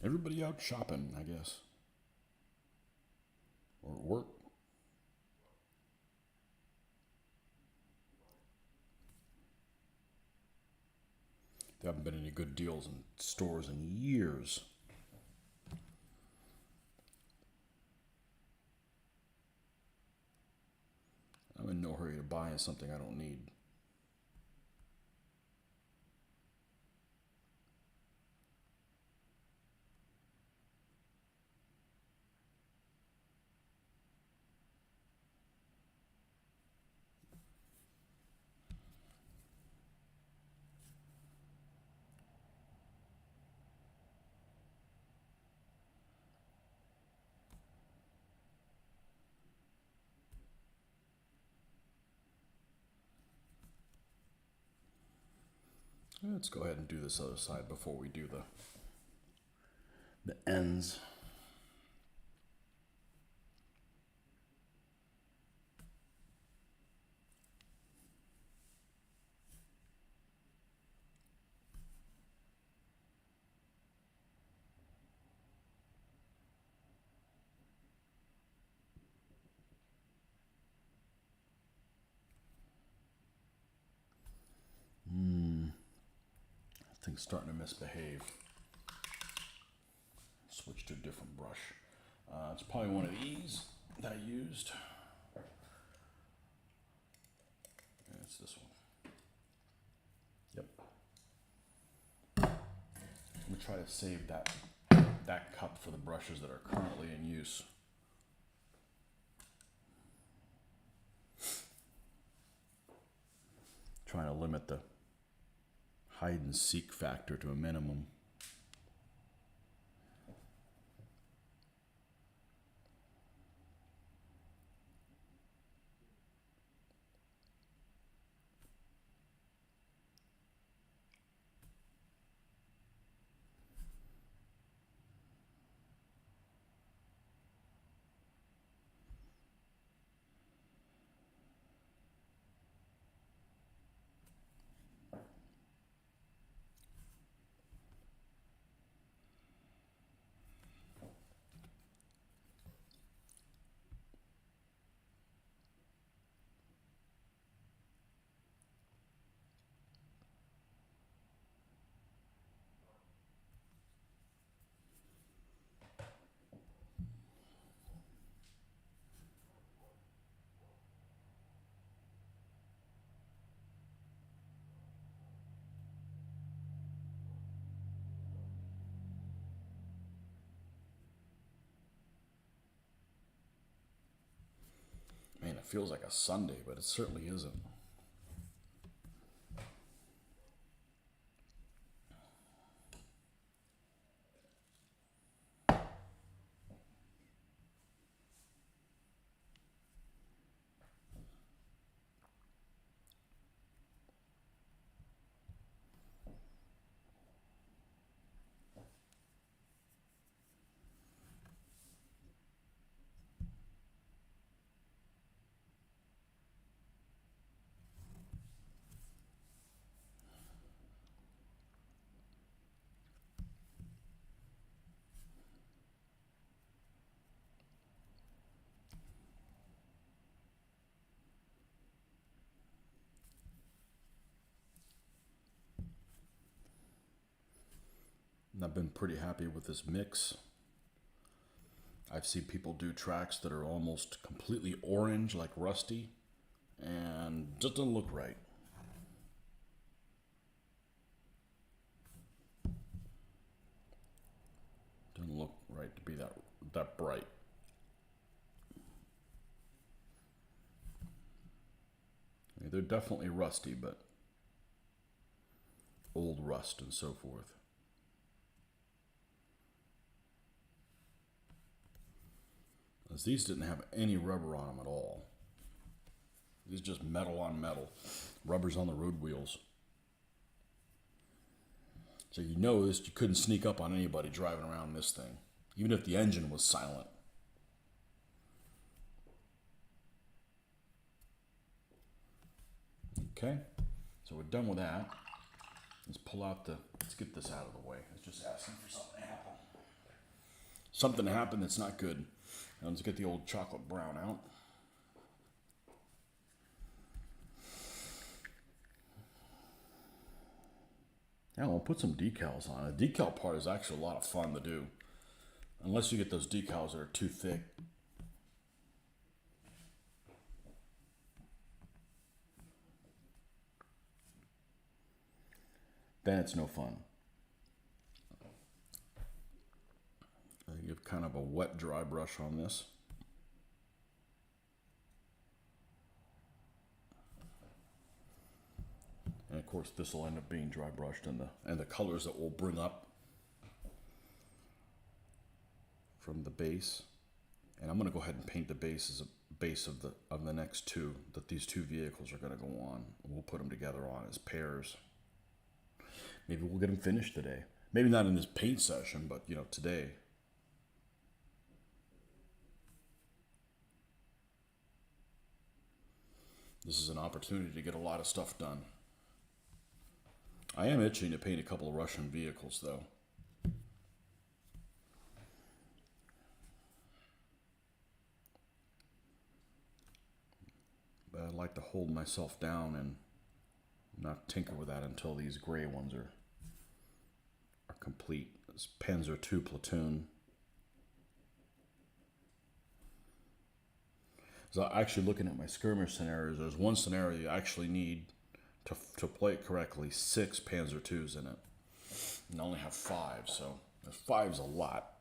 Everybody out shopping, I guess. Or at work. There haven't been any good deals in stores in years. I'm in no hurry to buy something I don't need. Let's go ahead and do this other side before we do the ends. Thing's starting to misbehave. Switch to a different brush. It's probably one of these that I used. Yeah, it's this one. Yep. I'm gonna try to save that cup for the brushes that are currently in use. Trying to limit the hide and seek factor to a minimum. feels like a Sunday, but it certainly isn't. And I've been pretty happy with this mix. I've seen people do tracks that are almost completely orange, like rusty, and just doesn't look right. Doesn't look right to be that bright. I mean, they're definitely rusty, but old rust and so forth. As these didn't have any rubber on them at all. These just metal on metal. Rubber's on the road wheels. So you noticed you couldn't sneak up on anybody driving around this thing, even if the engine was silent. Okay, so we're done with that. Let's pull out let's get this out of the way. It's just asking for something to happen. Something to happen that's not good. Now let's get the old chocolate brown out. Now we'll put some decals on it. The decal part is actually a lot of fun to do. Unless you get those decals that are too thick. Then it's no fun. I give kind of a wet, dry brush on this. And of course, this will end up being dry brushed, and the colors that we'll bring up from the base. And I'm going to go ahead and paint the base as a base of the next two that these two vehicles are going to go on. We'll put them together on as pairs. Maybe we'll get them finished today. Maybe not in this paint session, but today. This is an opportunity to get a lot of stuff done. I am itching to paint a couple of Russian vehicles, though. But I'd like to hold myself down and not tinker with that until these gray ones are complete. This Panzer II platoon. So actually looking at my skirmish scenarios, there's one scenario you actually need to play it correctly 6 Panzer IIs in it. And I only have 5, so 5's a lot.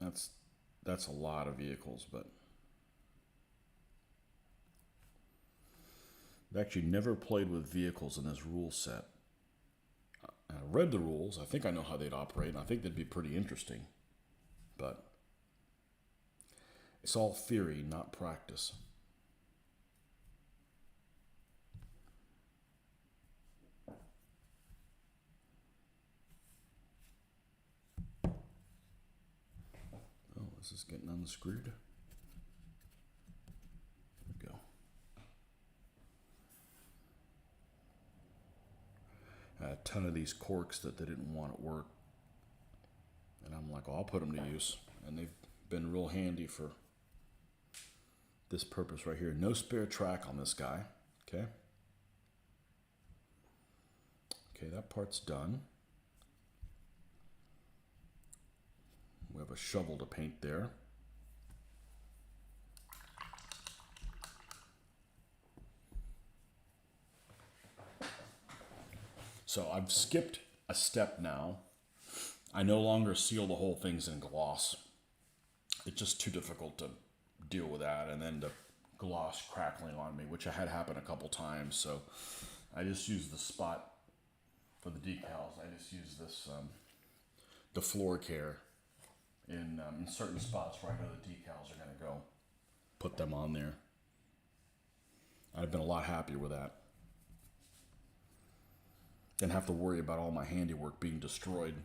That's a lot of vehicles, but I've actually never played with vehicles in this rule set. I read the rules. I think I know how they'd operate, and I think they'd be pretty interesting. But it's all theory, not practice. Oh, is this getting unscrewed? There we go. I had a ton of these corks that they didn't want at work. And I'm like, I'll put them to use. And they've been real handy for this purpose right here. No spare track on this guy. Okay. Okay, that part's done. We have a shovel to paint there. So I've skipped a step now. I no longer seal the whole things in gloss. It's just too difficult to deal with that, and then the gloss crackling on me, which I had happen a couple times. So I just use the spot for the decals. I just use this the floor care in certain spots where I know the decals are going to go. Put them on there. I've been a lot happier with that. Didn't have to worry about all my handiwork being destroyed.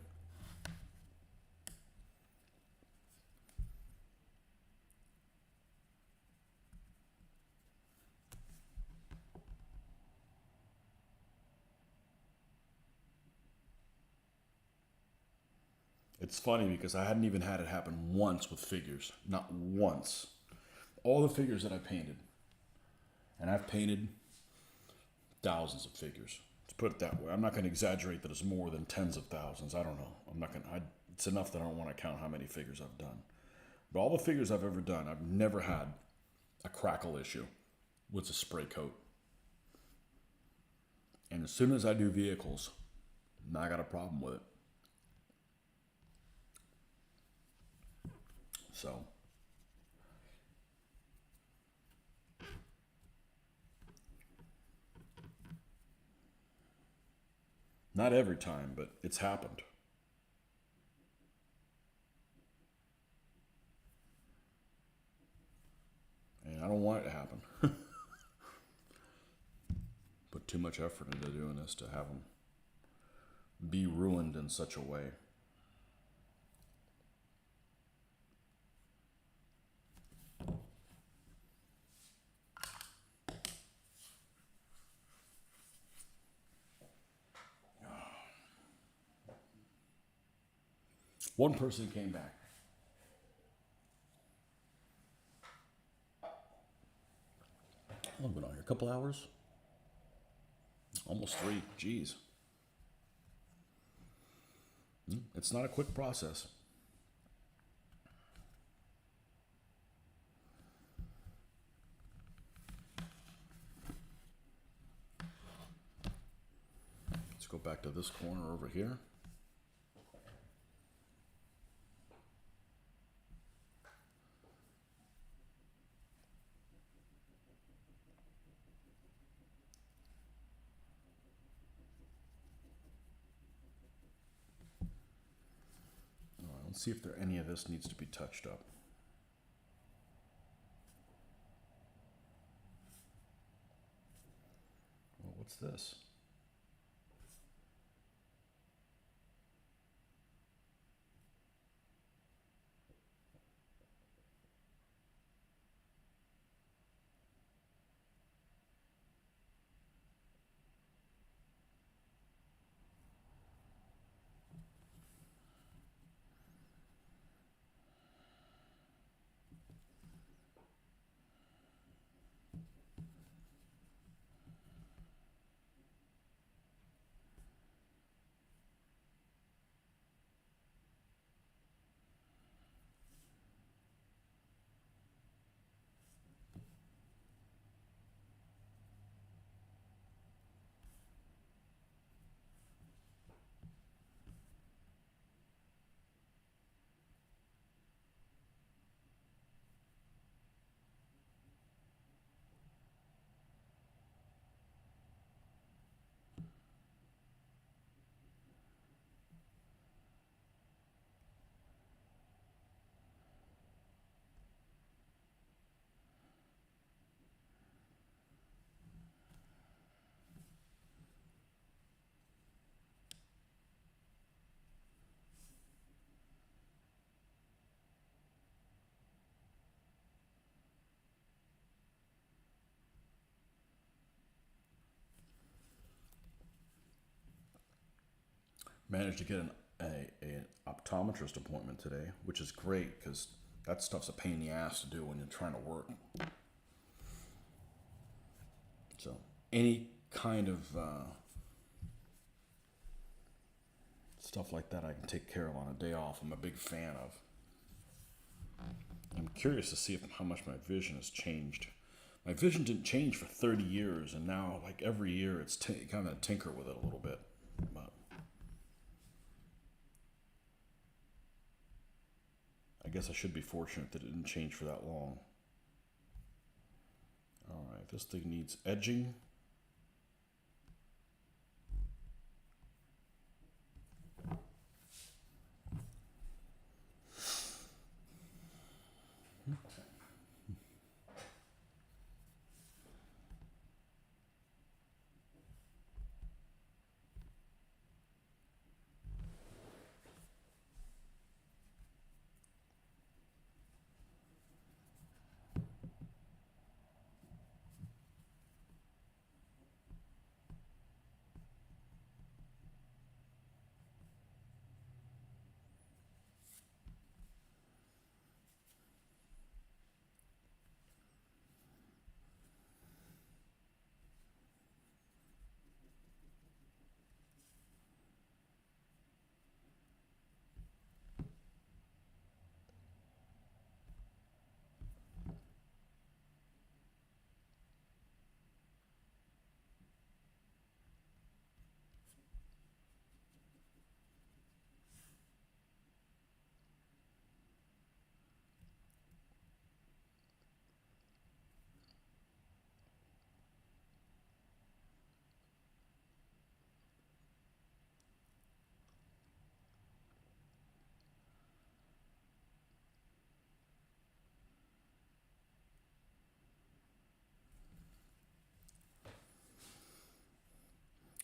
It's funny because I hadn't even had it happen once with figures. Not once. All the figures that I painted, and I've painted thousands of figures. Let's put it that way. I'm not going to exaggerate that it's more than tens of thousands. I don't know. I'm not going to. It's enough that I don't want to count how many figures I've done. But all the figures I've ever done, I've never had a crackle issue with a spray coat. And as soon as I do vehicles, I got a problem with it. So, not every time, but it's happened. And I don't want it to happen. Put too much effort into doing this to have them be ruined in such a way. One person came back. I've been on here a couple hours. Almost 3. Jeez. It's not a quick process. Let's go back to this corner over here. Let's see if any of this needs to be touched up. Well, what's this? Managed to get an optometrist appointment today, which is great because that stuff's a pain in the ass to do when you're trying to work. So any kind of stuff like that I can take care of on a day off, I'm a big fan of. I'm curious to see how much my vision has changed. My vision didn't change for 30 years, and now, like every year, it's kind of tinker with it a little bit. But I guess I should be fortunate that it didn't change for that long. All right, this thing needs edging.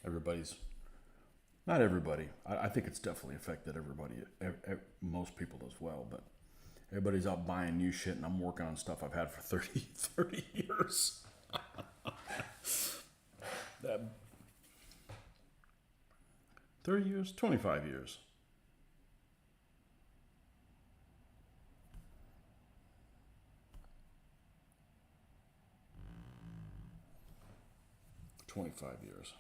Everybody's, not everybody. I think it's definitely affected everybody, most people as well. But everybody's out buying new shit, and I'm working on stuff I've had for 30 years. That 30 years, 25 years. 25 years.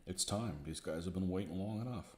It's time. These guys have been waiting long enough.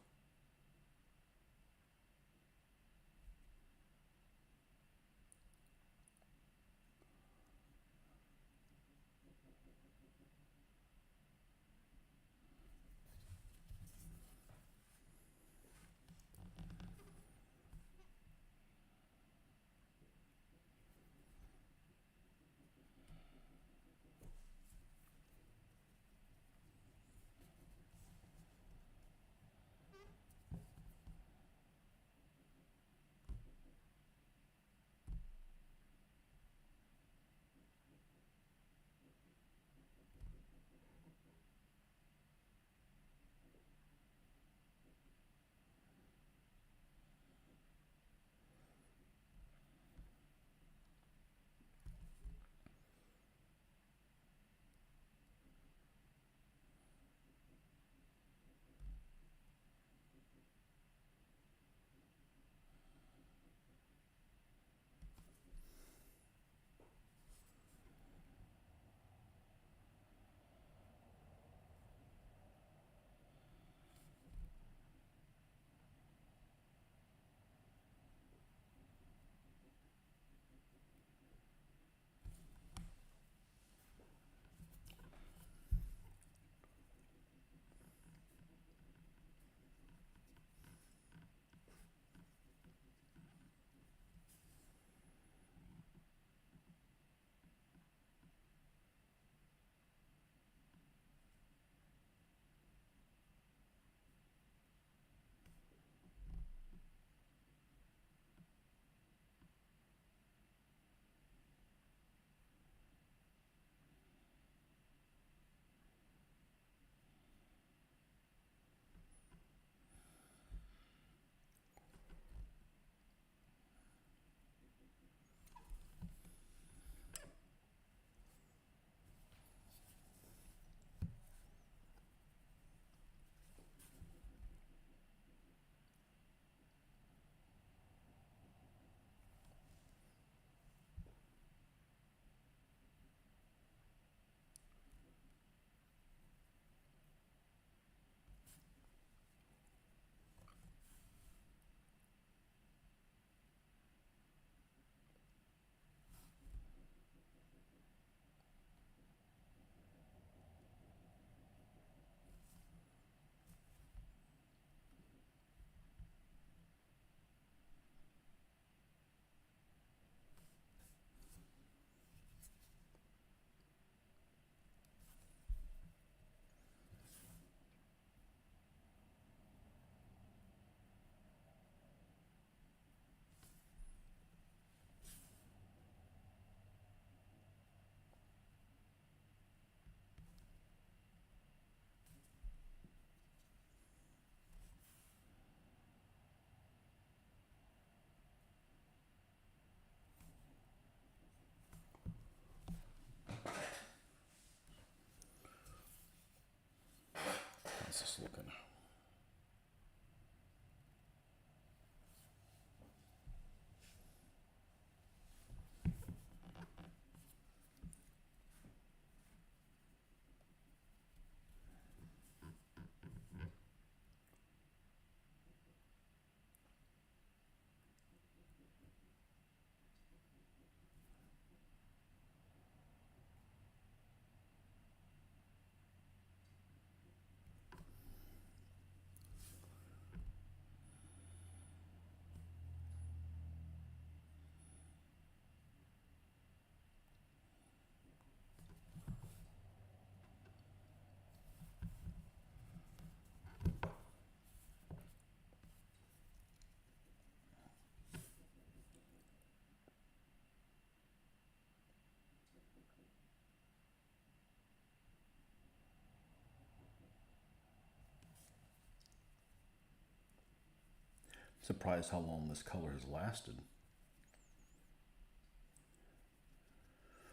Surprised how long this color has lasted.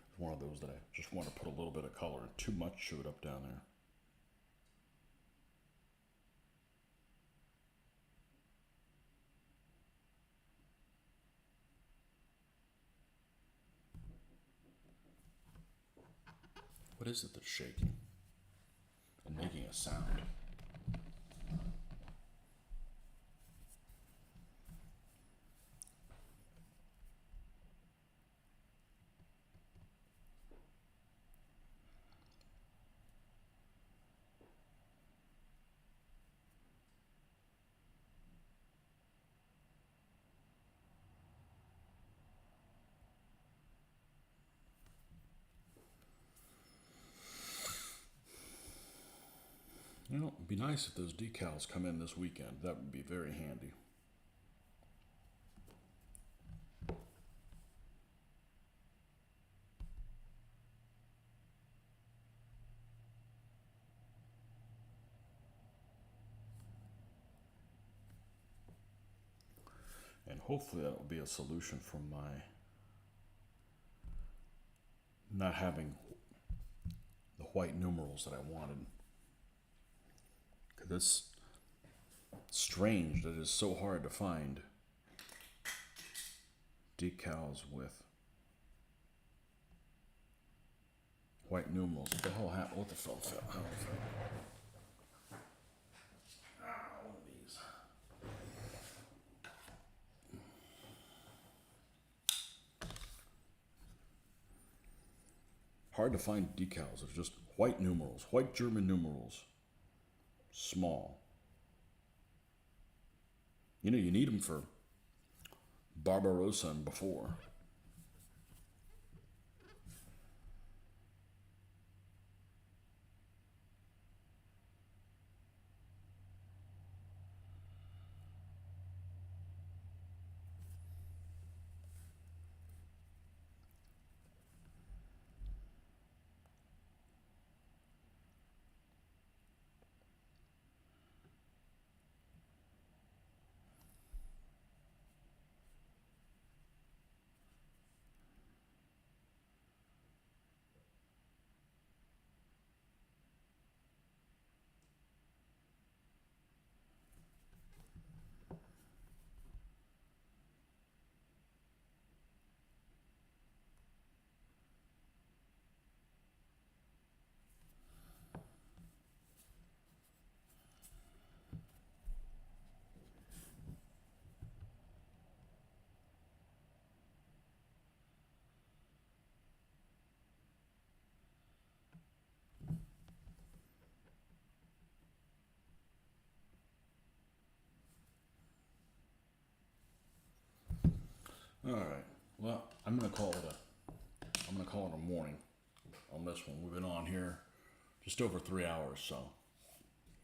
It's one of those that I just want to put a little bit of color and too much showed up down there. What is it that's shaking and making a sound? You know, it'd be nice if those decals come in this weekend. That would be very handy. And hopefully that will be a solution from my not having the white numerals that I wanted. Because it's strange that it's so hard to find decals with white numerals. What the hell happened? What the hell fell? One of these. Hard to find decals. It's just white numerals, white German numerals, small. You know, you need them for Barbarossa and before. All right. Well, I'm gonna call it a morning on this one. We've been on here just over 3 hours, so